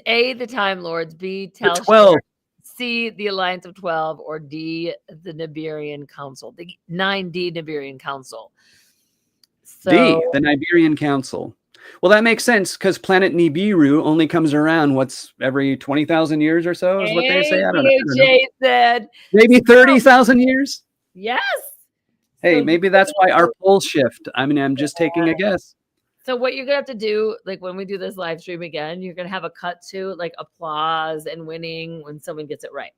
A, the Time Lords. B, Tal 12. C, the Alliance of 12. Or D, the Nibirian Council. The 9D Nibirian Council. So, D, the Nibirian Council. Well, that makes sense because planet Nibiru only comes around every 20,000 years or so is what they say. I don't know. Jason. Maybe 30,000 years. Yes. Hey, So maybe that's why our poles shift. I mean, I'm just taking a guess. So what you're gonna have to do, like when we do this live stream again, you're gonna have a cut to like applause and winning when someone gets it right.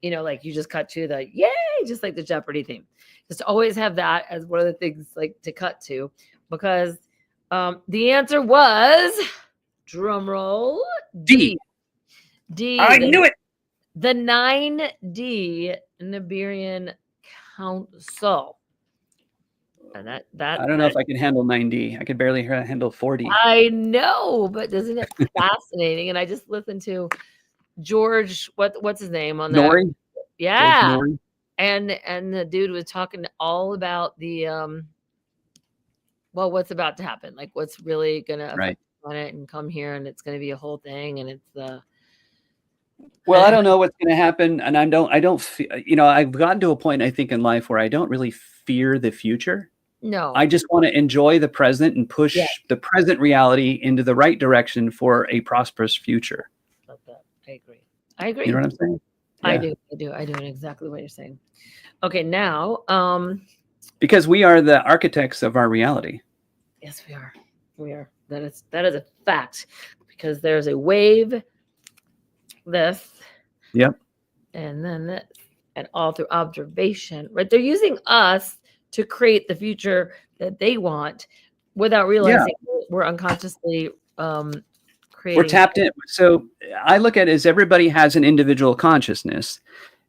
You know, like you just cut to the yay, just like the Jeopardy theme. Just always have that as one of the things like to cut to, because the answer was, drum roll, D. I knew it. The 9D Nibirian Council. And that I don't know if I can handle 9D. I could barely handle 4D. I know, but isn't it fascinating? And I just listened to George, what's his name on that? Nori? Yeah. George Nori? And the dude was talking all about the well, what's about to happen, like what's really gonna affect the planet and come here, and it's gonna be a whole thing, and it's the Well, I don't know what's going to happen, and I don't you know, I've gotten to a point I think in life where I don't really fear the future. No. I just want to enjoy the present and push the present reality into the right direction for a prosperous future. I agree. I agree. You know what I'm saying? I do. I do exactly what you're saying. Okay, now because we are the architects of our reality. Yes, we are. We are. That is a fact, because there's a wave, this, yep, and then this, and all through observation, right? They're using us to create the future that they want without realizing we're unconsciously creating. We're tapped in. So I look at it as everybody has an individual consciousness,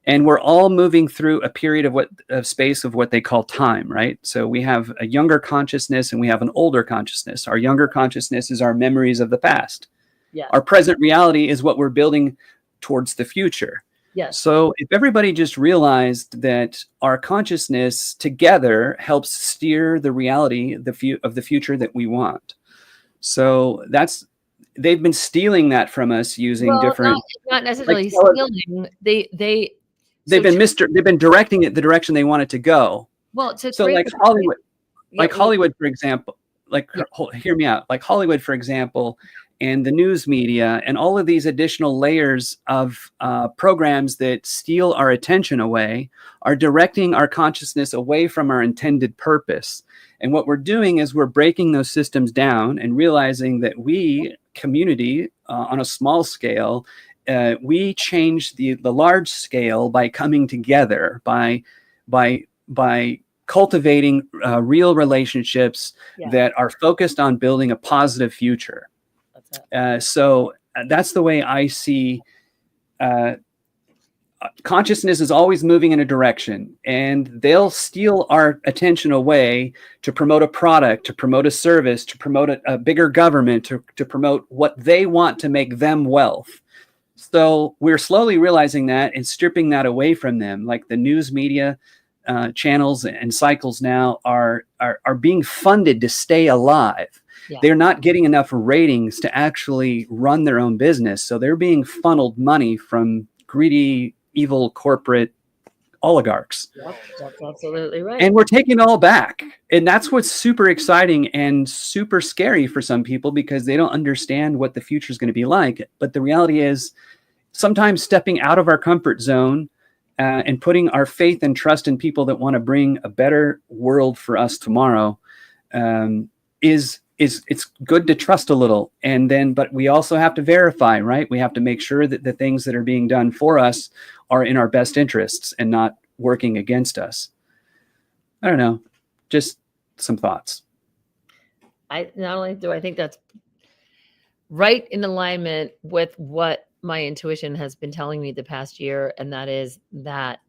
and we're all moving through a period of space of what they call time, right? So we have a younger consciousness and we have an older consciousness. Our younger consciousness is our memories of the past. Yeah. Our present reality is what we're building towards the future. Yes. So if everybody just realized that our consciousness together helps steer the reality of the future that we want. So they've been stealing that from us using different. Not necessarily stealing. They've been directing it the direction they want it to go. Well, so like Hollywood, for example, hear me out. Like Hollywood, for example, and the news media and all of these additional layers of programs that steal our attention away are directing our consciousness away from our intended purpose. And what we're doing is we're breaking those systems down and realizing that we, community, on a small scale, we change the large scale by coming together, by cultivating real relationships that are focused on building a positive future. So that's the way I see consciousness is always moving in a direction, and they'll steal our attention away to promote a product, to promote a service, to promote a bigger government, to promote what they want to make them wealth. So we're slowly realizing that and stripping that away from them. Like the news media channels and cycles now are being funded to stay alive. Yeah. They're not getting enough ratings to actually run their own business. So they're being funneled money from greedy, evil corporate oligarchs. Yep, that's absolutely right. And we're taking it all back. And that's what's super exciting and super scary for some people, because they don't understand what the future is going to be like. But the reality is, sometimes stepping out of our comfort zone and putting our faith and trust in people that want to bring a better world for us tomorrow it's good to trust a little. And then, but we also have to verify, right? We have to make sure that the things that are being done for us are in our best interests and not working against us. I don't know, just some thoughts. Not only do I think that's right in alignment with what my intuition has been telling me the past year, and that is that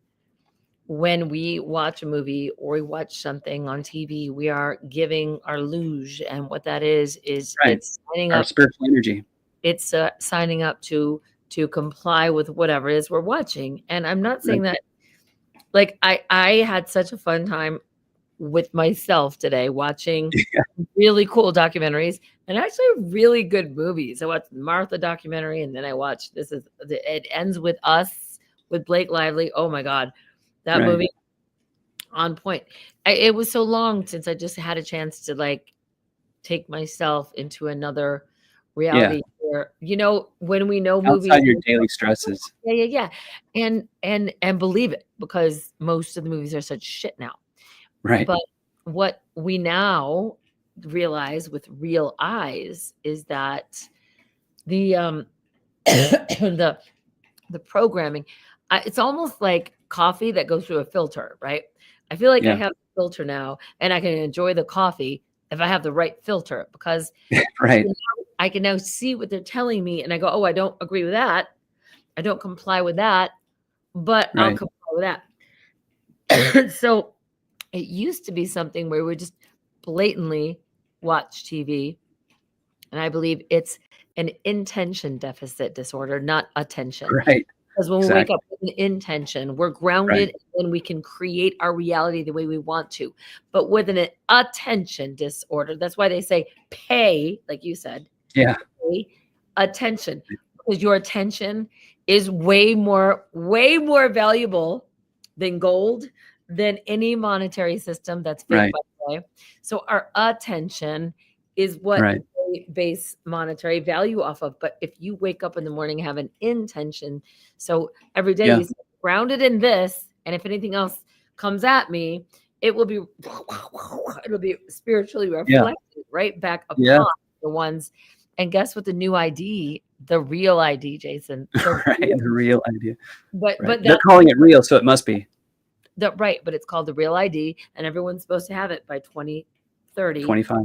when we watch a movie or we watch something on TV, we are giving our luge, and what that is it's signing our up, spiritual energy. It's signing up to comply with whatever it is we're watching. And I'm not saying that, like, I had such a fun time with myself today watching really cool documentaries and actually really good movies. I watched the Martha documentary, and then I watched It Ends With Us with Blake Lively. Oh my God. That movie on point. It was so long since I just had a chance to take myself into another reality where, when we know movies Outside your daily stresses. yeah, and believe it, because most of the movies are such shit now. Right. But what we now realize with real eyes is that the the programming, it's almost like coffee that goes through a filter, right? I feel like I have a filter now, and I can enjoy the coffee if I have the right filter, because right. I can now see what they're telling me, and I go, oh, I don't agree with that. I don't comply with that, but I'll comply with that. So it used to be something where we just blatantly watch TV. And I believe it's an intention deficit disorder, not attention. Right. Because when we wake up with an intention, we're grounded, and we can create our reality the way we want to. But with an attention disorder, that's why they say pay, like you said. Yeah. Pay attention, because your attention is way more valuable than gold, than any monetary system that's fake, by the way. So our attention is what they base monetary value off of. But if you wake up in the morning and have an intention, so every day you stay grounded in this, and if anything else comes at me, it'll be spiritually reflected right back upon the ones. And guess what? The new ID, the real ID, Jason. The real ID. But they're calling it real, so it must be. But it's called the real ID, and everyone's supposed to have it by 2030. 25.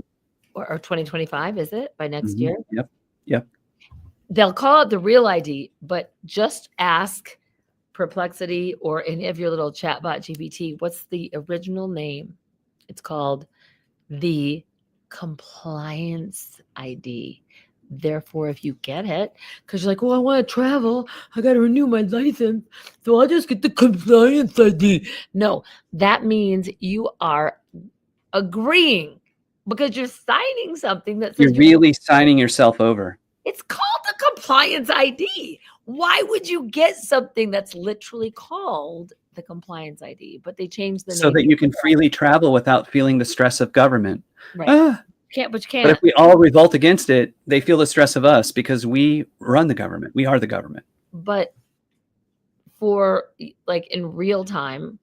Or 2025, is it? By next year? Yep. They'll call it the real ID, but just ask Perplexity or any of your little chatbot GPT, what's the original name? It's called the compliance ID. Therefore, if you get it, because you're like, oh, I want to travel, I got to renew my license, so I'll just get the compliance ID. No, that means you are agreeing, because you're signing something that says you're really signing yourself over. It's called the compliance ID. Why would you get something that's literally called the compliance ID? But they changed the name. So that you can freely travel without feeling the stress of government. Right. But you can't. But if we all revolt against it, they feel the stress of us because we run the government. We are the government. But for like in real time,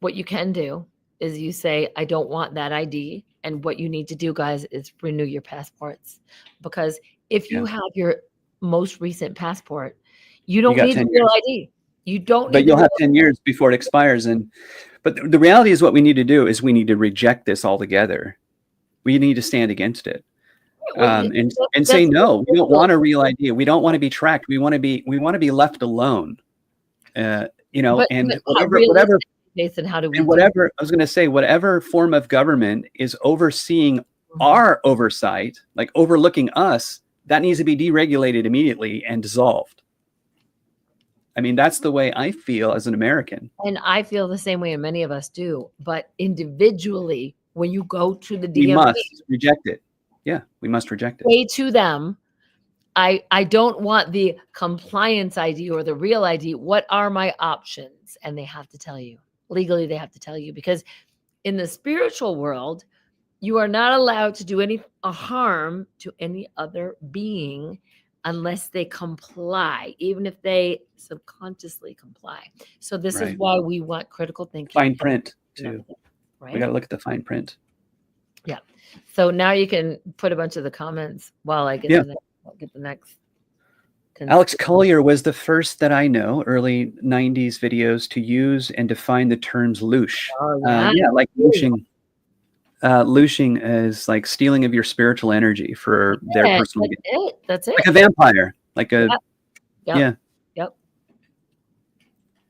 what you can do is you say, I don't want that ID. And what you need to do, guys, is renew your passports. Because if you have your most recent passport, you don't need the real ID. You don't. But you'll have 10 years before it expires. But the reality is, what we need to do is we need to reject this altogether. We need to stand against it, and say no. We don't want a real ID. We don't want to be tracked. We want to be left alone. And whatever. Jason, how do we? And whatever I was going to say, whatever form of government is overseeing our oversight, like overlooking us, that needs to be deregulated immediately and dissolved. I mean, that's the way I feel as an American. And I feel the same way, and many of us do. But individually, when you go to the DMV, we must reject it. Yeah, we must reject it. Say to them, I don't want the compliance ID or the real ID. What are my options? And they have to tell you. Legally, they have to tell you, because in the spiritual world, you are not allowed to do any harm to any other being unless they comply, even if they subconsciously comply. So this is why we want critical thinking. Fine print too. Right? We got to look at the fine print. Yeah. So now you can put a bunch of the comments while I get the next. Alex Collier was the first that I know, early 90s videos, to use and define the terms loosh. Like looshing. Looshing is like stealing of your spiritual energy for their personal gain. That's it. Like a vampire. Yep.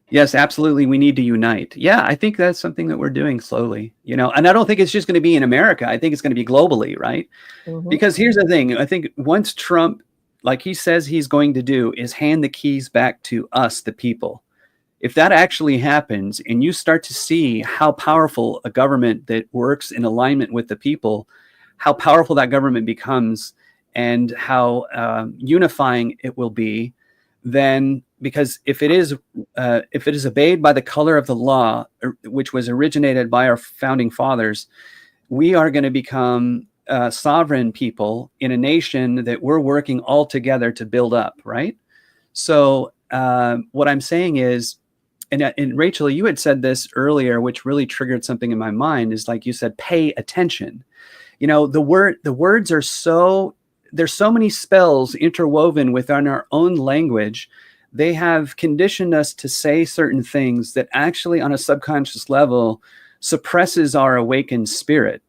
Yes, absolutely. We need to unite. Yeah, I think that's something that we're doing slowly, and I don't think it's just going to be in America. I think it's going to be globally, right? Mm-hmm. Because here's the thing. I think once Trump, like he says he's going to do, is hand the keys back to us, the people. If that actually happens and you start to see how powerful a government that works in alignment with the people, how powerful that government becomes and how unifying it will be, then because if it is obeyed by the color of the law, which was originated by our founding fathers, we are going to become sovereign people in a nation that we're working all together to build up, right? So what I'm saying is, and Rachel, you had said this earlier, which really triggered something in my mind, is like you said, pay attention. You know, the words are there's so many spells interwoven within our own language. They have conditioned us to say certain things that actually on a subconscious level suppresses our awakened spirit.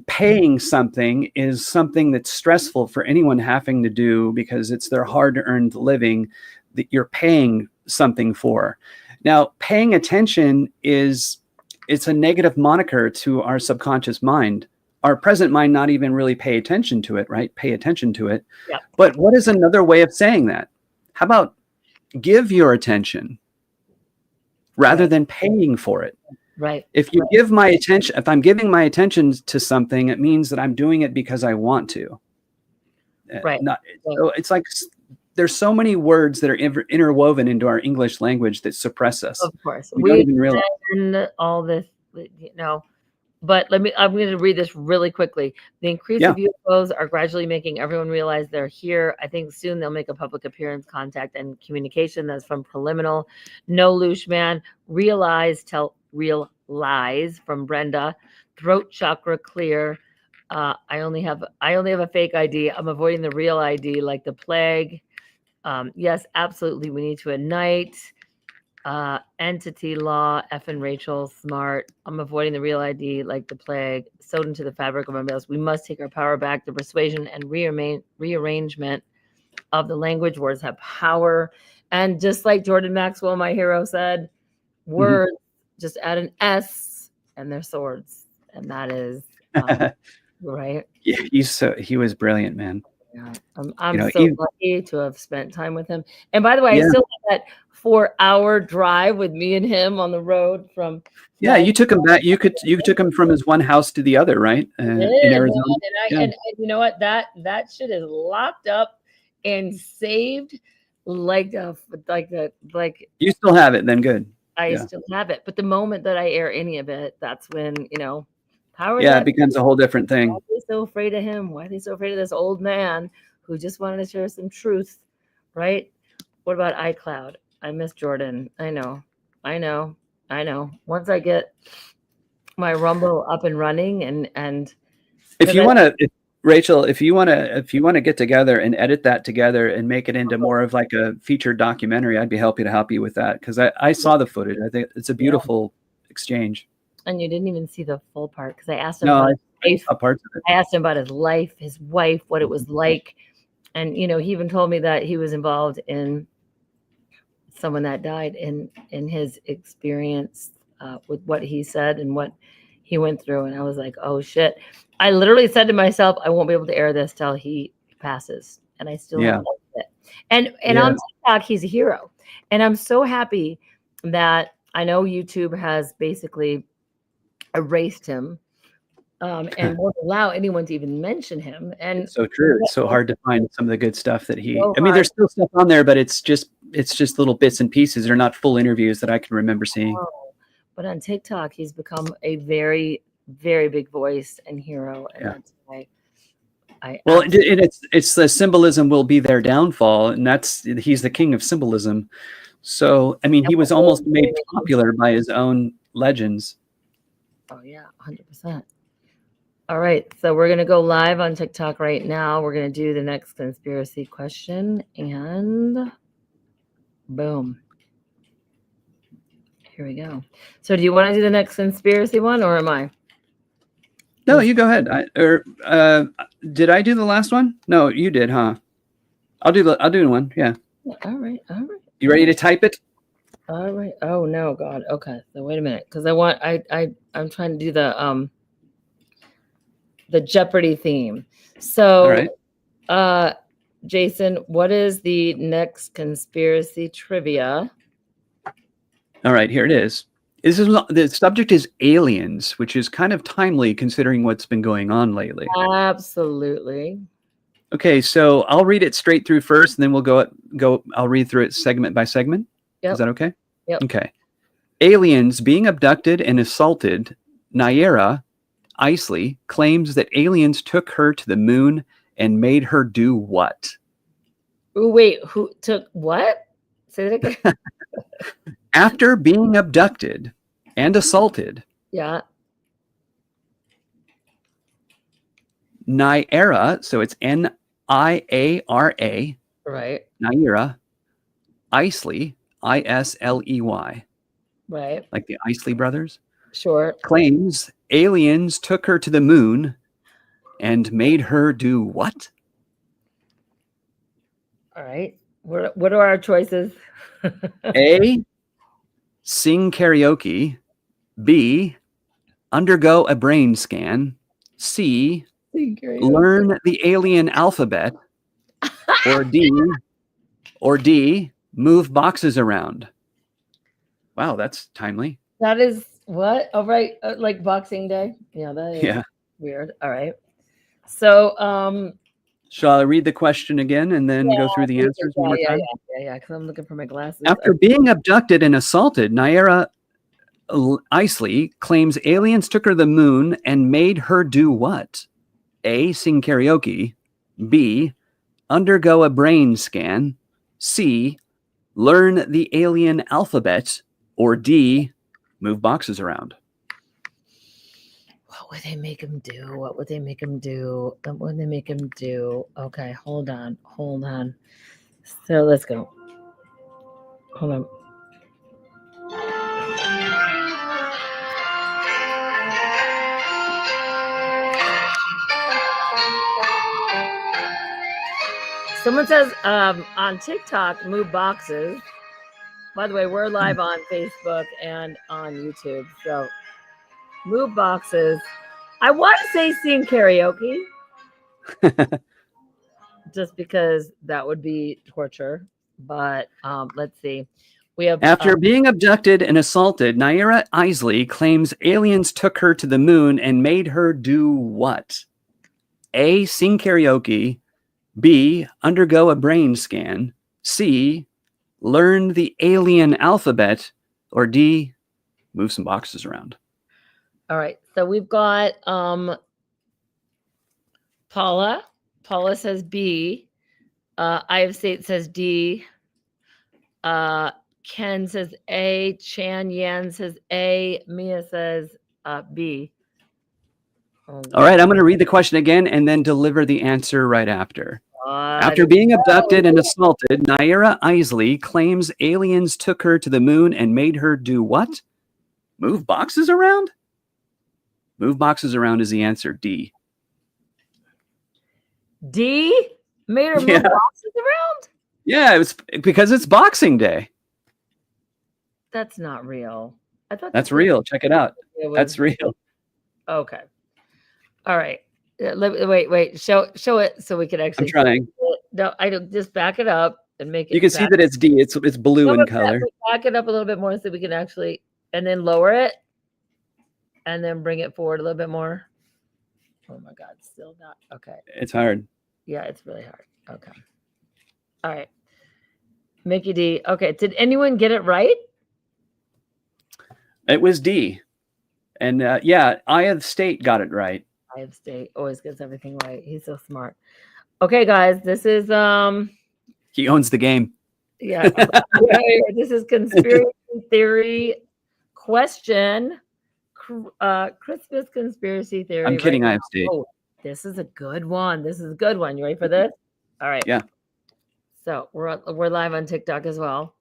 Paying something is something that's stressful for anyone having to do because it's their hard-earned living that you're paying something for. Now, paying attention it's a negative moniker to our subconscious mind. Our present mind not even really pay attention to it, right? Pay attention to it. Yeah. But what is another way of saying that? How about give your attention rather than paying for it? Right. If you give my attention, if I'm giving my attention to something, it means that I'm doing it because I want to. Right. So it's like there's so many words that are interwoven into our English language that suppress us. Of course. We don't even realize. All this, you know, but I'm going to read this really quickly. The increase of UFOs are gradually making everyone realize they're here. I think soon they'll make a public appearance, contact, and communication. That's from Preliminal. No Loosh Man. Realize, tell real lies from Brenda. Throat chakra clear. I only have a fake ID. I'm avoiding the real ID like the plague. Yes, absolutely. We need to ignite. Entity law, F and Rachel, smart. I'm avoiding the real ID like the plague. Sewed into the fabric of our males. We must take our power back. The persuasion and rearrangement of the language. Words have power. And just like Jordan Maxwell, my hero, said, words just add an S and they're swords. And that is right. Yeah, he was brilliant, man. Yeah, I'm lucky to have spent time with him. And by the way, I still have that 4-hour drive with me and him on the road from. Yeah, you took him back. You took him from his one house to the other, right? In Arizona. And you know what? That shit is locked up and saved like. You still have it, then good. I still have it, but the moment that I air any of it, that's when power. Yeah, it becomes a whole different thing. Why are they so afraid of him? Why are they so afraid of this old man who just wanted to share some truth, right? What about iCloud? I miss Jordan. I know. Once I get my Rumble up and running and if you want to, Rachel, if you want to get together and edit that together and make it into more of like a featured documentary, I'd be happy to help you with that because I saw the footage. I think it's a beautiful exchange. And you didn't even see the full part because I asked him parts of it. I asked him about his life, his wife, what it was like. And, he even told me that he was involved in someone that died in his experience with what he said and what he went through. And I was like, oh, shit. I literally said to myself, I won't be able to air this till he passes. And I still haven't it. And on TikTok, he's a hero. And I'm so happy that I know YouTube has basically erased him and won't allow anyone to even mention him. And it's so true. It's so hard to find some of the good stuff that there's still stuff on there, but it's just little bits and pieces. They're not full interviews that I can remember seeing. But on TikTok, he's become a very, very big voice and hero. And that's why it's the symbolism will be their downfall. And he's the king of symbolism. So, I mean, he was almost made popular by his own legends. Oh, yeah, 100%. All right. So we're going to go live on TikTok right now. We're going to do the next conspiracy question. And boom. Here we go. So do you want to do the next conspiracy one or am I? No, you go ahead. Did I do the last one? No, you did, huh? I'll do one. Yeah. All right. You ready to type it? All right. Oh no, God. Okay. So wait a minute, because I'm trying to do the Jeopardy theme. So, all right. Jason, what is the next conspiracy trivia? All right, here it is. The subject is aliens, which is kind of timely considering what's been going on lately. Absolutely. Okay, so I'll read it straight through first, and then we'll go. I'll read through it segment by segment. Yep. Is that okay? Yep. Okay. Aliens being abducted and assaulted Naira Isley claims that aliens took her to the moon and made her do what? Ooh, wait, who took what? Say that again. After being abducted and assaulted, Yeah. Nyara, so it's Niara, Right. Nyara, Isley, Isley, Right. like the Isley brothers, Sure. claims aliens took her to the moon and made her do what? All right. What are our choices? A, sing karaoke. B, undergo a brain scan. C, learn the alien alphabet. Or D, move boxes around. Wow, that's timely. That is what? Oh, right. Like Boxing Day. Yeah, that is weird. All right. So, shall I read the question again and then go through the answers one more time? Yeah, because I'm looking for my glasses. After being abducted and assaulted, Nyara Isley claims aliens took her to the moon and made her do what? A, sing karaoke. B, undergo a brain scan. C, learn the alien alphabet. Or D, move boxes around. What would they make him do? What would they make him do? What would they make him do? Okay, hold on. So let's go. Hold on. Someone says on TikTok, move boxes. By the way, we're live on Facebook and on YouTube. So move boxes. I want to say sing karaoke. Just because that would be torture. But let's see. We have After being abducted and assaulted, Nyara Isley claims aliens took her to the moon and made her do what? A, sing karaoke. B, undergo a brain scan. C, learn the alien alphabet. Or D, move some boxes around. All right. So we've got Paula. Paula says B. Iowa State says D. Ken says A. Chan Yan says A. Mia says B. All right, I'm going to read the question again and then deliver the answer right after. After being abducted and assaulted, Nyara Isley claims aliens took her to the moon and made her do what? Move boxes around? Move boxes around is the answer. D. D? Made her move boxes around? Yeah, it was because it's Boxing Day. That's not real. I thought that's real. Check it out. That's real. Okay. All right. Wait. Show it so we can actually. I'm trying. No, I don't. Just back it up and make it. You can see that it's D. It's blue in color. Back it up a little bit more so we can actually, and then lower it, and then bring it forward a little bit more. Oh my God! Still not okay. It's hard. Yeah, it's really hard. Okay. All right. Mickey D. Okay. Did anyone get it right? It was D. And Iowa State got it right. Iowa State always gets everything right. He's so smart. Okay, guys, this is he owns the game. Yeah. This is conspiracy theory question. Christmas conspiracy theory. I'm kidding, Iowa State. Oh, this is a good one. You ready for this? All right. Yeah. So we're live on TikTok as well.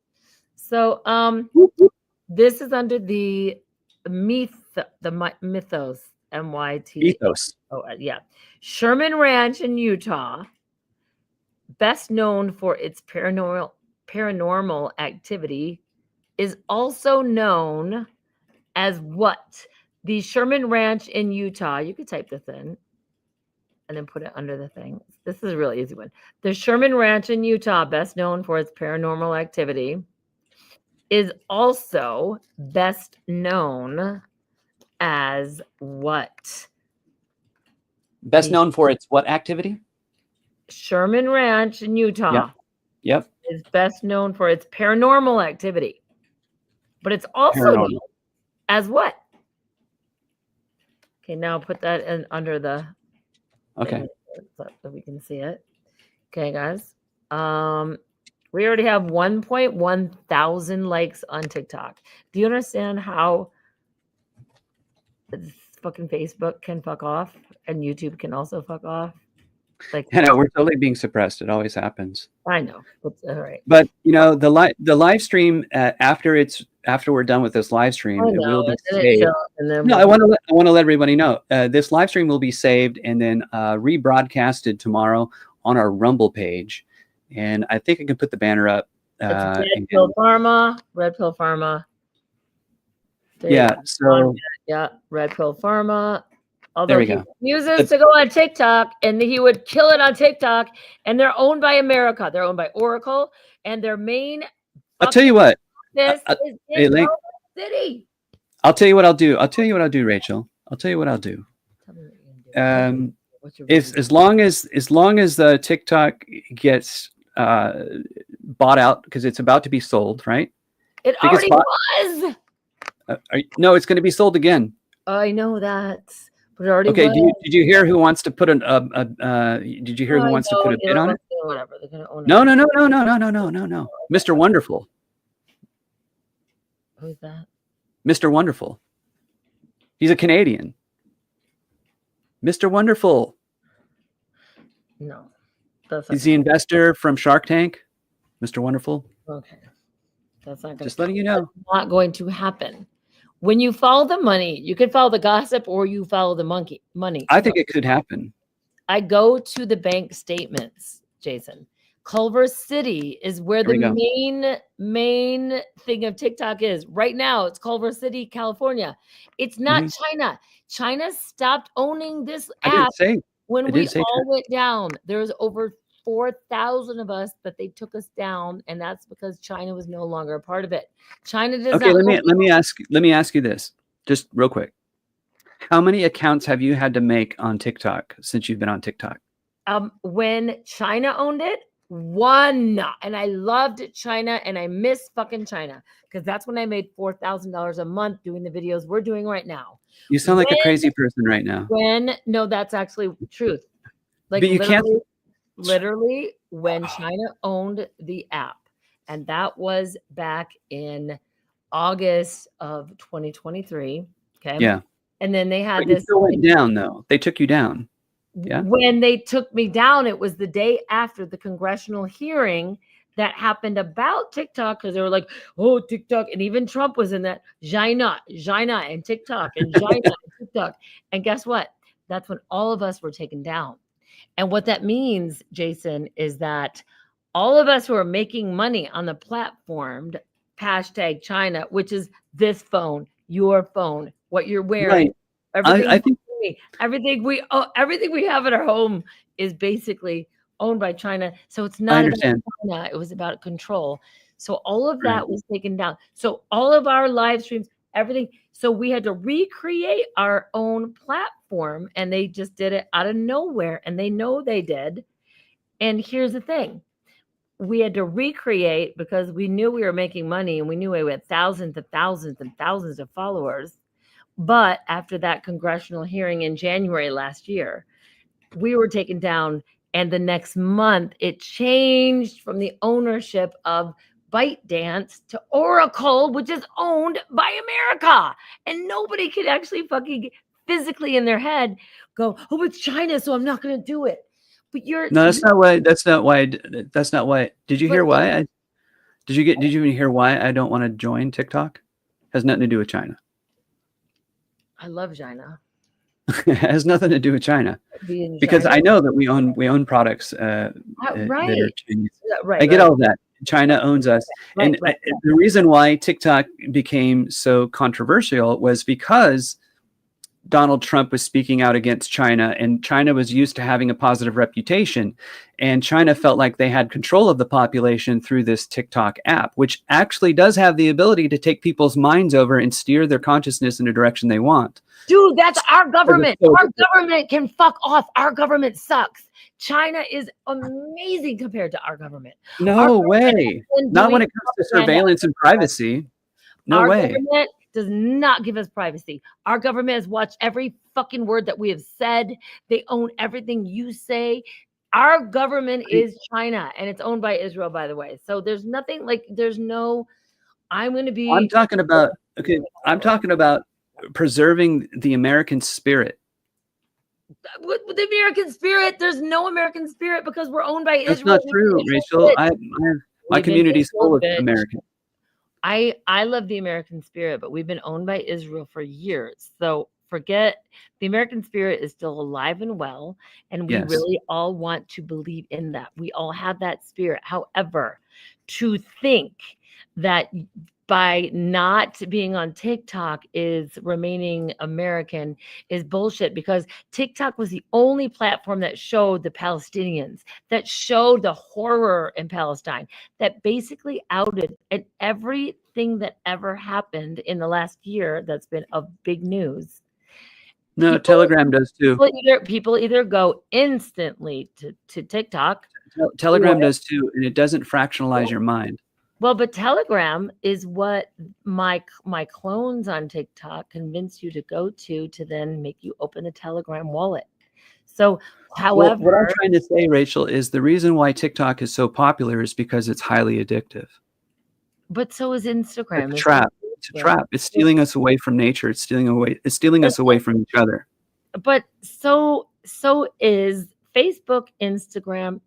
So this is under the mythos, MYT. Ethos. Oh, yeah. Sherman Ranch in Utah, best known for its paranormal activity, is also known as what? The Sherman Ranch in Utah. You could type this in and then put it under the thing. This is a really easy one. The Sherman Ranch in Utah, best known for its paranormal activity, is also best known as what? Best known for its what activity? Sherman Ranch in Utah. Yep. Is best known for its paranormal activity. But it's also known as what? Okay, now put that in under the Okay. so that we can see it. Okay, guys. We already have 1.1 thousand likes on TikTok. Do you understand how fucking Facebook can fuck off and YouTube can also fuck off? Like, I know we're totally being suppressed. It always happens. I know. But, all right. But the live stream after we're done with this live stream, it will be saved. No, I want to let everybody know this live stream will be saved and then rebroadcasted tomorrow on our Rumble page. And I think I can put the banner up. Red Pill Pharma. Yeah. So yeah, Red Pill Pharma. Although there we he go. refuses to go on TikTok, and he would kill it on TikTok, and they're owned by America. They're owned by Oracle, and their main. I'll tell you what. This is in New York City. I'll tell you what I'll do. I'll tell you what I'll do, Rachel. I'll tell you what I'll do. As long as the TikTok gets bought out because it's about to be sold, right? It already was. No, it's going to be sold again. I know that, but it already. Okay. Was. Did you hear who wants to put Did you hear who wants to put a bid on it? Whatever. They're going to own it. No. Mr. Wonderful. Who's that? Mr. Wonderful. He's a Canadian. Mr. Wonderful. No. He's the investor from Shark Tank. Mr. Wonderful. Okay. That's not going Just letting you know. That's not going to happen. When you follow the money, you can follow the gossip or you follow the money. I think it could happen. I go to the bank statements, Jason. Culver City is where the main thing of TikTok is. Right now, it's Culver City, California. It's not China. China stopped owning this app when we all went down. There's over 4,000 of us that they took us down, and that's because China was no longer a part of it. China does not. Okay, let me ask you this, just real quick. How many accounts have you had to make on TikTok since you've been on TikTok? When China owned it, one, and I loved China, and I miss fucking China because that's when I made $4,000 a month doing the videos we're doing right now. You sound like a crazy person right now. No, that's actually truth. Like, but you can't. Literally, when China owned the app, and that was back in August of 2023. Okay. Yeah. And then they had this. You still went down though. They took you down. Yeah. When they took me down, it was the day after the congressional hearing that happened about TikTok because they were like, "Oh, TikTok," and even Trump was in that. China, and TikTok, and China, and TikTok. And guess what? That's when all of us were taken down. And what that means, Jason, is that all of us who are making money on the platform, hashtag China, which is this phone, your phone, what you're wearing, everything, everything we have in our home is basically owned by China. So it's not about China, it was about control. So all of that was taken down. So all of our live streams, everything. So we had to recreate our own platform, and they just did it out of nowhere, and they know they did. And here's the thing. We had to recreate because we knew we were making money, and we knew we had thousands and thousands and thousands of followers. But after that congressional hearing in January last year, we were taken down, and the next month it changed from the ownership of ByteDance to Oracle, which is owned by America. And nobody could actually fucking physically in their head go, "Oh, it's China, so I'm not going to do it." But that's not why. Did you hear why? Did you even hear why I don't want to join TikTok? Has nothing to do with China. I love China. It has nothing to do with China because I know that we own products that are Chinese. I get all of that. China owns us. The reason why TikTok became so controversial was because Donald Trump was speaking out against China, and China was used to having a positive reputation, and China felt like they had control of the population through this TikTok app, which actually does have the ability to take people's minds over and steer their consciousness in a direction they want. Dude, that's our government. Our government can fuck off. Our government sucks. China is amazing compared to our government. No way. Not when it comes to surveillance and privacy. No way. Government does not give us privacy. Our government has watched every fucking word that we have said. They own everything you say. Our government is China, and it's owned by Israel, by the way. So there's nothing like, there's no, I'm going to be. I'm talking about, okay, I'm talking about preserving the American spirit. With the American spirit, there's no American spirit because we're owned by That's Israel. not true, Rachel. My community is full of Americans. I love the American spirit, but we've been owned by Israel for years. So forget, the American spirit is still alive and well, and we Yes. really all want to believe in that. We all have that spirit. However, to think that by not being on TikTok is remaining American is bullshit, because TikTok was the only platform that showed the Palestinians, that showed the horror in Palestine, that basically outed, and everything that ever happened in the last year that's been of big news. No, Telegram does too. People either go instantly to TikTok. Telegram does too, and it doesn't fractionalize your mind. Well, but Telegram is what my clones on TikTok convince you to go to then make you open a Telegram wallet. So, however, what I'm trying to say, Rachel, is the reason why TikTok is so popular is because it's highly addictive. But so is Instagram. It's a trap. It's a trap. It's stealing us away from nature. It's stealing us away from each other. But so is Facebook, Instagram,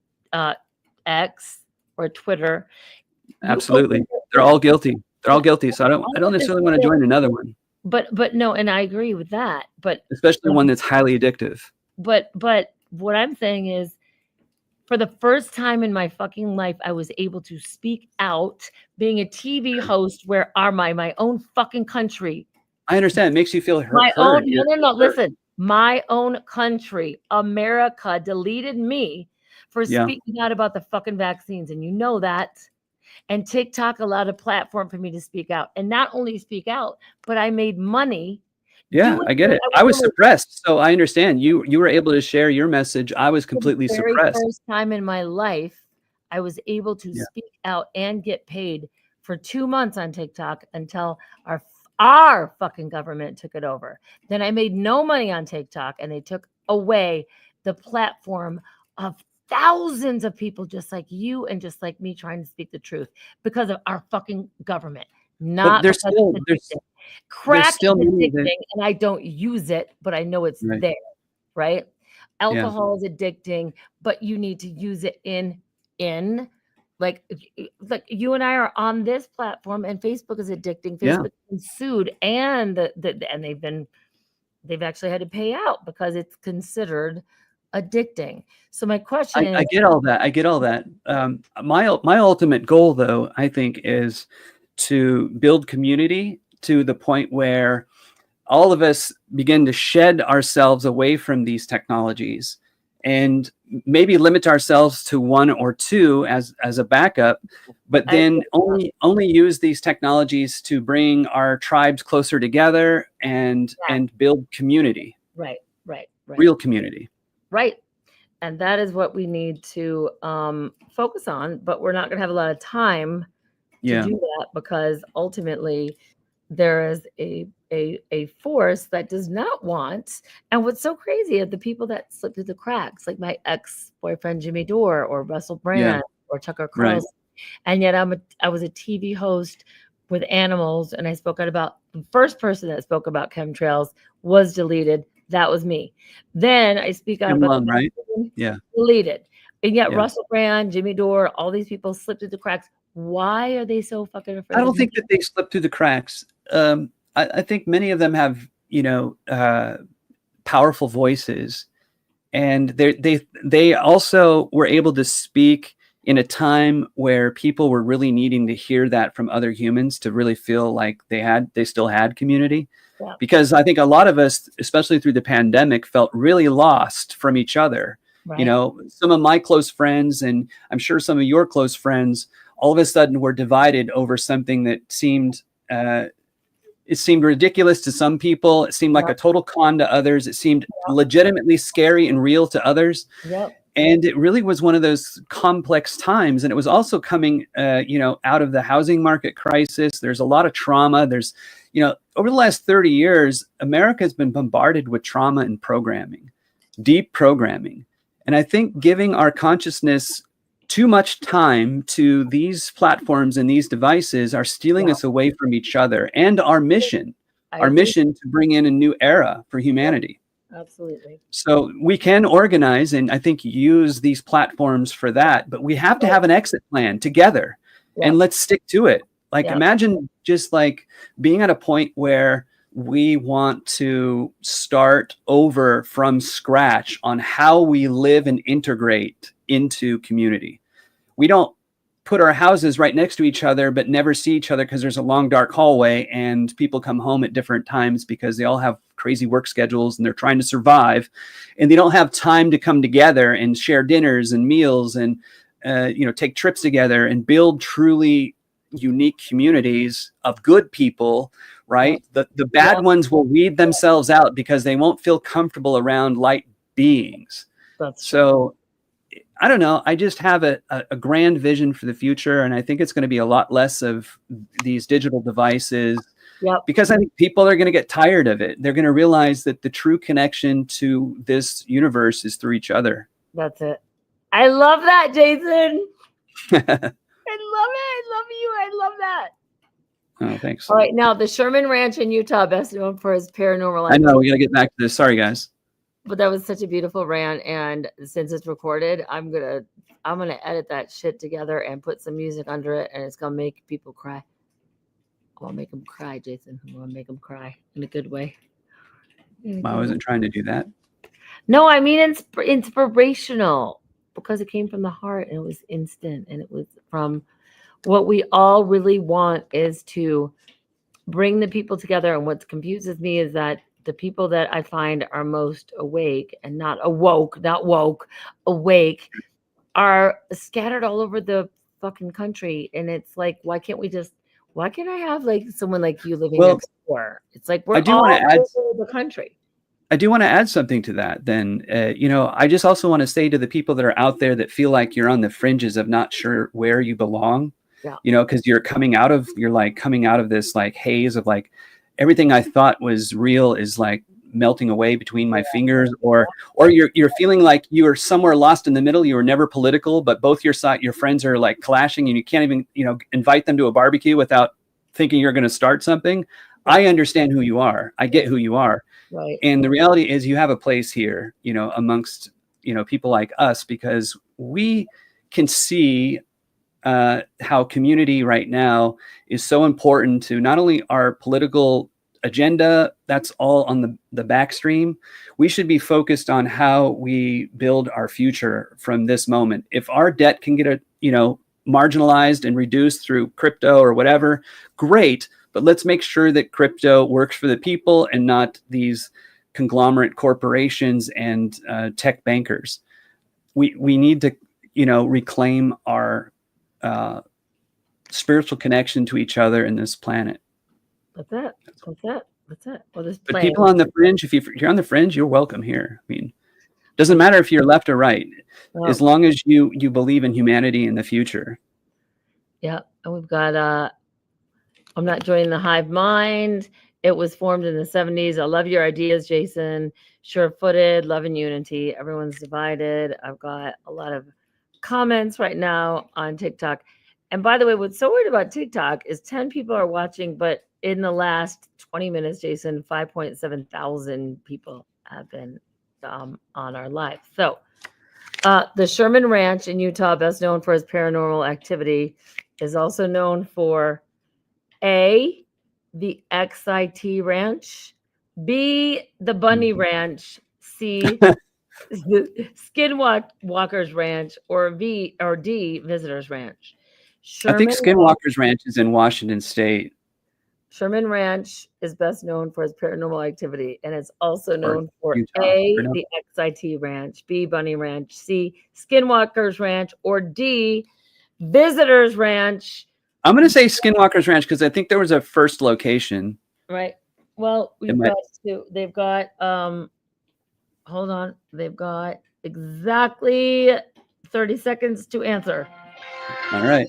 X, or Twitter. Absolutely. They're all guilty. They're all guilty. So I don't necessarily want to join another one. But no, and I agree with that. But especially one that's highly addictive. But what I'm saying is, for the first time in my fucking life, I was able to speak out, being a TV host where my own fucking country. I understand. It makes you feel hurt. No. Listen, my own country, America, deleted me for speaking out about the fucking vaccines, and you know that. And TikTok allowed a platform for me to speak out, and not only speak out, but I made money. Yeah, I get it. I was suppressed, so I understand. You were able to share your message. I was completely suppressed. First time in my life, I was able to speak out and get paid for 2 months on TikTok until our fucking government took it over. Then I made no money on TikTok, and they took away the platform of thousands of people just like you and just like me trying to speak the truth because of our fucking government. Not there's still crack is addicting, and I don't use it, but I know it's there, right? Alcohol is addicting, but you need to use it in like you and I are on this platform, and Facebook is addicting. Facebook been sued, and they've actually had to pay out because it's considered addicting. So my question is, I get all that. My ultimate goal, though, I think, is to build community to the point where all of us begin to shed ourselves away from these technologies and maybe limit ourselves to one or two as a backup, but then only use these technologies to bring our tribes closer together and build community. Right. Real community. Right. And that is what we need to focus on, but we're not going to have a lot of time to do that, because ultimately there is a force that does not want. And what's so crazy are the people that slip through the cracks, like my ex-boyfriend Jimmy Dore or Russell Brand or Tucker Carlson. And yet I was a TV host with animals, and I spoke out about, the first person that spoke about chemtrails was deleted. That was me. Then I speak out about deleted. And yet Russell Brand, Jimmy Dore, all these people slipped through the cracks. Why are they so fucking afraid? I don't think that they slipped through the cracks. I think many of them have, powerful voices, and they also were able to speak in a time where people were really needing to hear that from other humans to really feel like they still had community. Yeah. Because I think a lot of us, especially through the pandemic, felt really lost from each other. Right. Some of my close friends, and I'm sure some of your close friends, all of a sudden were divided over something that seemed ridiculous to some people. It seemed like a total con to others. It seemed legitimately scary and real to others. Yep. And it really was one of those complex times. And it was also coming, out of the housing market crisis. There's a lot of trauma. There's, over the last 30 years, America has been bombarded with trauma and programming, deep programming. And I think giving our consciousness too much time to these platforms and these devices are stealing us away from each other and our mission to bring in a new era for humanity. Absolutely. So we can organize and I think use these platforms for that, but we have to have an exit plan together and let's stick to it. Like imagine just like being at a point where we want to start over from scratch on how we live and integrate into community. We don't put our houses right next to each other, but never see each other because there's a long, dark hallway and people come home at different times because they all have crazy work schedules and they're trying to survive and they don't have time to come together and share dinners and meals and, take trips together and build truly unique communities of good people, right? The bad ones will weed themselves out because they won't feel comfortable around light beings. So I don't know. I just have a grand vision for the future. And I think it's going to be a lot less of these digital devices because I think people are going to get tired of it. They're going to realize that the true connection to this universe is through each other. That's it. I love that, Jason. I love it. I love you. I love that. Oh, thanks. All right. Now, the Sherman Ranch in Utah, best known for his paranormal activity. I know. We got to get back to this. Sorry, guys. But that was such a beautiful rant. And since it's recorded, I'm gonna edit that shit together and put some music under it. And it's going to make people cry. I want to make them cry, Jason. I want to make them cry in a good way. I wasn't trying to do that. No, I mean, it's inspirational because it came from the heart and it was instant. And it was from what we all really want is to bring the people together. And what confuses me is that the people that I find are most awake and not awake are scattered all over the fucking country. And it's like, why can't I have like someone like you living next door? It's like we're all over the country. I do want to add something to that then. I just also want to say to the people that are out there that feel like you're on the fringes of not sure where you belong, because you're coming out of this like haze of like everything I thought was real is like melting away between my fingers, or you're feeling like you are somewhere lost in the middle. You were never political, but both your friends are like clashing and you can't even, invite them to a barbecue without thinking you're going to start something. I understand who you are. I get who you are. Right. And the reality is you have a place here, amongst, people like us, because we can see how community right now is so important to not only our political agenda, that's all on the backstream. We should be focused on how we build our future from this moment. If our debt can get marginalized and reduced through crypto or whatever, great. But let's make sure that crypto works for the people and not these conglomerate corporations and tech bankers. We need to, reclaim our spiritual connection to each other in this planet. That's it. Well, but people on the fringe, if you're on the fringe, you're welcome here. I mean, doesn't matter if you're left or right, as long as you believe in humanity and the future. Yeah, and we've got I'm not joining the hive mind. It was formed in the 70s. I love your ideas, Jason. Sure-footed, love and unity. Everyone's divided. I've got a lot of comments right now on TikTok. And by the way, what's so weird about TikTok is 10 people are watching, but in the last 20 minutes, Jason, 5.7 thousand people have been on our live. So the Sherman Ranch in Utah, best known for his paranormal activity, is also known for A, the XIT Ranch, B, the Bunny Ranch, C, the Skinwalkers Ranch, or D, Visitors Ranch. I think Skinwalkers Ranch is in Washington State. Sherman Ranch is best known for his paranormal activity, and it's also known for Utah, A, the XIT Ranch, B, Bunny Ranch, C, Skinwalkers Ranch, or D, Visitors Ranch. I'm going to say Skinwalkers Ranch because I think there was a first location. Right. Well, they've got hold on. They've got exactly 30 seconds to answer. All right.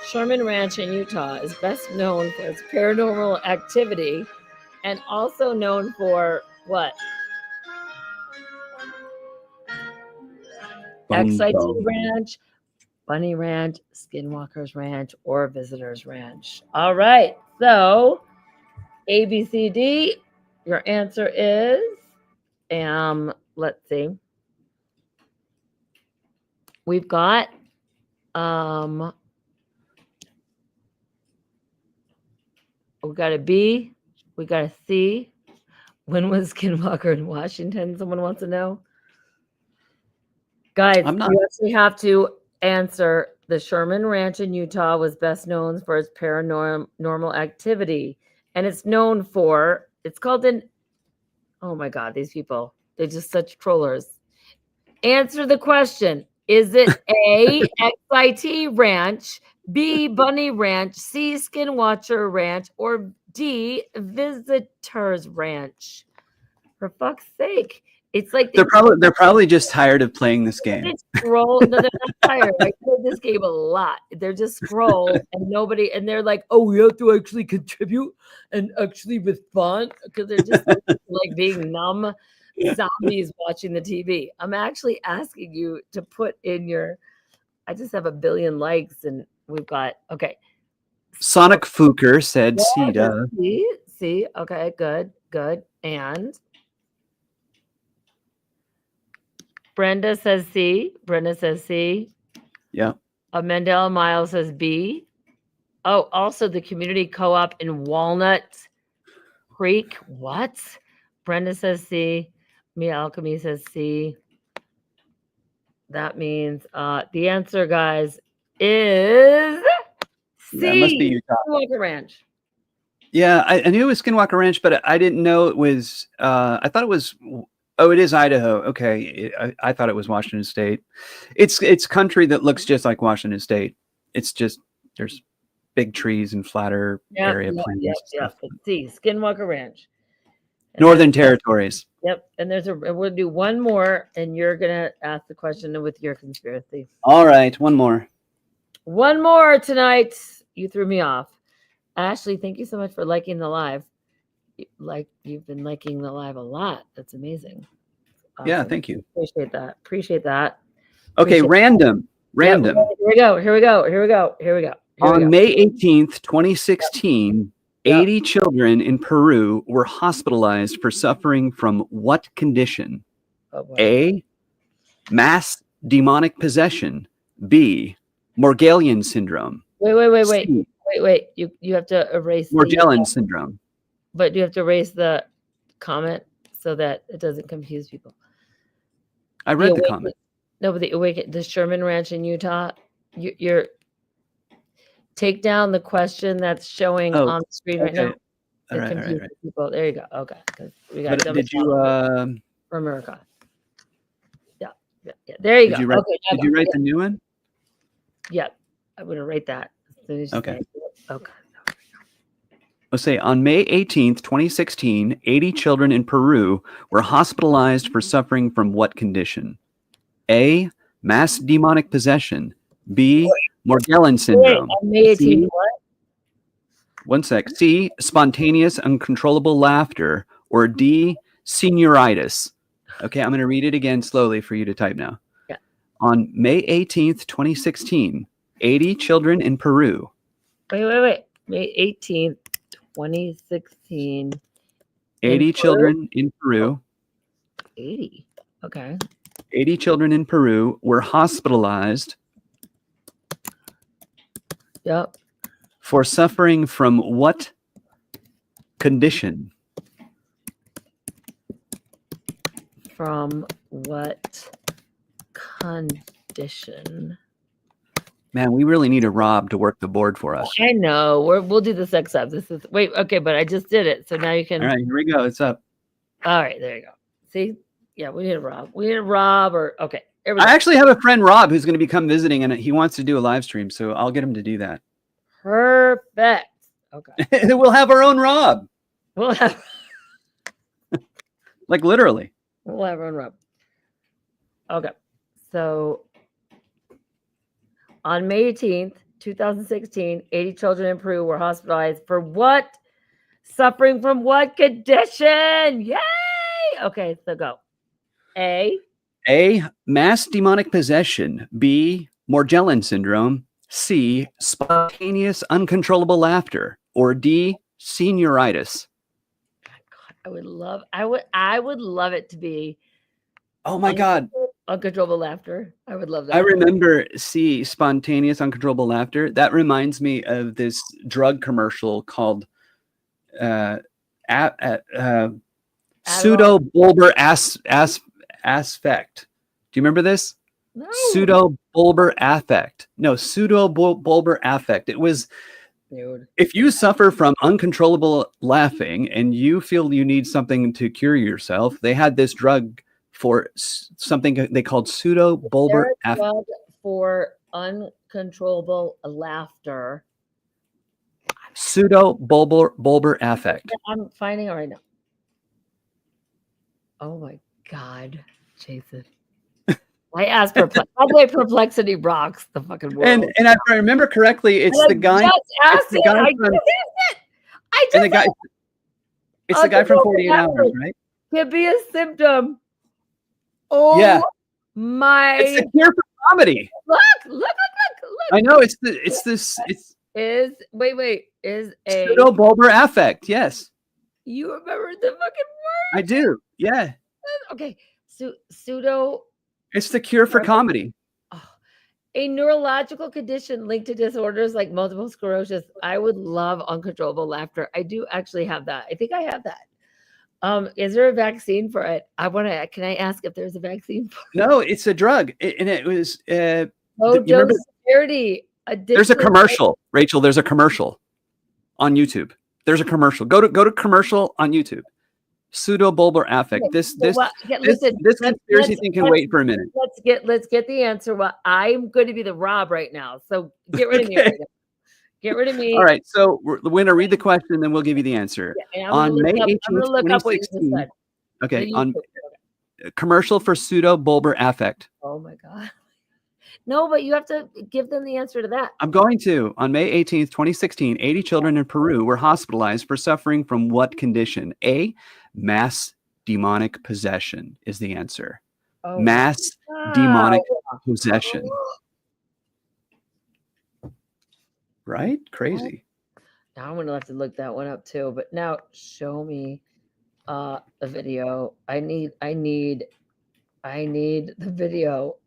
Sherman Ranch in Utah is best known for its paranormal activity and also known for what? Exciting Ranch, Bunny Ranch, Skinwalker's Ranch, or Visitor's Ranch. All right. So, A, B, C, D. Your answer is, let's see. We've got, we got a B, we got a C. When was Skinwalker in Washington? Someone wants to know. Guys, you actually have to answer. The Sherman Ranch in Utah was best known for its paranormal activity. And it's known for, it's called oh my God, these people, they're just such trollers. Answer the question. Is it A, XIT Ranch, B, Bunny Ranch, C, Skinwalker Ranch, or D, Visitors Ranch? For fuck's sake. It's like they're probably just tired of playing this game. Scroll. No, they're not tired. I play this game a lot. They're just scroll and they're like, oh, we have to actually contribute and actually with fun because they're just like being numb zombies watching the TV. I'm actually asking you to put in I just have 1 billion likes and we've got, okay. Sonic Fuker said CETA. See, okay, good. And Brenda says C. Yeah. Mandela Miles says B. Oh, also the community co-op in Walnut Creek. What? Brenda says C. Mia Alchemy says C. That means the answer, guys, is C. That must be Utah. Skinwalker Ranch. Yeah, I knew it was Skinwalker Ranch, but I didn't know it was. I thought it was. Oh, it is Idaho. Okay, I thought it was Washington State. It's country that looks just like Washington State. It's just there's big trees and flatter area plains. Yeah. See, Skinwalker Ranch. Northern Territories. Yep. And we'll do one more, and you're gonna ask the question with your conspiracy. All right, one more. One more tonight. You threw me off. Ashley, thank you so much for liking the live. You've been liking the live a lot. That's amazing. Awesome. Yeah, thank you. Appreciate that. Okay, random. Here we go. On May 18th, 2016, 80 children in Peru were hospitalized for suffering from what condition? A, mass demonic possession. B, Morgellons syndrome. Wait. You have to erase Morgellons syndrome. But you have to erase the comment so that it doesn't confuse people. I read the comment. No, but the Sherman Ranch in Utah, you're take down the question that's showing on the screen right now. All right. People. There you go. Okay. We got did you for America? Yeah. There you go. Did you write the new one? Yeah, I'm gonna write that. Okay. Okay. Let's say on May 18th, 2016, 80 children in Peru were hospitalized for suffering from what condition? A, mass demonic possession. B, Morgellons syndrome. On May 18th, what? One sec. C, spontaneous uncontrollable laughter. Or D, senioritis. Okay, I'm going to read it again slowly for you to type now. Yeah. On May 18th, 2016, 80 children in Peru. Wait. May 18th. 2016. 80 children in Peru. 80. Okay. 80 children in Peru were hospitalized. Yep. For suffering from what condition? From what condition? Man, we really need a Rob to work the board for us. I know. We'll do the sex up. Okay, but I just did it. So now you can. All right, here we go. It's up. All right, there you go. See? Yeah, we need a Rob. Okay. I actually have a friend, Rob, who's going to become visiting, and he wants to do a live stream, so I'll get him to do that. Perfect. Okay. We'll have our own Rob. We'll have. Like literally. We'll have our own Rob. Okay. So on May 18th, 2016, 80 children in Peru were hospitalized for what? Suffering from what condition? Yay! Okay, so go. A. Mass demonic possession. B. Morgellon syndrome. C. Spontaneous uncontrollable laughter. Or D. Senioritis. I would love it to be. Oh my God. Uncontrollable laughter. I would love that. I remember C. Spontaneous uncontrollable laughter. That reminds me of this drug commercial called pseudo bulbar affect. Do you remember this? No. Pseudo bulbar affect. No, pseudo bulbar affect. It was, dude, if you suffer from uncontrollable laughing and you feel you need something to cure yourself, they had this drug for something they called pseudo bulbar affect. For uncontrollable laughter. Pseudo bulbar affect. I'm finding it right now. Oh my God, Jason. I asked for by the way, perplexity rocks the fucking world. And if I remember correctly, it's the guy. It's the guy from. And the guy. It's the guy from 48 Hours, right? Could be a symptom. Oh yeah. My! It's the cure for comedy. Look. I know it's wait. Is a pseudo bulbar affect? Yes. You remember the fucking word? I do. Yeah. Okay. Pseudo. It's the cure for comedy. A neurological condition linked to disorders like multiple sclerosis. I would love uncontrollable laughter. I do actually have that. I think I have that. Is there a vaccine for it? Can I ask if there's a vaccine for it? No, it's a drug. And it was low dose severity. There's a commercial, Rachel. There's a commercial on YouTube. There's a commercial. Go to commercial on YouTube. Pseudo bulbar affect. This conspiracy thing can wait for a minute. Let's get the answer. Well, I'm going to be the Rob right now. So get rid of me right now. Get rid of me. All right. So we're going to read the question, then we'll give you the answer. Yeah, on May 18th, 2016. Okay. On commercial for pseudo bulbar affect. Oh my God. No, but you have to give them the answer to that. I'm going to. On May 18th, 2016, 80 children in Peru were hospitalized for suffering from what condition? A. Mass demonic possession is the answer. Oh, mass demonic possession. Right? Crazy. Now I'm going to have to look that one up too. But now show me a video. I need the video.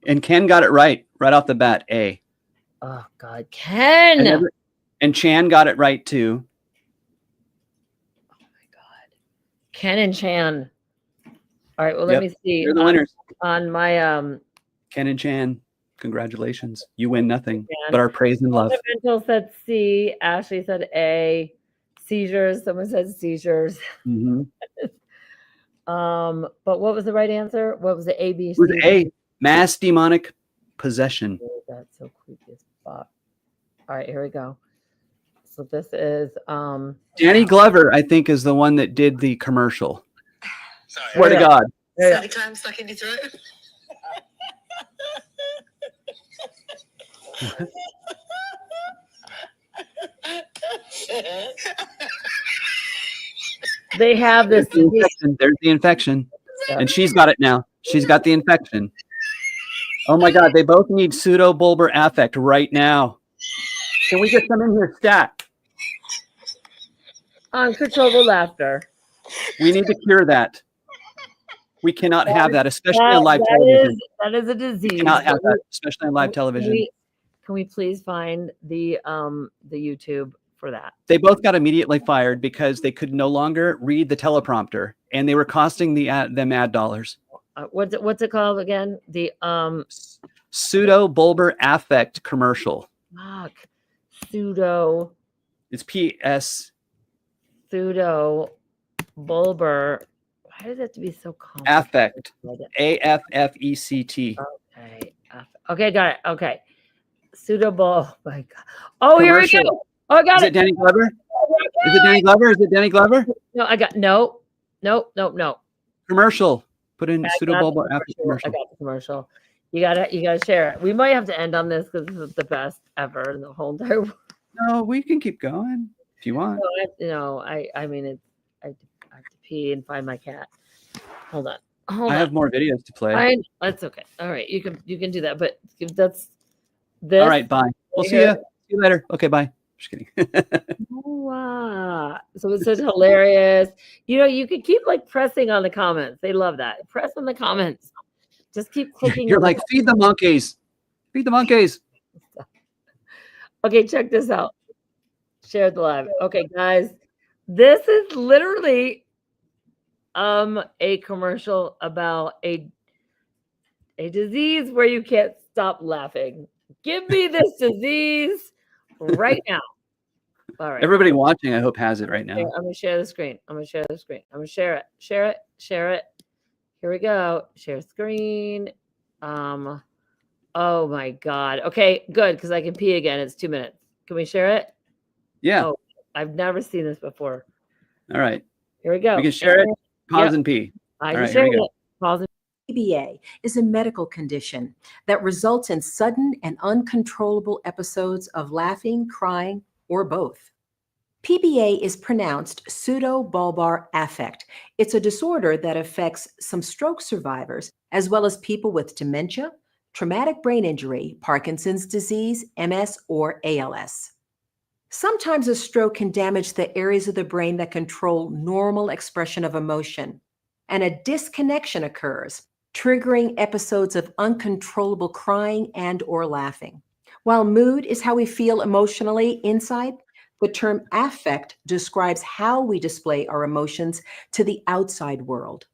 And Ken got it right off the bat. A. Oh God, Ken. And Chan got it right too. Oh my God, Ken and Chan. All right. Well, let me see. You're the winners on my Ken and Chan. Congratulations. You win nothing but our praise and love. Fundamental said C. Ashley said A. Seizures. Someone said seizures. Mm-hmm. But what was the right answer? What was the A, B, C? It was A. Mass demonic possession. Oh, that's so creepy as fuck. All right, here we go. So this is Danny Glover, I think, is the one that did the commercial. Swear to God. Yeah. Time stuck in your throat. They have this. There's the infection. And she's got it now. She's got the infection. Oh my God, they both need pseudo bulbar affect right now. Can we get some in here stat? Uncontrollable laughter. We need to cure that. We cannot have that, especially on live television. That is a disease. We cannot have that, especially on live television. Can we please find the YouTube for that? They both got immediately fired because they could no longer read the teleprompter, and they were costing them ad dollars. What's it called again? The pseudo bulbar affect commercial. Fuck. Pseudo. It's PS. Pseudo bulbar. Why does it have to be so complicated? Affect. AFFECT. Okay. Okay, got it. Okay. Pseudo bull. Oh my God. Oh, here we go. Oh, I got it. Is it Danny Glover? Is it Danny Glover? Is it Danny Glover? No, I got no. Commercial. Put in pseudo bulbar affect commercial. I got the commercial. You gotta share it. We might have to end on this because this is the best ever in the whole entire world. No, we can keep going if you want. I mean, I have to pee and find my cat. Hold on. I have more videos to play. That's okay. All right, you can do that. But that's this. All right, bye. We'll see you. See you later. Okay, bye. Just kidding. Wow. So it says hilarious. You could keep like pressing on the comments. They love that. Press on the comments. Just keep clicking. You're like, feed the monkeys. Feed the monkeys. Okay, check this out. Share the live. Okay, guys. This is literally a commercial about a disease where you can't stop laughing. Give me this disease right now. All right. Everybody watching, I hope, has it right now. I'm gonna share the screen. I'm gonna share it. Share it. Here we go. Share screen. Oh my God. Okay, good, because I can pee again. It's 2 minutes. Can we share it? Yeah. Oh, I've never seen this before. All right. Here we go. We can share it. Pause and pee. I All can right, share here we go. it. Pause and PBA is a medical condition that results in sudden and uncontrollable episodes of laughing, crying, or both. PBA is pronounced pseudobulbar affect. It's a disorder that affects some stroke survivors, as well as people with dementia, traumatic brain injury, Parkinson's disease, MS, or ALS. Sometimes a stroke can damage the areas of the brain that control normal expression of emotion, and a disconnection occurs, triggering episodes of uncontrollable crying and or laughing. While mood is how we feel emotionally inside, the term affect describes how we display our emotions to the outside world.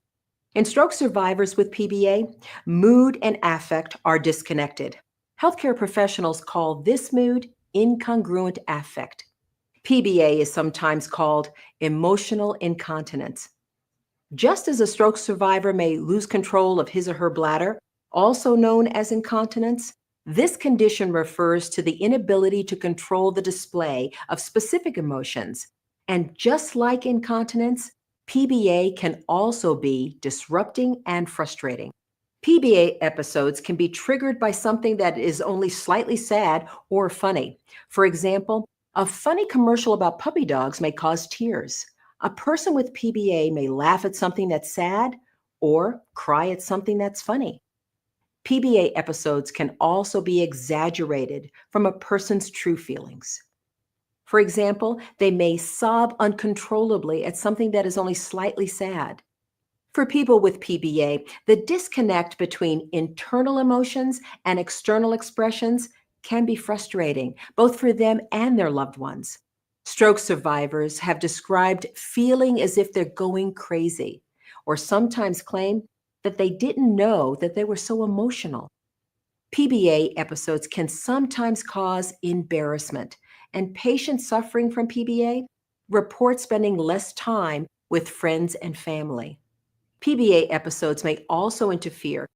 In stroke survivors with PBA, mood and affect are disconnected. Healthcare professionals call this mood incongruent affect. PBA is sometimes called emotional incontinence. Just as a stroke survivor may lose control of his or her bladder, also known as incontinence, this condition refers to the inability to control the display of specific emotions. And just like incontinence, PBA can also be disrupting and frustrating. PBA episodes can be triggered by something that is only slightly sad or funny. For example, a funny commercial about puppy dogs may cause tears. A person with PBA may laugh at something that's sad or cry at something that's funny. PBA episodes can also be exaggerated from a person's true feelings. For example, they may sob uncontrollably at something that is only slightly sad. For people with PBA, the disconnect between internal emotions and external expressions can be frustrating, both for them and their loved ones. Stroke survivors have described feeling as if they're going crazy, or sometimes claim that they didn't know that they were so emotional. PBA episodes can sometimes cause embarrassment, and patients suffering from PBA report spending less time with friends and family. PBA episodes may also interfere.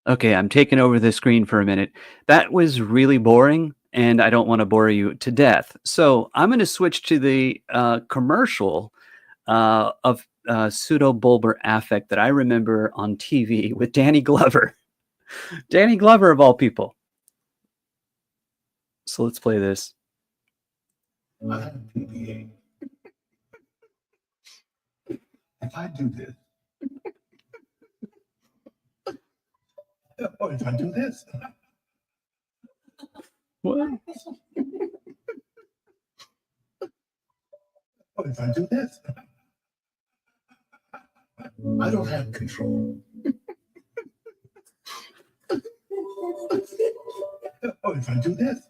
Okay, I'm taking over the screen for a minute. That was really boring, and I don't want to bore you to death. So I'm going to switch to the commercial of pseudobulbar affect that I remember on TV with Danny Glover. Danny Glover, of all people. So let's play this. I have PBA. If I do this, or if I do this, what? Or if I do this, I don't have control. Or if I do this,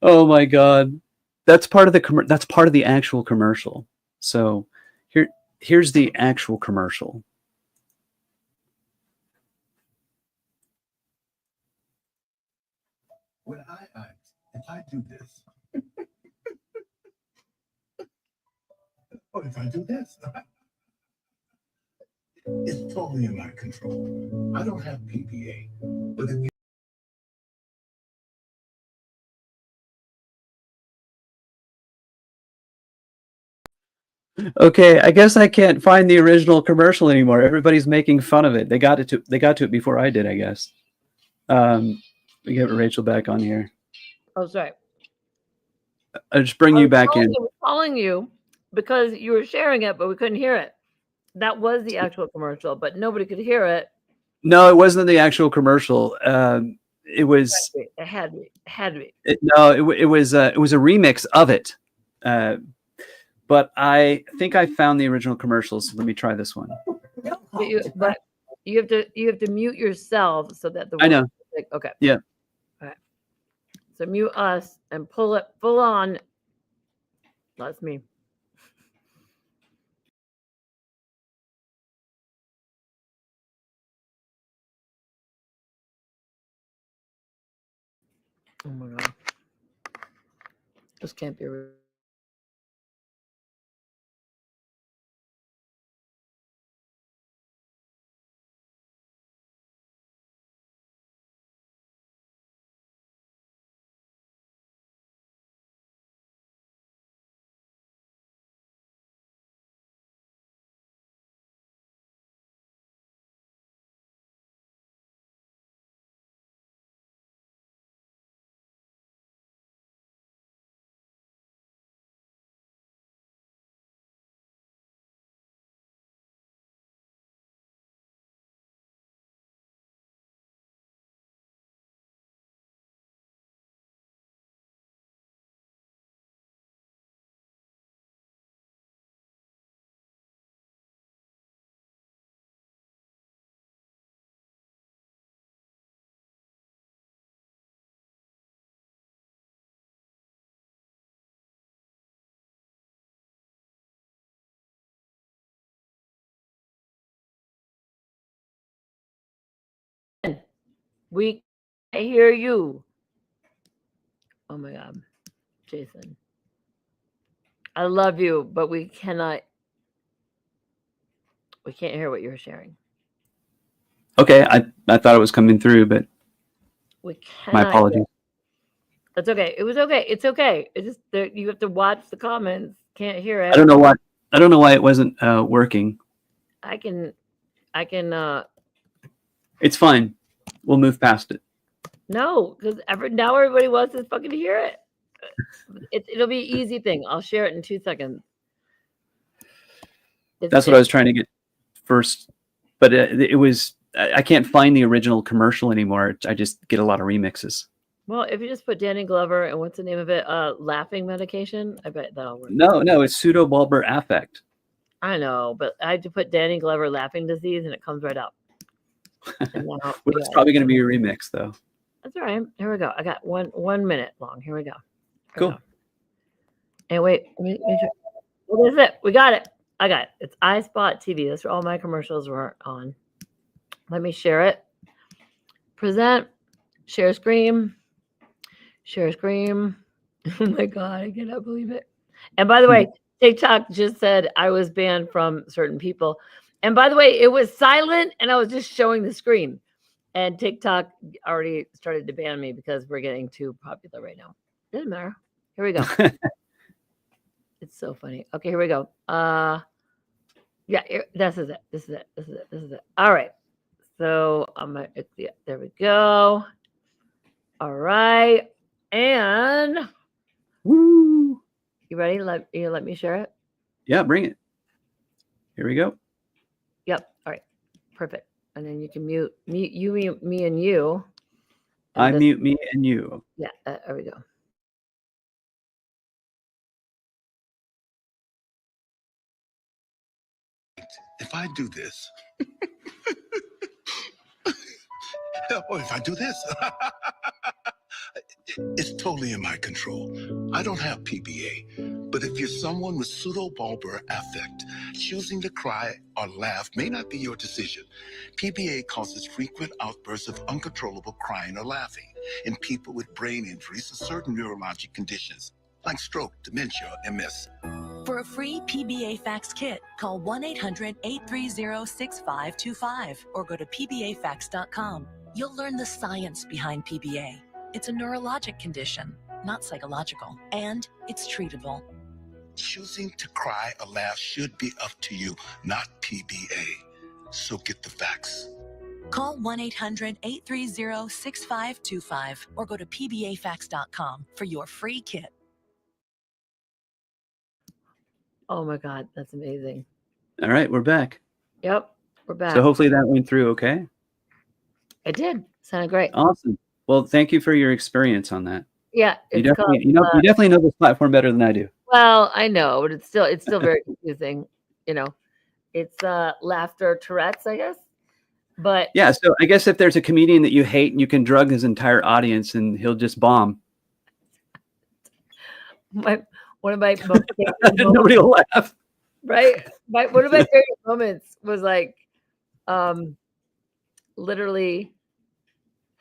Oh my God, that's part of the that's part of the actual commercial. So here's the actual commercial. when if I do this, or if I do this, it's totally in my control. I don't have PBA, but if Okay, I guess I can't find the original commercial anymore. Everybody's making fun of it. They got to it before I did, I guess. We get Rachel back on here. Oh, sorry. I'll just bring you back in. I was calling you because you were sharing it, but we couldn't hear it. That was the actual commercial, but nobody could hear it. No, it wasn't the actual commercial. It was. It had to be. It was a remix of it. But I think I found the original commercial. So let me try this one. But you have to mute yourself so that the I know. Okay. Yeah. All right. So mute us and pull it full on. That's me. Oh my god. This can't be real. We can't hear you. Oh my god, Jason. I love you, but we can't hear what you're sharing. Okay, I thought it was coming through, but We cannot. my apologies. That's okay. It was okay. It's okay. It's just that you have to watch the comments. Can't hear it. I don't know why it wasn't working. I can. It's fine. We'll move past it. No, because now everybody wants to fucking hear it. It'll be an easy thing. I'll share it in 2 seconds. That's what I was trying to get first, but it was. I can't find the original commercial anymore. I just get a lot of remixes. Well, if you just put Danny Glover and what's the name of it? Laughing medication. I bet that'll work. No, it's pseudobulbar affect. I know, but I had to put Danny Glover laughing disease, and it comes right up. Well, it's probably going to be a remix, though. That's all right. Here we go. I got 1 minute long. Here we go. Cool. And wait. What is it? We got it. I got it. It's iSpot TV. That's where all my commercials were on. Let me share it. Present. Share screen. Share screen. Oh my god, I cannot believe it. And by the way, TikTok just said I was banned from certain people. And by the way, it was silent and I was just showing the screen. And TikTok already started to ban me because we're getting too popular right now. Doesn't matter. Here we go. It's so funny. Okay, here we go. Yeah, this is it. All right. So there we go. All right. And woo. You ready? Let me share it. Yeah, bring it. Here we go. Yep. All right. Perfect. And then you can mute you, me, and you. I mute me and you. Yeah. There we go. If I do this, or if I do this, it's totally in my control. I don't have PBA, but if you're someone with pseudobulbar affect, choosing to cry or laugh may not be your decision. PBA causes frequent outbursts of uncontrollable crying or laughing in people with brain injuries or certain neurologic conditions like stroke, dementia, or MS. For a free PBA fax kit, call 1-800-830-6525 or go to pbafax.com. You'll learn the science behind PBA. It's a neurologic condition, not psychological, and it's treatable. Choosing to cry or laugh should be up to you, not PBA. So get the facts. Call 1-800-830-6525 or go to pbafax.com for your free kit. Oh my God, that's amazing. All right, we're back. Yep, we're back. So hopefully that went through okay. It did. Sounded great. Awesome. Well, thank you for your experience on that. Yeah, You it's definitely, called, you definitely know this platform better than I do. well, I know, but it's still very confusing. You know, it's laughter Tourette's, I guess. But Yeah, so I guess if there's a comedian that you hate, you can drug his entire audience and he'll just bomb. one of my most favorite Nobody will laugh. right? One of my favorite moments was like, literally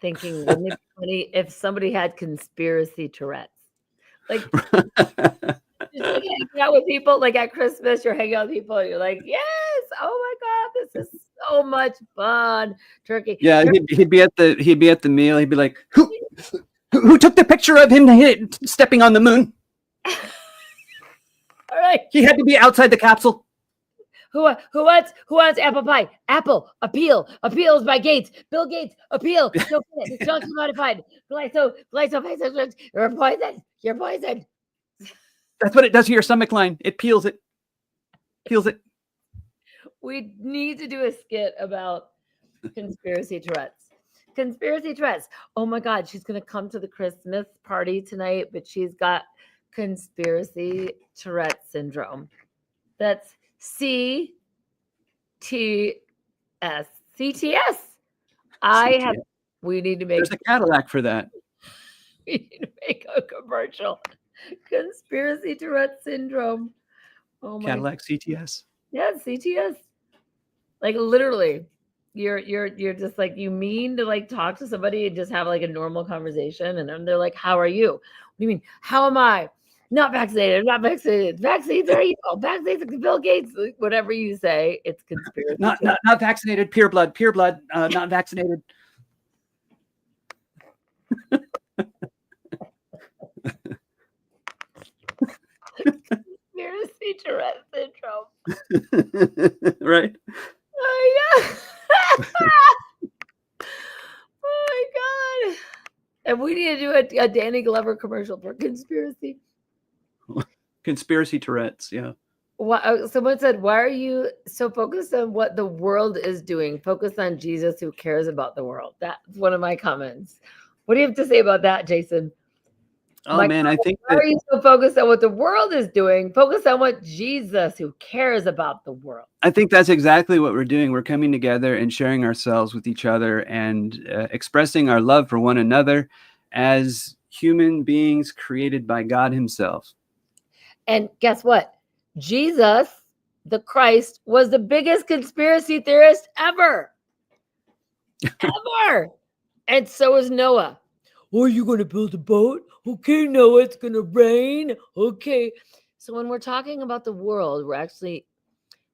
thinking, wouldn't it be funny if somebody had conspiracy Tourette's? Like, just like hanging out with people, like at Christmas, you're hanging out with people, and you're like, yes, oh my God, this is so much fun. Turkey. Yeah, he'd be at the meal. He'd be like, who took the picture of him stepping on the moon? All right. He had to be outside the capsule. Who wants apple pie? Apple, appeal is by Gates. Bill Gates, appeal. No, it's not modified. Glyphosate, you're poisoned. You're poisoned. That's what it does to your stomach line. It peels it. We need to do a skit about conspiracy Tourette's. Conspiracy Tourette's. Oh my God, she's gonna come to the Christmas party tonight, but she's got conspiracy Tourette's syndrome. That's CTS. We need to make. There's a Cadillac for that. We need to make a commercial. Conspiracy Tourette's syndrome. Oh my. Cadillac CTS. Yeah, CTS. Like literally, you're just like, you mean to like talk to somebody and just have like a normal conversation, and then they're like, "How are you?" What do you mean? How am I? Not vaccinated. Not vaccinated. Vaccines are evil. Vaccines, Bill Gates. Whatever you say, it's conspiracy. Not vaccinated. Pure blood. Not vaccinated. Conspiracy Tourette syndrome. Right. Oh yeah. Oh my God. And we need to do a Danny Glover commercial for conspiracy. Conspiracy Tourette's. Yeah. Someone said, why are you so focused on what the world is doing? Focus on Jesus who cares about the world. That's one of my comments. What do you have to say about that, Jason? Oh, man, I think why are you so focused on what the world is doing? Focus on what Jesus who cares about the world. I think that's exactly what we're doing. We're coming together and sharing ourselves with each other and expressing our love for one another as human beings created by God himself. And guess what? Jesus, the Christ, was the biggest conspiracy theorist ever. Ever. And so is Noah. Oh, are you going to build a boat? Okay, Noah, it's going to rain. Okay. So when we're talking about the world,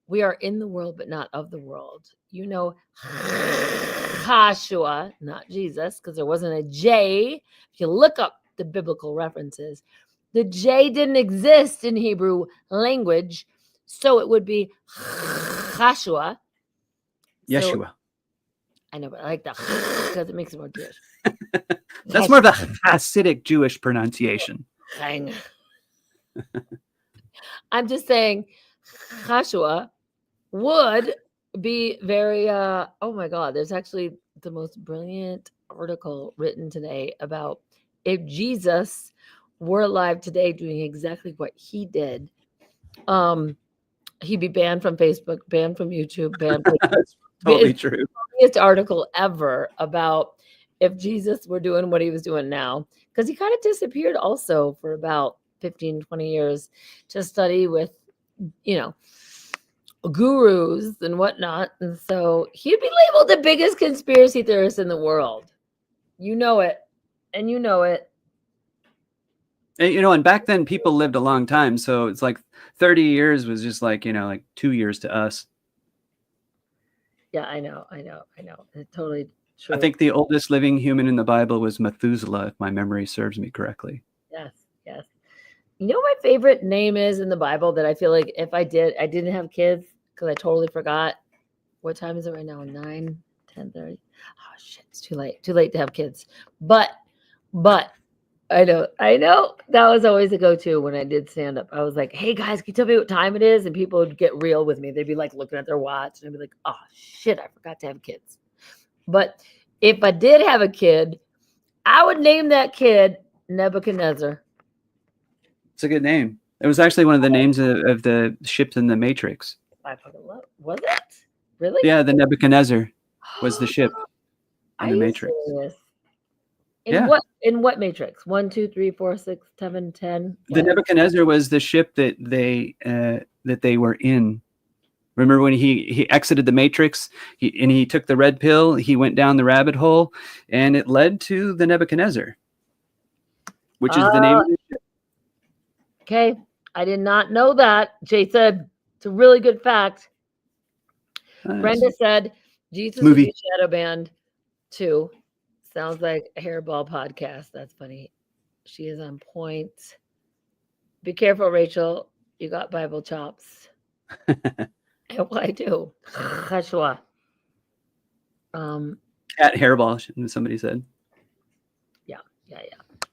we are in the world, but not of the world. You know, Joshua, not Jesus, because there wasn't a J. If you look up the biblical references, the J didn't exist in Hebrew language, so it would be Joshua. Yeshua. So, I know, but I like that because it makes it more Jewish. That's more of a Hasidic Jewish pronunciation. I'm just saying, Joshua would be very. Oh my God! There's actually the most brilliant article written today about if Jesus were alive today, doing exactly what he did. He'd be banned from Facebook, banned from YouTube, banned. That's totally true. The funniest article ever about if Jesus were doing what he was doing now, because he kind of disappeared also for about 15, 20 years to study with, gurus and whatnot. And so he'd be labeled the biggest conspiracy theorist in the world. You know it. And you know it. And, and back then people lived a long time. So it's like 30 years was just like, like 2 years to us. Yeah, I know. It's totally true. I think the oldest living human in the Bible was Methuselah, if my memory serves me correctly. Yes. You know what my favorite name is in the Bible that I feel like if I didn't have kids because I totally forgot. What time is it right now? 9:10:30. Oh shit, it's too late. Too late to have kids. But I know that was always a go-to when I did stand up. I was like, hey guys, can you tell me what time it is? And people would get real with me. They'd be like looking at their watch and I'd be like, oh shit, I forgot to have kids. But if I did have a kid, I would name that kid Nebuchadnezzar. It's a good name. It was actually one of the names of the ships in the Matrix. I fucking love. Was it really? Yeah, the Nebuchadnezzar was the ship in Are the you Matrix. serious? Yeah. In what Matrix? 1, 2, 3, 4, 6, 7, 10. The Nebuchadnezzar was the ship that they were in. Remember when he exited the Matrix and he took the red pill, he went down the rabbit hole, and it led to the Nebuchadnezzar, which is the name of the ship. Okay, I did not know that. Jay said it's a really good fact. Brenda said Jesus would be shadow banned too. Sounds like a hairball podcast. That's funny. She is on point. Be careful, Rachel. You got Bible chops. Why do? Chashua. Cat hairball, somebody said. Yeah.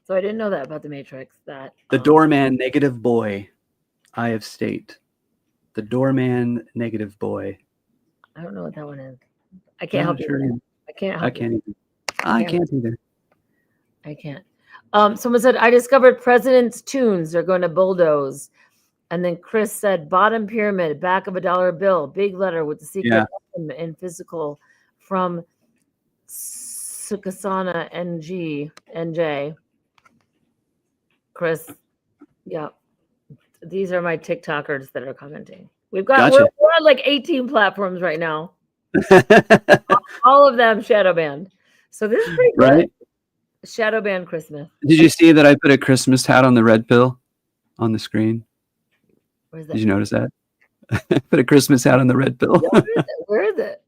So I didn't know that about the Matrix. That The doorman, negative boy, Eye of State. The doorman, negative boy. I don't know what that one is. I can't help you. I can't help I can't you. either. I can't either. I can't. Someone said, I discovered president's tunes are going to bulldoze. And then Chris said, bottom pyramid, back of $1 bill, big letter with the secret and physical from Sukhasana NJ. Chris, yeah. These are my TikTokers that are commenting. We're on like 18 platforms right now. All of them shadow banned. So this is pretty good. Right? Shadow banned Christmas. Did you see that I put a Christmas hat on the red pill on the screen? Where's that? Did you notice that? I put a Christmas hat on the red pill. Where is it?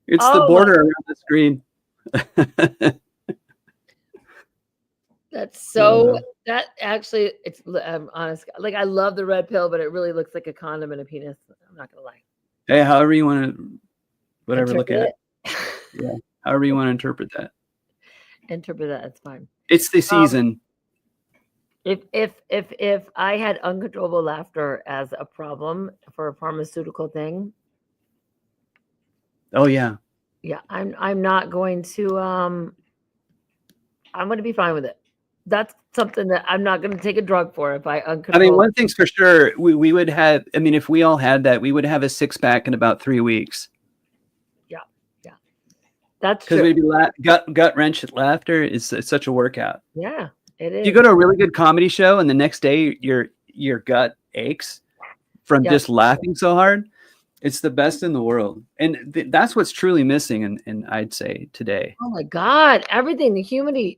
It's the border around the screen. That's so that actually it's honest. Like I love the red pill, but it really looks like a condom and a penis. I'm not gonna lie. Hey, however you want to, whatever, look at Interpret it. Yeah, however you want to interpret that. Interpret that. It's fine. It's the season. If I had uncontrollable laughter as a problem for a pharmaceutical thing, oh yeah, I'm not going to I'm going to be fine with it. That's something that I'm not going to take a drug for if I uncontrollable. I mean, one thing's for sure, we would have. I mean, if we all had that, we would have a 6-pack in about 3 weeks. Yeah, that's because true. we'd be gut wrench at laughter. It's such a workout. Yeah, it is. You go to a really good comedy show, and the next day your gut aches from just laughing so hard. It's the best in the world, and that's what's truly missing. And I'd say today. Oh my God! Everything, the humidity.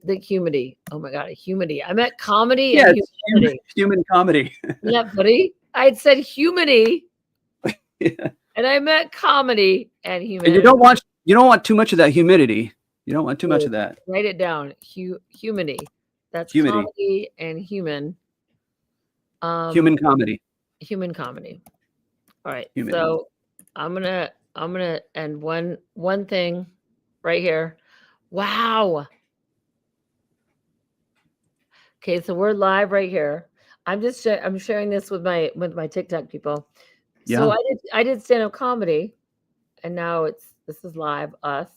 Oh my God, a humidity. I meant comedy. Yeah, and it's humidity. human comedy. Yeah, buddy. I had said humidity, Yeah. and I meant comedy and humidity. And you don't want too much of that humidity. You don't want too much of that. Write it down. Humidity. That's Humidity. comedy and human. Human comedy. Human comedy. All right. Humidity. So I'm gonna end one thing right here. Wow. Okay, so we're live right here. I'm sharing this with my TikTok people. Yeah. So I did stand-up comedy, and now this is live us.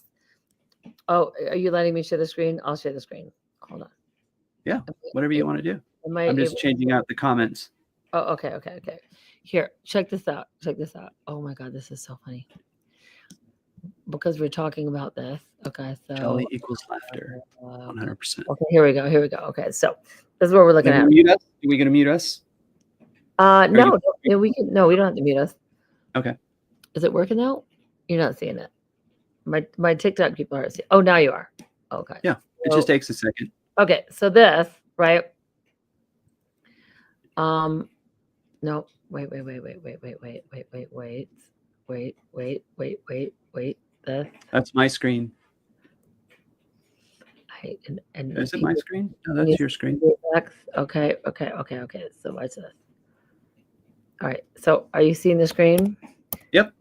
Oh, are you letting me share the screen? I'll share the screen. Hold on. Yeah, whatever you want to do. Am I I'm just able- changing out the comments. Oh, okay. Here, check this out. Oh my God, this is so funny. Because we're talking about this. Okay, so Jolly equals laughter. 100%. okay, here we go. Okay, so this is what we're looking at. Are we going to mute us? No, we don't have to mute us. Okay. Is it working out? You're not seeing it. My TikTok people are seeing. Oh, now you are. Okay. Yeah, it just takes a second. Okay, so this, right? No, wait. This. That's my screen. Right. And Is it my screen? No, can you that's your see screen. the effects? Okay. So watch this. All right. So are you seeing the screen? Yep.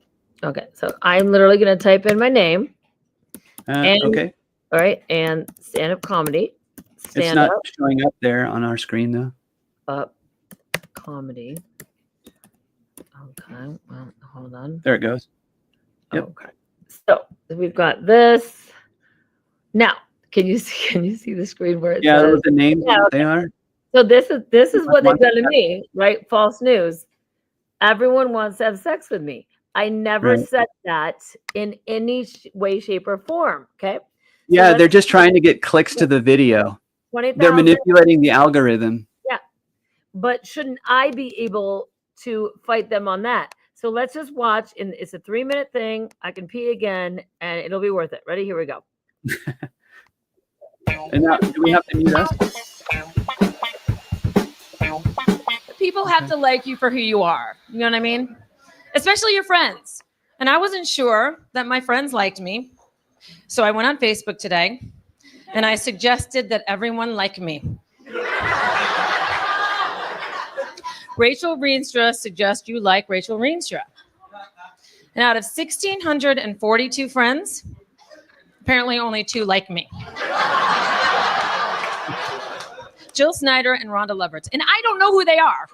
Okay. So I'm literally going to type in my name. Okay. All right. And stand-up comedy. It's not showing up there on our screen, though. Up comedy. Okay. Well, hold on. There it goes. Yep. Okay. So we've got this. Now, can you see the screen where it says with the names and what they are. So this is what they've done to me, right? False news. Everyone wants to have sex with me. I never Right. said that in any way, shape, or form. Okay. Yeah, they're just trying to get clicks to the video. 20,000. They're manipulating the algorithm. Yeah. But shouldn't I be able to fight them on that? So let's just watch. And it's a 3-minute thing. I can pee again and it'll be worth it. Ready? Here we go. And now, do we have to mute us? People have to like you for who you are. You know what I mean? Especially your friends. And I wasn't sure that my friends liked me. So I went on Facebook today and I suggested that everyone like me. Rachel Reenstra suggests you like Rachel Reenstra. And out of 1,642 friends, apparently only 2 like me. Jill Snyder and Rhonda Leverett. And I don't know who they are.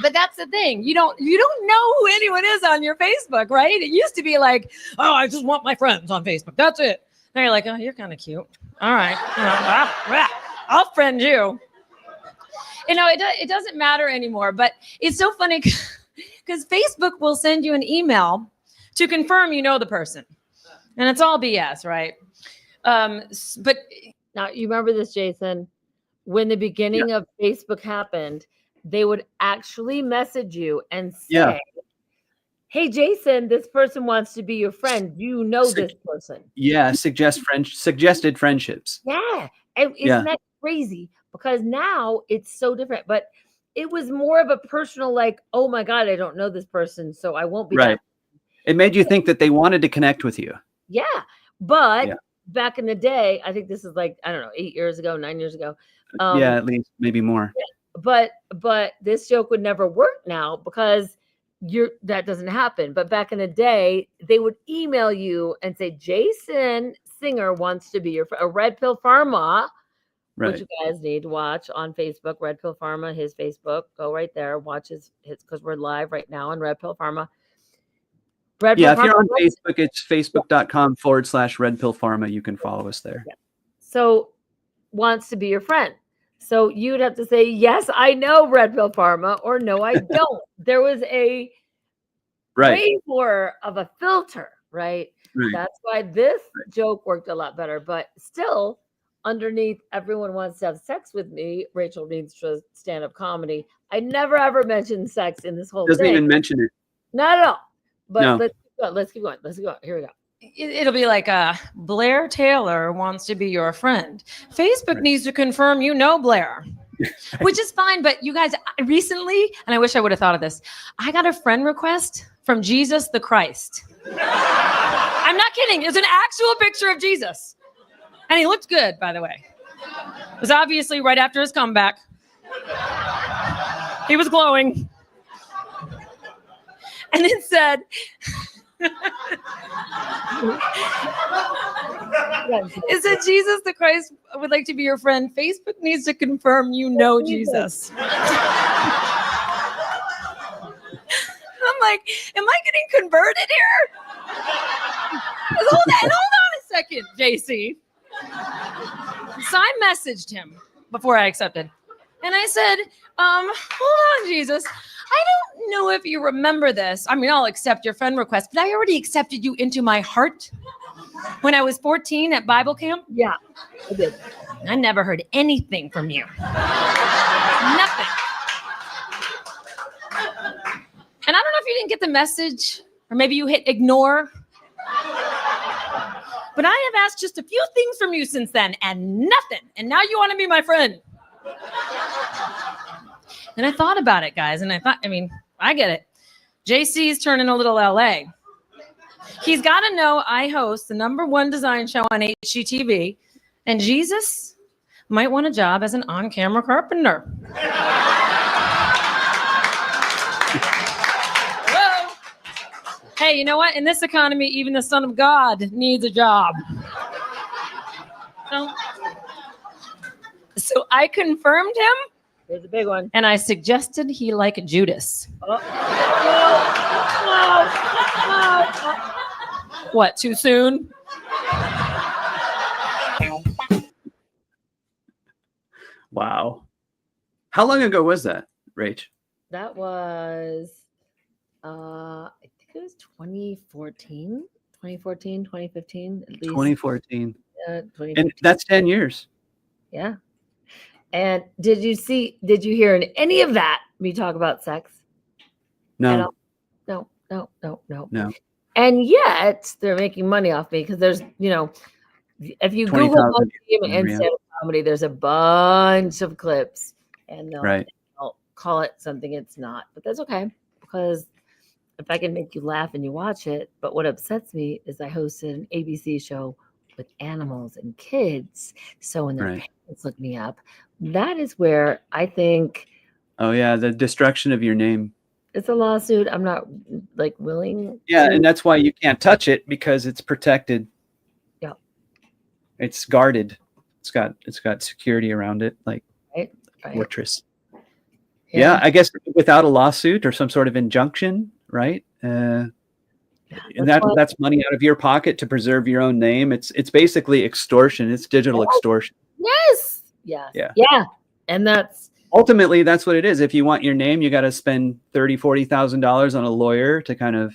But that's the thing. You don't know who anyone is on your Facebook, right? It used to be like, oh, I just want my friends on Facebook. That's it. Now you're like, oh, you're kind of cute. All right. I'll friend you. You know, it doesn't matter anymore. But it's so funny because Facebook will send you an email to confirm you know the person. And it's all BS, right? But now you remember this, Jason, when the beginning of Facebook happened, they would actually message you and say, hey, Jason, this person wants to be your friend. You know this person. Yeah, suggested friendships. Yeah. And isn't that crazy? Because now it's so different. But it was more of a personal, like, oh my God, I don't know this person, so I won't be right. It made you think that they wanted to connect with you. Yeah. But back in the day, I think this is like, I don't know, 8 years ago, 9 years ago. At least maybe more. Yeah, but this joke would never work now because that doesn't happen. But back in the day, they would email you and say, Jason Singer wants to be your friend. Red Pill Pharma, which you guys need to watch on Facebook. Red Pill Pharma, his Facebook. Go right there, watch his because we're live right now on Red Pill Pharma. If you're on Facebook, it's facebook.com/Red Pill Pharma. You can follow us there. Yeah. So wants to be your friend. So you'd have to say, yes, I know Red Pill Pharma, or no, I don't. There was a way more of a filter, right? That's why this joke worked a lot better. But still, underneath everyone wants to have sex with me, Rachel Reenstra's stand-up comedy, I never ever mentioned sex in this whole thing. Doesn't even mention it. Not at all. But No. let's keep going. Here we go. It'll be like Blair Taylor wants to be your friend. Facebook needs to confirm you know Blair, which is fine. But you guys, recently, and I wish I would have thought of this, I got a friend request from Jesus the Christ. I'm not kidding. It's an actual picture of Jesus. And he looked good, by the way. It was obviously right after his comeback. He was glowing. And it said, it said, Jesus the Christ would like to be your friend. Facebook needs to confirm you know Jesus. I'm like, am I getting converted here? Hold on a second, JC. So I messaged him before I accepted. And I said, hold on, Jesus. I don't know if you remember this. I mean, I'll accept your friend request, but I already accepted you into my heart when I was 14 at Bible camp. Yeah, I did. I never heard anything from you. Nothing. And I don't know if you didn't get the message, or maybe you hit ignore. But I have asked just a few things from you since then, and nothing. And now you want to be my friend. And I thought about it, guys. And I thought, I mean, I get it. JC's turning a little LA. He's got to know I host the #1 design show on HGTV, and Jesus might want a job as an on-camera carpenter. Hello? Hey, you know what? In this economy, even the Son of God needs a job. So I confirmed him. Here's a big one. And I suggested he like Judas. What, too soon? Wow. How long ago was that, Rach? That was, I think it was 2014, 2015, at least. 2014. 2015. And that's 10 years. Yeah. And did you hear in any of that me talk about sex? No. No. And yet they're making money off me because there's, if you Google my name and stand-up comedy, there's a bunch of clips and they'll call it something it's not. But that's okay, because if I can make you laugh and you watch it. But what upsets me is I hosted an ABC show with animals and kids. So when their parents look me up, that is where I think. Oh yeah, the destruction of your name. It's a lawsuit. I'm not willing. Yeah, and that's why you can't touch it, because it's protected. Yeah. It's guarded. It's got security around it, like fortress. Yeah, I guess without a lawsuit or some sort of injunction, right? And that's money out of your pocket to preserve your own name. It's basically extortion. It's digital extortion. Yes. Yeah. And that's ultimately that's what it is. If you want your name, you got to spend $30,000-$40,000 on a lawyer to kind of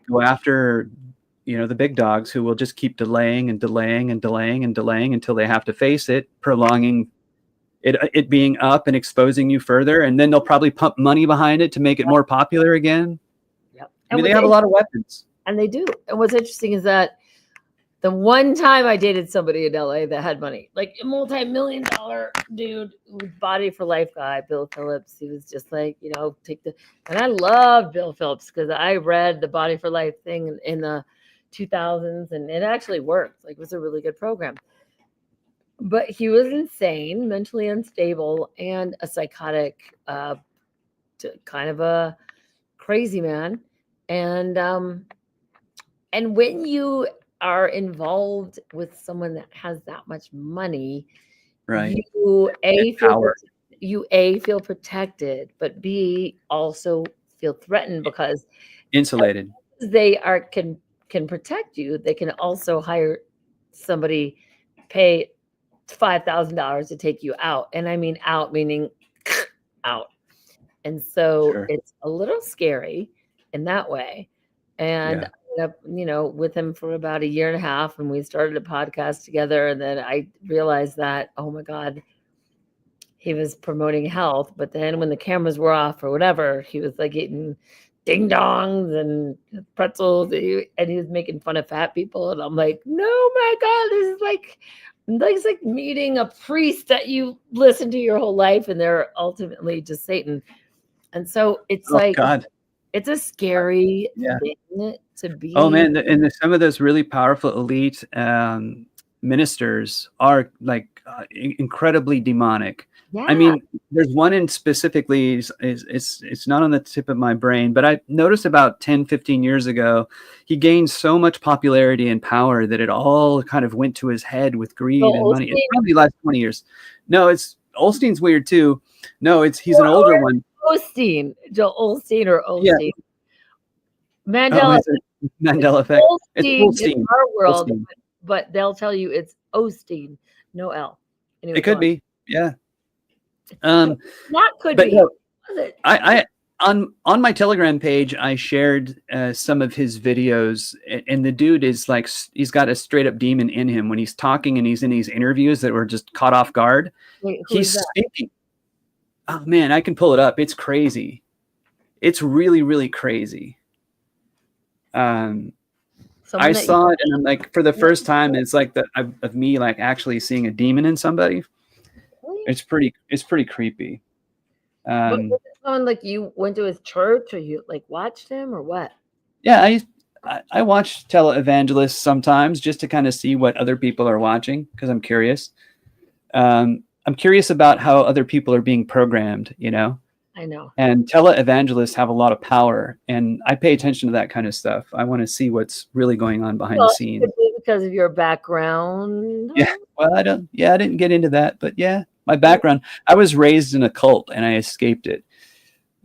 go after, the big dogs who will just keep delaying and delaying and delaying and delaying until they have to face it, prolonging it being up and exposing you further. And then they'll probably pump money behind it to make it more popular again. Yep. I mean, they have a lot of weapons. And they do. And what's interesting is that the one time I dated somebody in LA that had money, like a multi-million-dollar dude, body for life guy, Bill Phillips. He was just like, and I love Bill Phillips because I read the Body for Life thing in the 2000s, and it actually worked. Like, it was a really good program. But he was insane, mentally unstable, and a psychotic, kind of a crazy man. And when you are involved with someone that has that much money, you feel protected, but B, also feel threatened, because insulated. They can protect you. They can also hire somebody, pay $5,000 to take you out. And I mean out, meaning out. And so it's a little scary in that way. And I ended up, with him for about a year and a half, and we started a podcast together. And then I realized that, oh my God, he was promoting health. But then when the cameras were off or whatever, he was like eating ding dongs and pretzels, and he was making fun of fat people. And I'm like, no, my God, this is like meeting a priest that you listen to your whole life, and they're ultimately just Satan. And so it's God. It's a scary thing to be. Oh man, and some of those really powerful elite ministers are incredibly demonic. Yeah. I mean, there's one in specifically, it's not on the tip of my brain, but I noticed about 10, 15 years ago, he gained so much popularity and power that it all kind of went to his head with greed and money. It's probably the last 20 years. No, Olstein's weird too. No, he's an older one. Joel Osteen or Osteen. Yeah. Mandela effect. It's in our world, but they'll tell you it's Osteen, no L. Anyway, it could be, yeah. That could be. No, I on my Telegram page, I shared some of his videos, and the dude is like, he's got a straight up demon in him when he's talking, and he's in these interviews that were just caught off guard. Wait, he's speaking. Oh man, I can pull it up. It's crazy. It's really, really crazy. I saw it, and I'm like, for the first time, it's like of me like actually seeing a demon in somebody. It's pretty creepy. Was it someone like you went to his church, or you like watched him, or what? Yeah, I watch televangelists sometimes just to kind of see what other people are watching because I'm curious. I'm curious about how other people are being programmed, you know. I know. And televangelists have a lot of power, and I pay attention to that kind of stuff. I want to see what's really going on behind the scenes. Could be because of your background. Yeah, well, I didn't get into that, but yeah, my background. I was raised in a cult, and I escaped it.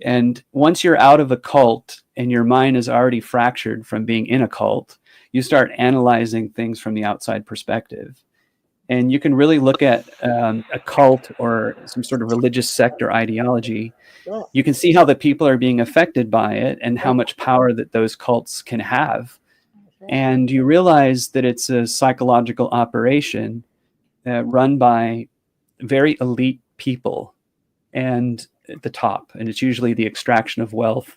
And once you're out of a cult and your mind is already fractured from being in a cult, you start analyzing things from the outside perspective. And you can really look at a cult or some sort of religious sect or ideology. Yeah. You can see how the people are being affected by it and how much power that those cults can have. And you realize that it's a psychological operation run by very elite people and at the top. And it's usually the extraction of wealth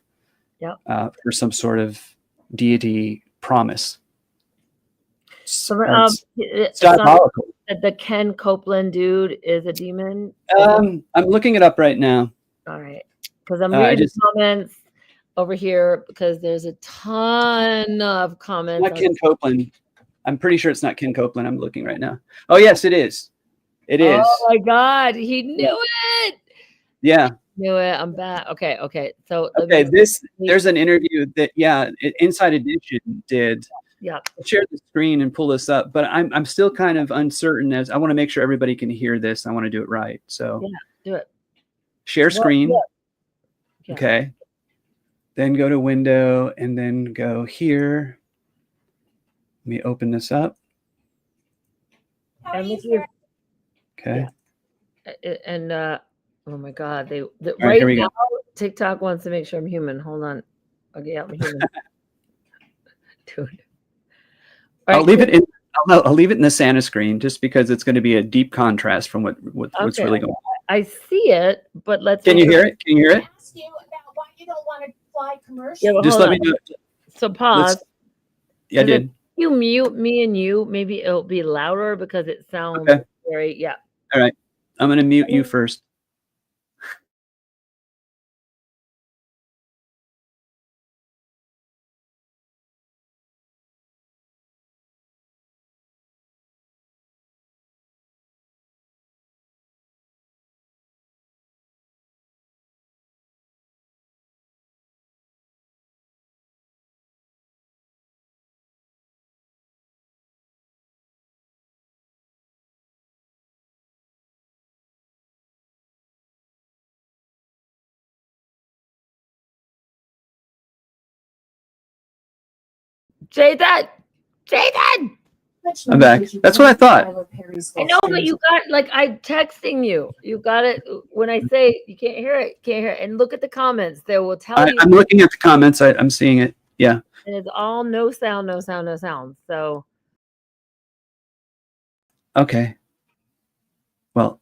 for some sort of deity promise. So, it's diabolical. The Ken Copeland dude is a demon. I'm looking it up right now. All right, because I'm reading comments over here because there's a ton of comments. Not Ken Copeland. I'm pretty sure it's not Ken Copeland. I'm looking right now. Oh yes, it is. It is. Oh my God, he knew it. Yeah. Knew it. I'm back. Okay. So there's an interview that Inside Edition did. Yeah. I'll share the screen and pull this up, but I'm still kind of uncertain as I want to make sure everybody can hear this. I want to do it right. So do it. Share screen. Yeah. Okay. Then go to window and then go here. Let me open this up. Okay. Yeah. And oh my God, right, here we now go. TikTok wants to make sure I'm human. Hold on. Okay, I'm human. Dude. I'll leave it in. I'll leave it in the Santa screen just because it's going to be a deep contrast from what's really going on. I see it, but let's. Can you hear it? Can you hear it? Ask you about why you don't want to fly commercial. Yeah, Just let me know. So pause. Yeah, I did. If you mute me and you, maybe it'll be louder because it sounds very. Yeah. All right. I'm going to mute you first. Jaden. I'm back. That's what I thought. I know, but you got I'm texting you. You got it when I say you can't hear it. And look at the comments. They will tell you. I'm looking at the comments. I'm seeing it. Yeah. And it's all no sound. So. Okay. Well,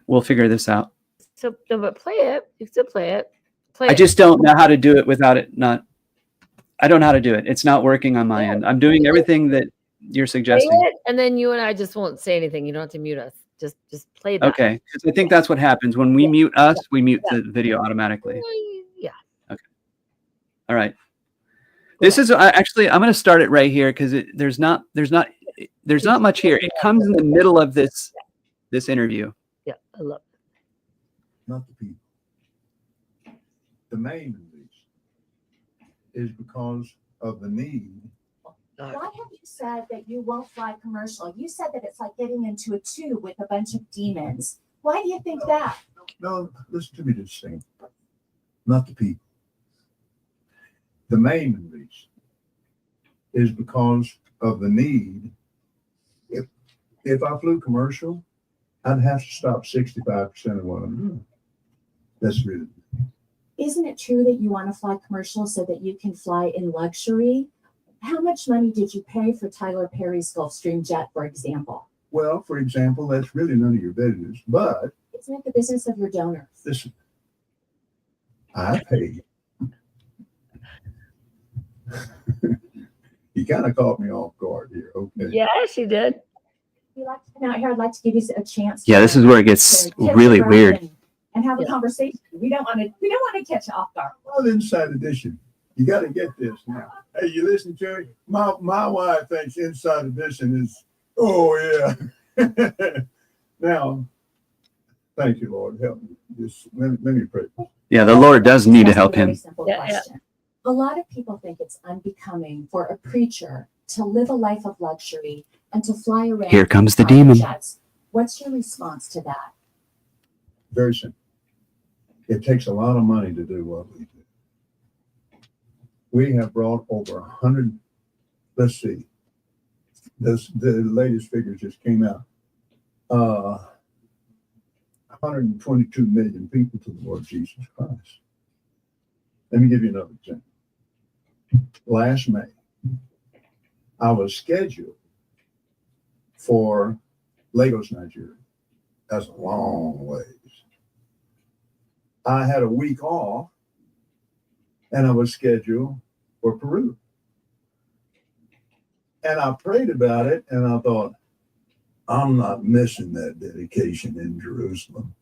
we'll figure this out. So, no, but play it. You can still play it. I just don't know how to do it without it not. I don't know how to do it. It's not working on my end. I'm doing everything that you're suggesting. Play it, and then you and I just won't say anything. You don't have to mute us. Just play that. Okay. Because I think that's what happens when we mute us. We mute the video automatically. Yeah. Okay. All right. This is actually I'm going to start it right here because there's not much here. It comes in the middle of this interview. Yeah, I love it. Not the people. The main reason is because of the need. Why have you said that you won't fly commercial? You said that it's like getting into a tube with a bunch of demons. Why do you think that? No, listen to me this thing. Not the people. The main reason is because of the need. If I flew commercial, I'd have to stop 65% of what I'm doing. That's really. Isn't it true that you want to fly commercial so that you can fly in luxury? How much money did you pay for Tyler Perry's Gulfstream jet, for example? Well, for example, that's really none of your business, but. Isn't it the business of your donors? Listen, I paid. You kind of caught me off guard here. Okay. Yeah, she did. If you'd like to come out here, I'd like to give you a chance. Yeah, this is where it gets really weird. And have a conversation. We don't want to catch you off guard. Well, Inside Edition You got to get this now. Hey, you listen to it? My wife thinks inside edition is, oh, yeah. Now, thank you, Lord. Help me. Just let me pray. Yeah, the Lord does need to help Very him. simple question. A lot of people think it's unbecoming for a preacher to live a life of luxury and to fly around. Here comes the in private demon. jets. What's your response to that? Very simple. It takes a lot of money to do what we do. We have brought over 100, let's see, the latest figures just came out. 122 million people to the Lord Jesus Christ. Let me give you another example. Last May, I was scheduled for Lagos, Nigeria. That's a long ways. I had a week off and I was scheduled for Peru. And I prayed about it and I thought, I'm not missing that dedication in Jerusalem.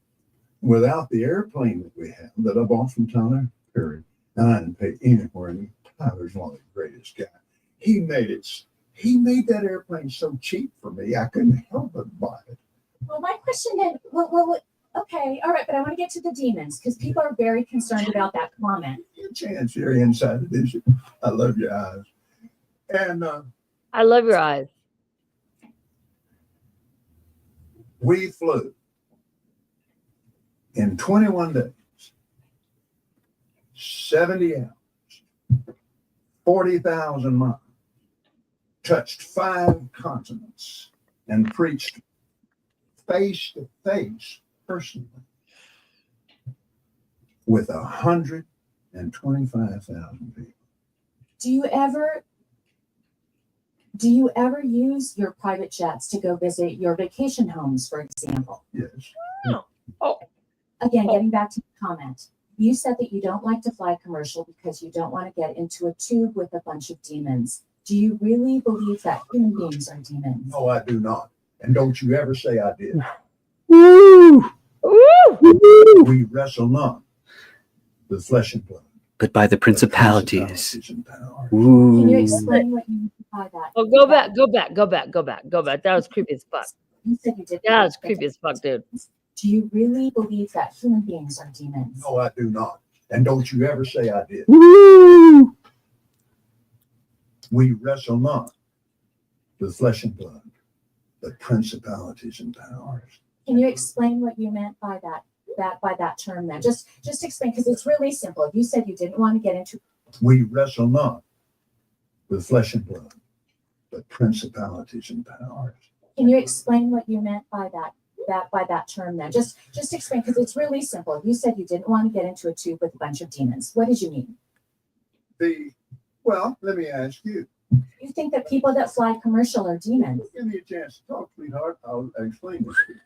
Without the airplane that we have that I bought from Tyler Perry, and I didn't pay anywhere, and Tyler's one of the greatest guys. He made that airplane so cheap for me, I couldn't help but buy it. Well, my question then, okay, all right, but I want to get to the demons because people are very concerned about that comment. Your chance here inside edition. I love your eyes. And I love your eyes. We flew in 21 days, 70 hours, 40,000 miles, touched 5 continents, and preached face to face personally with 125,000 people. Do you ever use your private jets to go visit your vacation homes, for example? Yes. Again, getting back to the comment, you said that you don't like to fly commercial because you don't want to get into a tube with a bunch of demons. Do you really believe that human beings are demons? No, I do not. And don't you ever say I did. Woo! We wrestle not with flesh and blood, but by the principalities. Can you explain what you mean by that? Oh, go back. That was creepy as fuck. You said you did. That was creepy as fuck, dude. Do you really believe that human beings are demons? No, I do not. And don't you ever say I did. Woo! We wrestle not with flesh and blood, but principalities and powers. Can you explain what you meant by that term then? Just explain, because it's really simple. You said you didn't want to get into. We wrestle not with flesh and blood, but principalities and powers. Can you explain what you meant by that term then? Just explain, because it's really simple. You said you didn't want to get into a tube with a bunch of demons. What did you mean? Well, let me ask you. You think that people that fly commercial are demons? Give me a chance to talk, sweetheart. I'll explain this to you.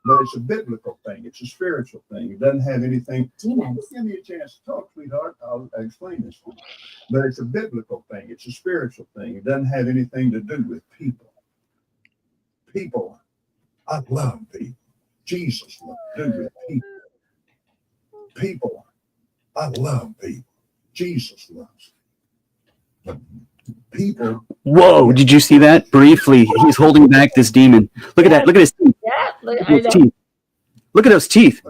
But it's a biblical thing. It's a spiritual thing. It doesn't have anything. Demons. Give me a chance to talk, sweetheart. I'll explain this to you. But it's a biblical thing. It's a spiritual thing. It doesn't have anything to do with people. People. I love people. Jesus loved to do with people. People. I love people. Jesus loves people. Whoa, did you see that? Briefly, he's holding back this demon. Look at that. Look at his teeth. Yeah, Look at those teeth. Look at those teeth.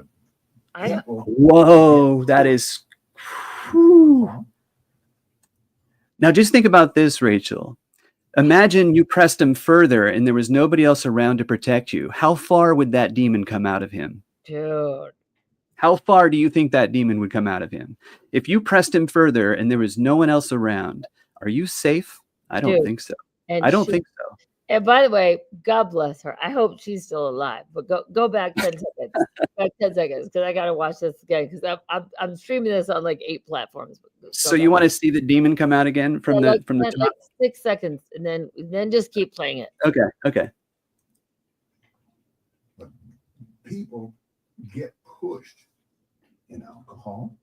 Whoa, that is. Whew. Now, just think about this, Rachel. Imagine you pressed him further and there was nobody else around to protect you. How far would that demon come out of him? Dude. How far do you think that demon would come out of him? If you pressed him further and there was no one else around, are you safe? I don't think so. I don't think so. And by the way, God bless her. I hope she's still alive. But go back 10 seconds. Back 10 seconds, because I gotta watch this again. Because I'm streaming this on like 8 platforms. So you want to see the demon come out again from the top? Like 6 seconds, and then just keep playing it. Okay. People get pushed in alcohol.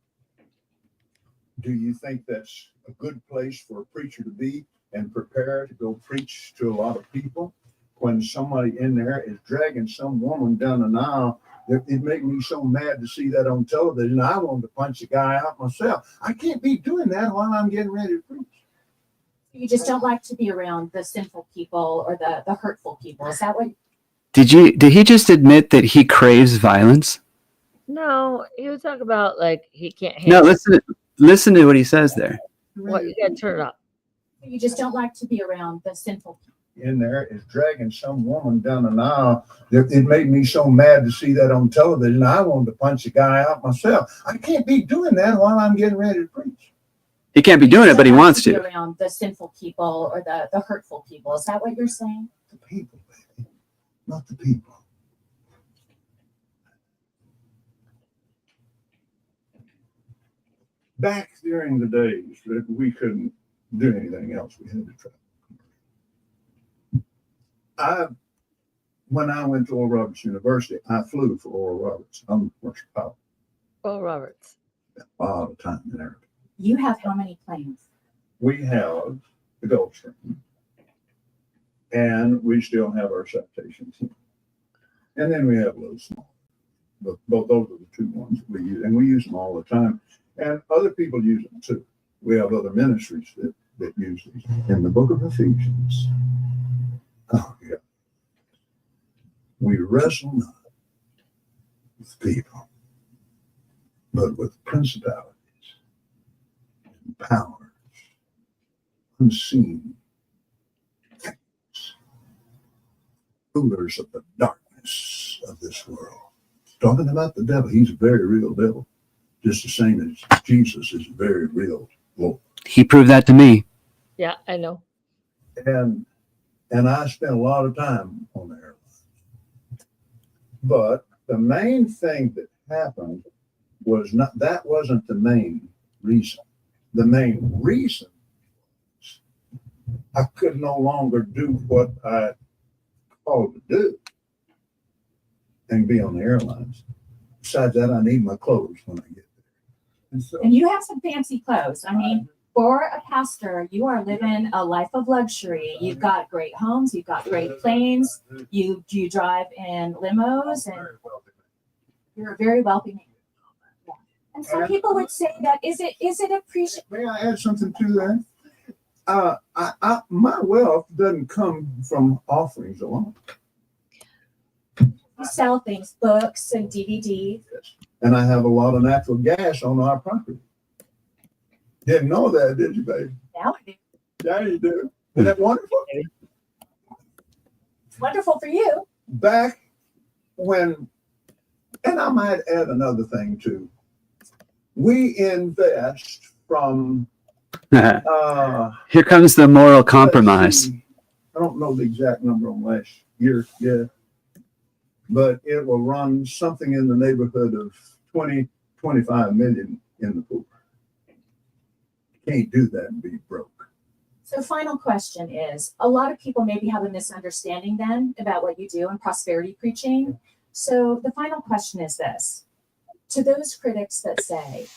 Do you think that's a good place for a preacher to be and prepare to go preach to a lot of people when somebody in there is dragging some woman down an aisle It made me so mad to see that on television. I wanted to punch the guy out myself. I can't be doing that while I'm getting ready to preach. You just don't like to be around the sinful people or the hurtful people. Is that what? Did he just admit that he craves violence? No, he was talking about like he can't No, handle. listen to what he says there. What, you gotta turn it up. You just don't like to be around the sinful people. In there is dragging some woman down an aisle. It made me so mad to see that on television. I wanted to punch the guy out myself. I can't be doing that while I'm getting ready to preach. He can't be doing it, but he wants Be to. around the sinful people or the hurtful people. Is that what you're saying? The people, baby, not the people. Back during the days that we couldn't do anything else, we had to travel. When I went to Oral Roberts University, I flew for Oral Roberts. I'm a commercial pilot. Oh, Roberts. A lot of time in there. You have how many planes? We have the Gulfstream, and we still have our citations. And then we have a little small. But both those are the two ones we use, and we use them all the time. And other people use them too. We have other ministries that use these. In the book of Ephesians, oh yeah, we wrestle not with people, but with principalities and powers, unseen things, rulers of the darkness of this world. Talking about the devil, he's a very real devil, just the same as Jesus is a very real Lord. He proved that to me. Yeah, I know. And I spent a lot of time on the airline. But the main thing that happened wasn't the main reason. The main reason was I could no longer do what I called to do and be on the airlines. Besides that, I need my clothes when I get there. And you have some fancy clothes. I mean, for a pastor, you are living a life of luxury. You've got great homes, you've got great planes, you drive in limos, and you're a very wealthy man. Yeah. And some people would say that is it appreciated? May I add something to that? My wealth doesn't come from offerings alone. You sell things, books and DVDs. And I have a lot of natural gas on our property. Didn't know that, did you, baby? Now I do. Yeah, you do. Isn't that wonderful? It's wonderful for you. Back when, and I might add another thing too. We invest from. Here comes the moral compromise. I don't know the exact number on last year yet, but it will run something in the neighborhood of 20-25 million in the pool. Can't do that and be broke. So final question is, a lot of people maybe have a misunderstanding then about what you do in prosperity preaching. So the final question is this: to those critics that say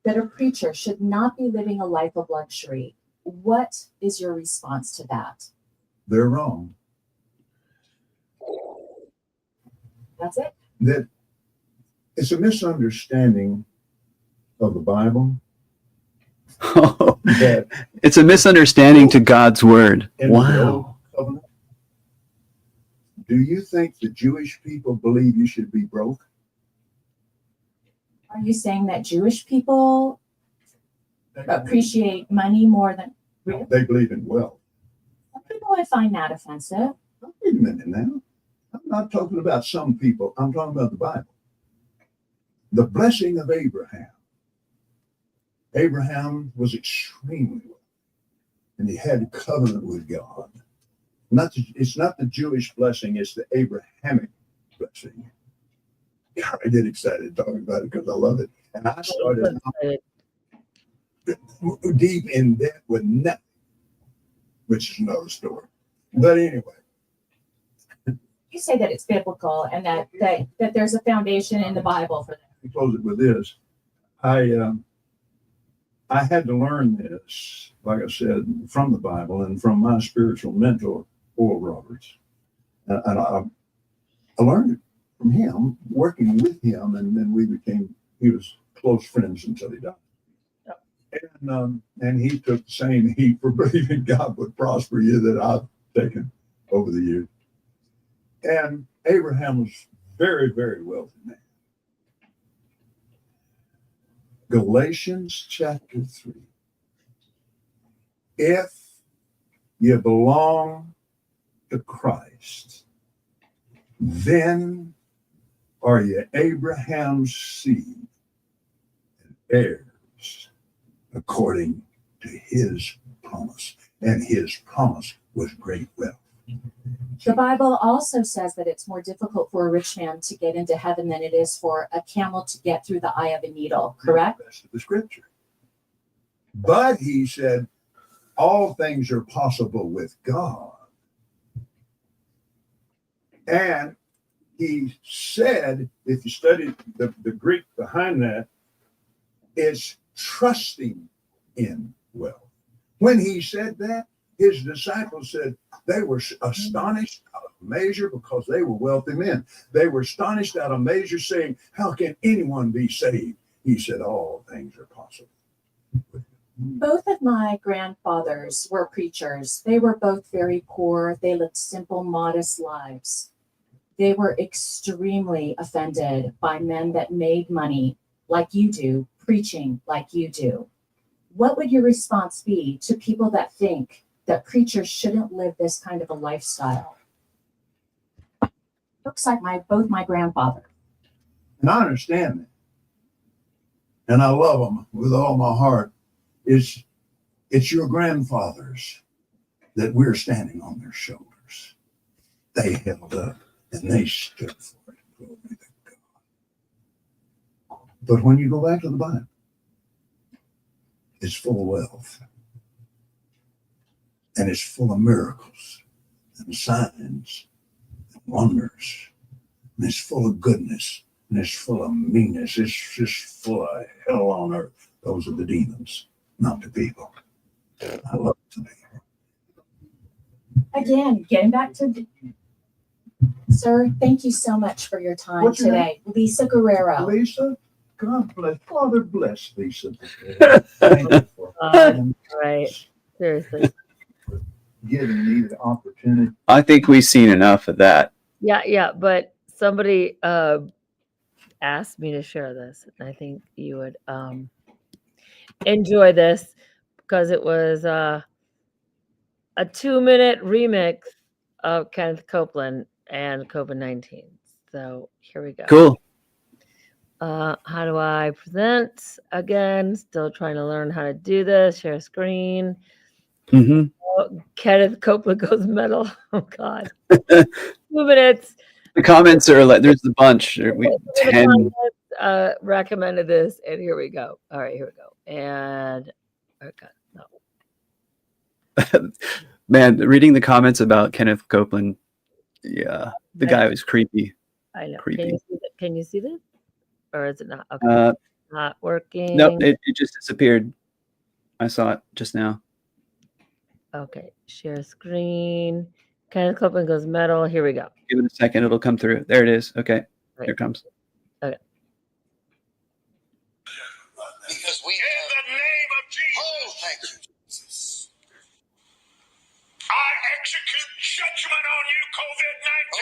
that a preacher should not be living a life of luxury, what is your response to that? They're wrong. That's it? That it's a misunderstanding of the Bible. It's a misunderstanding to God's word. In the Wow. Old Covenant, do you think the Jewish people believe you should be broke? Are you saying that Jewish people appreciate money more than real? They believe in wealth. Some people would find that offensive. Wait a minute now. I'm not talking about some people. I'm talking about the Bible. The blessing of Abraham. Abraham was extremely wealthy, and he had a covenant with God. It's not the Jewish blessing, it's the Abrahamic blessing. God, I get excited talking about it because I love it. And I started deep in debt with nothing, which is another story. But anyway. You say that it's biblical and that there's a foundation in the Bible for that. To close it with this, I had to learn this, like I said, from the Bible and from my spiritual mentor, Oral Roberts. And I learned it from him, working with him, and then he was close friends until he died. And he took the same heat for believing God would prosper you that I've taken over the years. And Abraham was very, very wealthy man. Galatians chapter 3. If you belong to Christ, then are you Abraham's seed and heirs according to his promise. And his promise was great wealth. The Bible also says that it's more difficult for a rich man to get into heaven than it is for a camel to get through the eye of a needle, correct? That's the scripture. But he said, all things are possible with God. And he said, if you study the Greek behind that, it's trusting in wealth. When he said that, his disciples said they were astonished out of measure because they were wealthy men. They were astonished out of measure, saying, how can anyone be saved? He said, all things are possible. Both of my grandfathers were preachers. They were both very poor. They lived simple, modest lives. They were extremely offended by men that made money like you do, preaching like you do. What would your response be to people that think that preachers shouldn't live this kind of a lifestyle? Looks like both my grandfather. And I understand that. And I love them with all my heart. It's your grandfathers that we're standing on their shoulders. They held up and they stood for it. Glory to God. But when you go back to the Bible, it's full of wealth. And it's full of miracles and signs and wonders. And it's full of goodness. And it's full of meanness. It's just full of hell on earth. Those are the demons, not the people. I love it to be. Again, getting back to sir, thank you so much for your time What's your today. Lisa Guerrero. Lisa, God bless. Father bless Lisa. Right. Seriously. Giving me the opportunity. I think we've seen enough of that. Yeah. But somebody asked me to share this. And I think you would enjoy this because it was a 2-minute remix of Kenneth Copeland and COVID-19. So here we go. Cool. How do I present? Again, still trying to learn how to do this. Share screen. Mm-hmm. Oh, Kenneth Copeland goes metal. Oh God. 2 minutes. The comments are like, there's a bunch. 10. Recommended this, and here we go. All right, here we go. And okay, no. Man, reading the comments about Kenneth Copeland, yeah, the guy was creepy. I know. Creepy. Can you see this? Or is it not? Okay. Not working. Nope, it just disappeared. I saw it just now. Okay, share screen. Kenneth Copeland goes metal. Here we go. Give it a second, it'll come through. There it is. Okay, Right. Here it comes. Okay. Because we in the name of Jesus. Oh, thank you, Jesus. I execute judgment on you, COVID-19.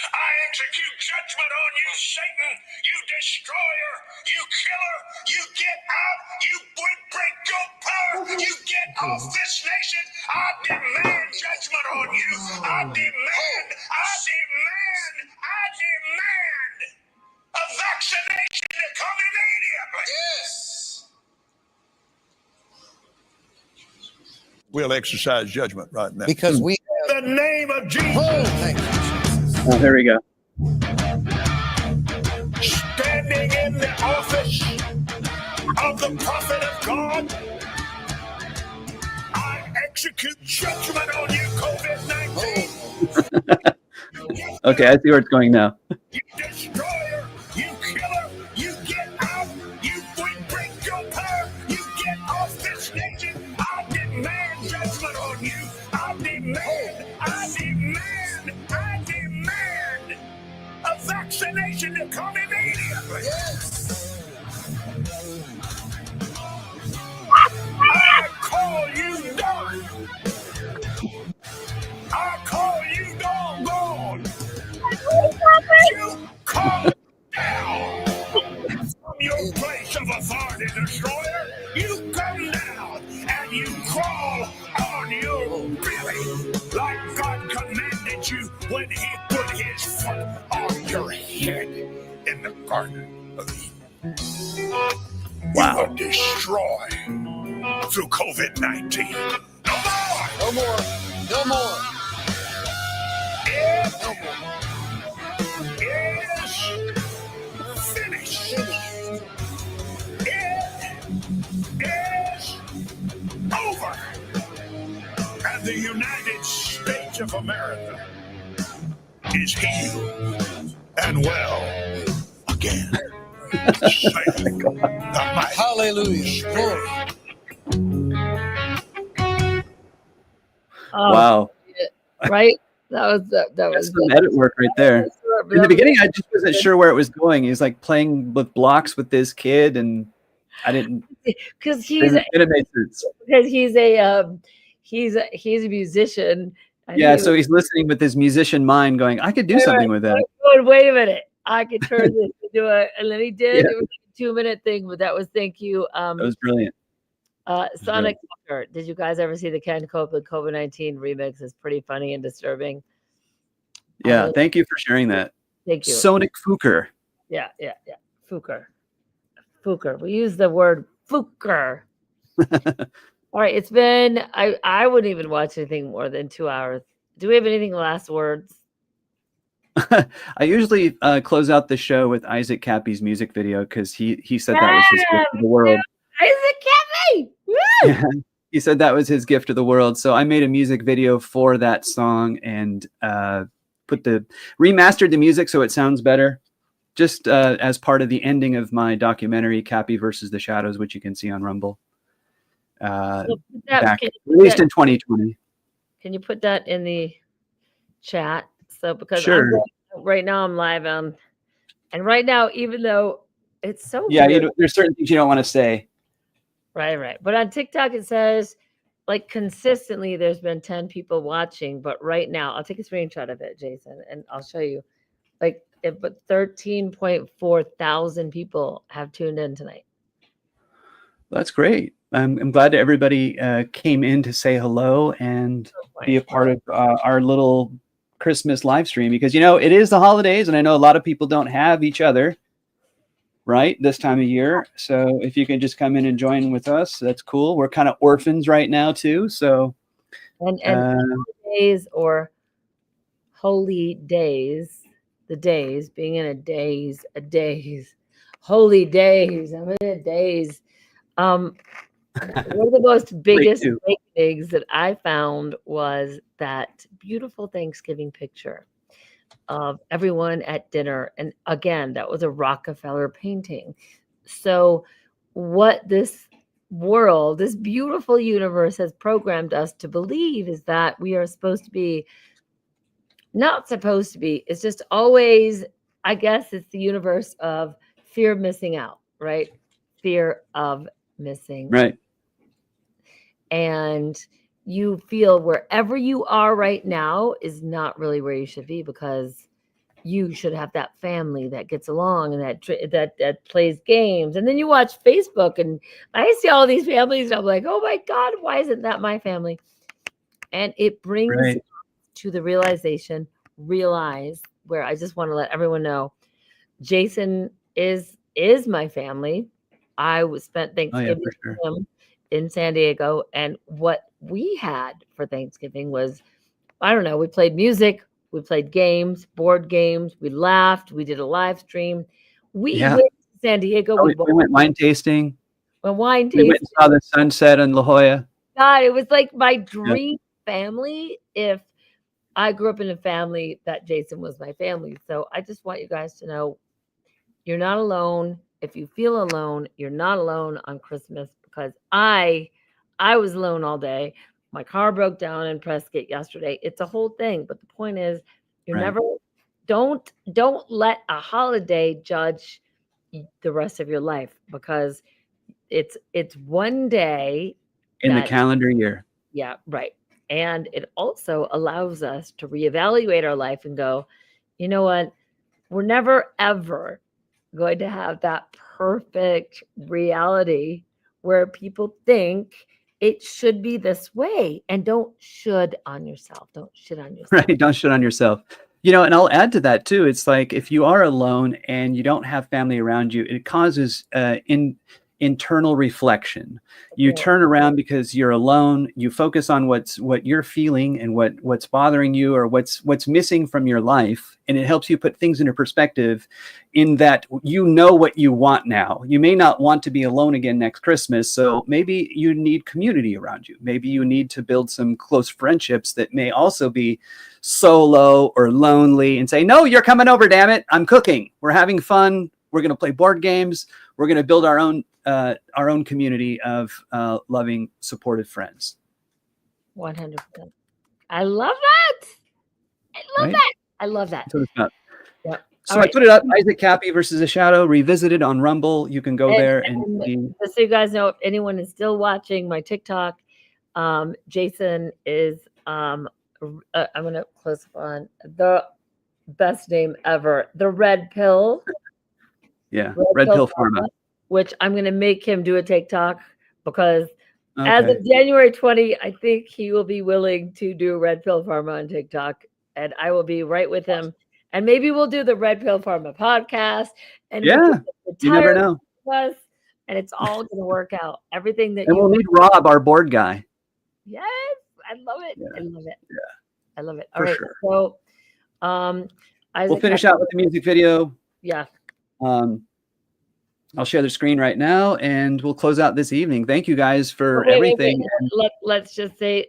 I execute judgment on you, Satan. You destroyer. You killer. You get out. You break your power. You get off this nation. I demand judgment on you. I demand a vaccination to come immediately. Yes. We'll exercise judgment right now. Because we In the name of Jesus. Oh, thank you, Jesus. Oh, there we go. Standing in the office of the prophet of God, I execute judgment on you, COVID-19. Okay, I see where it's going now. You destroyer, you killer, you get out, you break your power, you get off this nation. I demand judgment on you. I demand a vaccination wants the nation to come immediately. I call you done. I call you doggone. You come down from your place of authority, destroyer. You come down and you crawl on your belly like God commanded you when he put his foot on your head in the Garden of Eden. Wow. You will destroy through COVID-19. No more. No more. No more. It is finished. It is over. And the United States of America is healed and well again. Hallelujah. Glory. Oh, Wow. right? That was that That's was some edit work right there. In the beginning, I just wasn't sure where it was going. He was like playing with blocks with this kid, and I didn't. because he's It made sense. because he's a musician. And Yeah, he so was he's listening with his musician mind, going, "I could do something with that." going, wait a minute, I could turn this into a, and then he did. Yeah. It was like a 2-minute thing, but that was thank you. That was brilliant. Sonic Fucker. Did you guys ever see the Ken Copeland COVID-19 remix? It's pretty funny and disturbing. Yeah, thank you for sharing that. Thank you. Sonic Fuker. Yeah. Fuker. We use the word Fuker. All right, it's been I wouldn't even watch anything more than 2 hours. Do we have anything last words? I usually close out the show with Isaac Cappy's music video because he said that was his gift to the world. Isaac Cappy! Woo! He said that was his gift to the world. So I made a music video for that song and remastered the music so it sounds better. Just as part of the ending of my documentary, Cappy versus the Shadows, which you can see on Rumble. Released in 2020. Can you put that in the chat? So because Sure. right now I'm live and right now, even though it's so Yeah, weird, there's certain things you don't want to say. right. But on TikTok it says like consistently there's been 10 people watching, but right now I'll take a screenshot of it, Jason, and I'll show you. But 13.4 thousand people have tuned in tonight. That's great. I'm glad that everybody came in to say hello and be a part of our little Christmas live stream because, it is the holidays and I know a lot of people don't have each other, right, this time of year. So if you can just come in and join with us, that's cool. We're kind of orphans right now too. So and days or holy days, the days being in a days, holy days. I'm in a days. One of the most biggest awakenings that I found was that beautiful Thanksgiving picture of everyone at dinner. And again, that was a Rockefeller painting. So what this world, this beautiful universe has programmed us to believe is that we are supposed to be, not supposed to be, it's just always, I guess it's the universe of fear of missing out, right? Fear of missing. Right. And you feel wherever you are right now is not really where you should be because you should have that family that gets along and that plays games. And then you watch Facebook and I see all these families and I'm like, oh my God, why isn't that my family? And it brings to the realize where I just want to let everyone know, Jason is my family. I spent Thanksgiving with him in San Diego, and what we had for Thanksgiving was, I don't know, we played music, we played games, board games, we laughed, we did a live stream. We went to San Diego. We went wine tasting. We went and saw the sunset in La Jolla. God, it was like my dream family. If I grew up in a family that Jason was my family. So I just want you guys to know you're not alone. If you feel alone, you're not alone on Christmas because I was alone all day. My car broke down in Prescott yesterday. It's a whole thing. But the point is, you're never don't let a holiday judge the rest of your life, because it's one day In the that, calendar year. yeah, right. And it also allows us to reevaluate our life and go, you know what? We're never ever going to have that perfect reality where people think it should be this way. And don't should on yourself. Don't shit on yourself. Right. Don't shit on yourself. You know, and I'll add to that too. It's like if you are alone and you don't have family around you, it causes internal reflection. You turn around because you're alone. You focus on what you're feeling and what's bothering you or what's missing from your life, and it helps you put things into perspective. In that, you know what you want now. You may not want to be alone again next Christmas, so maybe you need community around you. Maybe you need to build some close friendships that may also be solo or lonely, and say, "No, you're coming over. Damn it, I'm cooking. We're having fun. We're going to play board games. We're going to build our own community of loving, supportive friends." 100%. I love that. I love Right? that. I love that. That's what it's about. Yep. So All I right. put it up, Isaac Cappy versus a Shadow, revisited on Rumble. You can go there and see. Just so you guys know, if anyone is still watching my TikTok, Jason is I'm gonna close on the best name ever, the Red Pill. Yeah, Red Pill Pharma. Which I'm gonna make him do a TikTok, because as Okay. of January 20, I think he will be willing to do Red Pill Pharma on TikTok, and I will be right with him. And maybe we'll do the Red Pill Pharma podcast, and we Yeah, can you never retire know. us, and it's all gonna work out. Everything that And you we'll need Rob, our board guy. Yes, I love it. I love it. Yeah. I love it. For All right. sure. So We'll Isaac finish Cappy- out with the music video. Yeah. I'll share the screen right now, and we'll close out this evening. Thank you guys for Wait. everything. And Let's just say,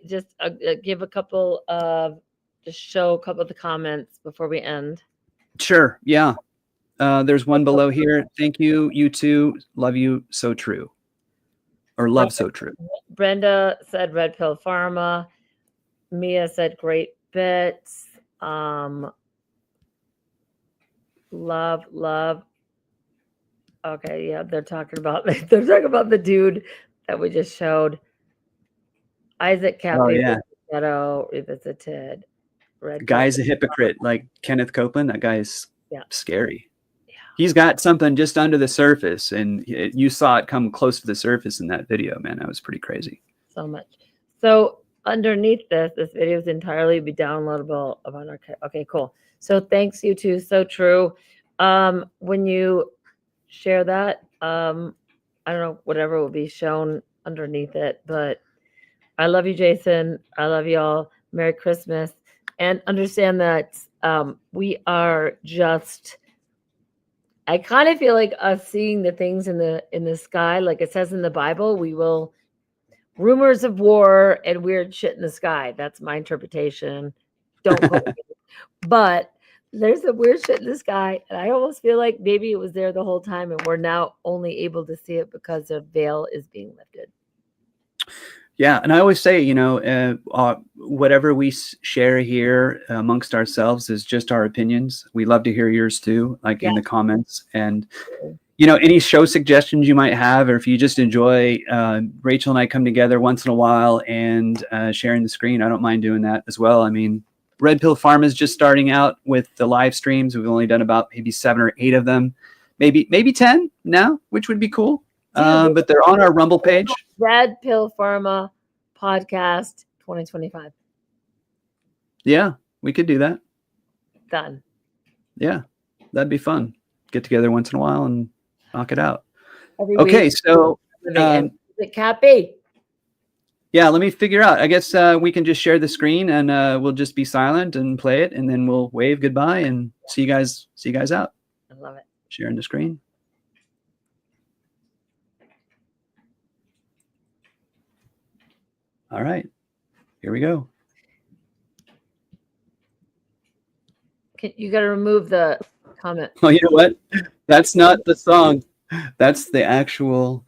give a couple of, just show a couple of the comments before we end. sure, yeah. There's one below here. Thank you. You too. Love you. So true. Or love so true. Brenda said Red Pill Pharma. Mia said great bits. Love. Okay, yeah, they're talking about the dude that we just showed. Isaac Cappy, Oh, yeah. Shadow Revisited. Red Guy's a Pill. hypocrite, like Kenneth Copeland. That guy's Yeah. scary. He's got something just under the surface, and you saw it come close to the surface in that video, man. That was pretty crazy. So much. So underneath this video is entirely be downloadable on our. Okay, cool. So thanks, you two. So true. When you share that, I don't know, whatever will be shown underneath it, but I love you, Jason. I love you all. Merry Christmas. And understand that we are just, I kind of feel like us seeing the things in the sky, like it says in the Bible, we will, rumors of war and weird shit in the sky. That's my interpretation. Don't quote me. But there's some weird shit in the sky, and I almost feel like maybe it was there the whole time, and we're now only able to see it because the veil is being lifted. Yeah, and I always say, whatever we share here amongst ourselves is just our opinions. We love to hear yours too, like in the comments. And, any show suggestions you might have, or if you just enjoy Rachel and I come together once in a while and sharing the screen, I don't mind doing that as well. I mean, Red Pill Pharma is just starting out with the live streams. We've only done about maybe 7 or 8 of them, maybe 10 now, which would be cool. But they're on our Rumble page. Red Pill Pharma podcast 2025. Yeah, we could do that. Done. Yeah, that'd be fun. Get together once in a while and knock it out. Every Okay, week. so Is it Cappy? yeah, let me figure out. I guess we can just share the screen and we'll just be silent and play it, and then we'll wave goodbye and see you guys out. I love it. Sharing the screen. All right, here we go. You got to remove the comment. Oh, you know what? That's not the song. That's the actual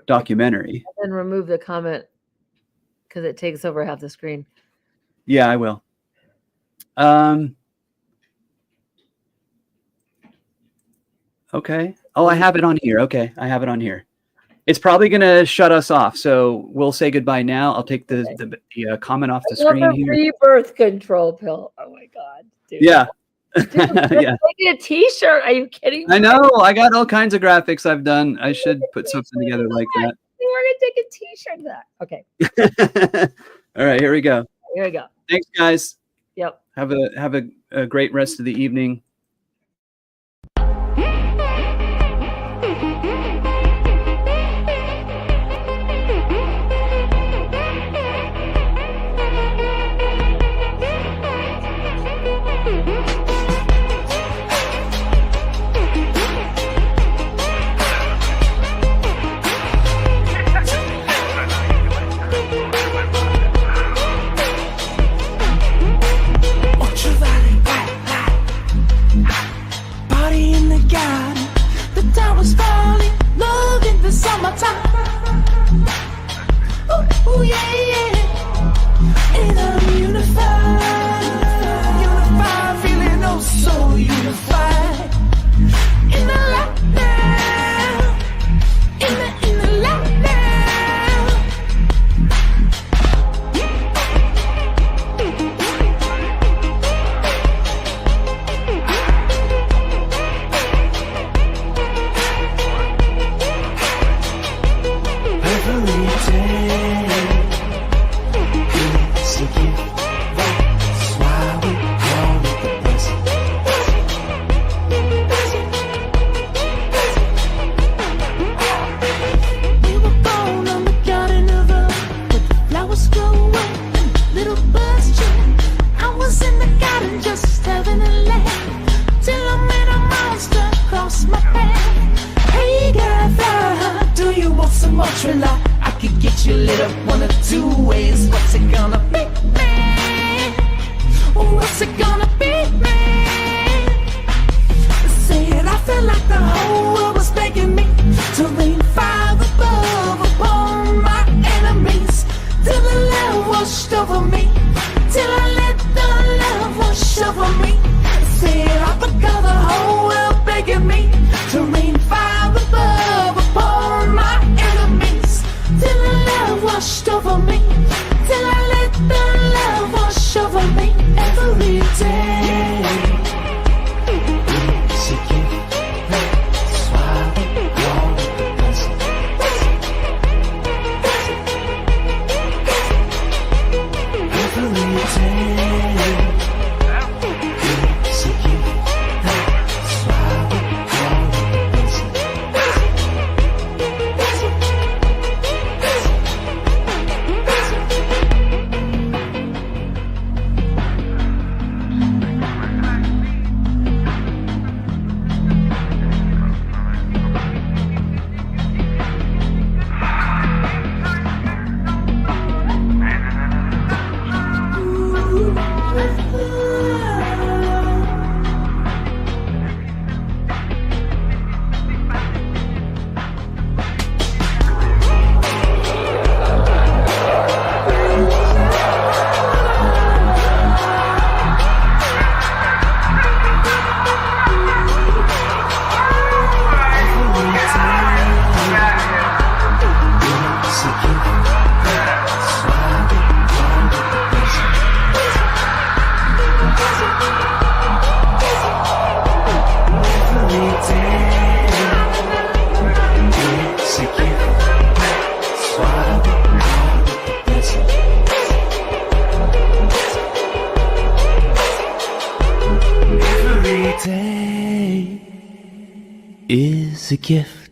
documentary. And then remove the comment because it takes over half the screen. Yeah, I will. Okay. Oh, I have it on here. Okay, I have it on here. It's probably going to shut us off, so we'll say goodbye now. I'll take the comment off the screen here. Rebirth control pill. Oh my god, dude. Yeah. Dude, Yeah. making a T-shirt. Are you kidding me? I know. I got all kinds of graphics I've done. I should put something together like that. We're gonna take a T-shirt of that. Okay. All right, here we go. Here we go. Thanks, guys. Yep. Have a great rest of the evening. Party in the garden, the town was falling, love in the summertime. Ooh, yeah, yeah. And I'm unified, feeling oh so unified. In the lockdown, in the lockdown. I could get you lit up one of two ways. What's it gonna be, man? What's it gonna be, man? Say it, I feel like the whole world was begging me to rain fire above upon my enemies. Till the love washed over me, till I let the love wash over me. Say it, I forgot the whole world begging me to rain fire above upon my enemies. Till the love washed over me, till I let the love wash over me every day. It's a gift, that's why we call it the blessing. Every day. It's a gift, that's why we call it the blessing. Every day is a gift.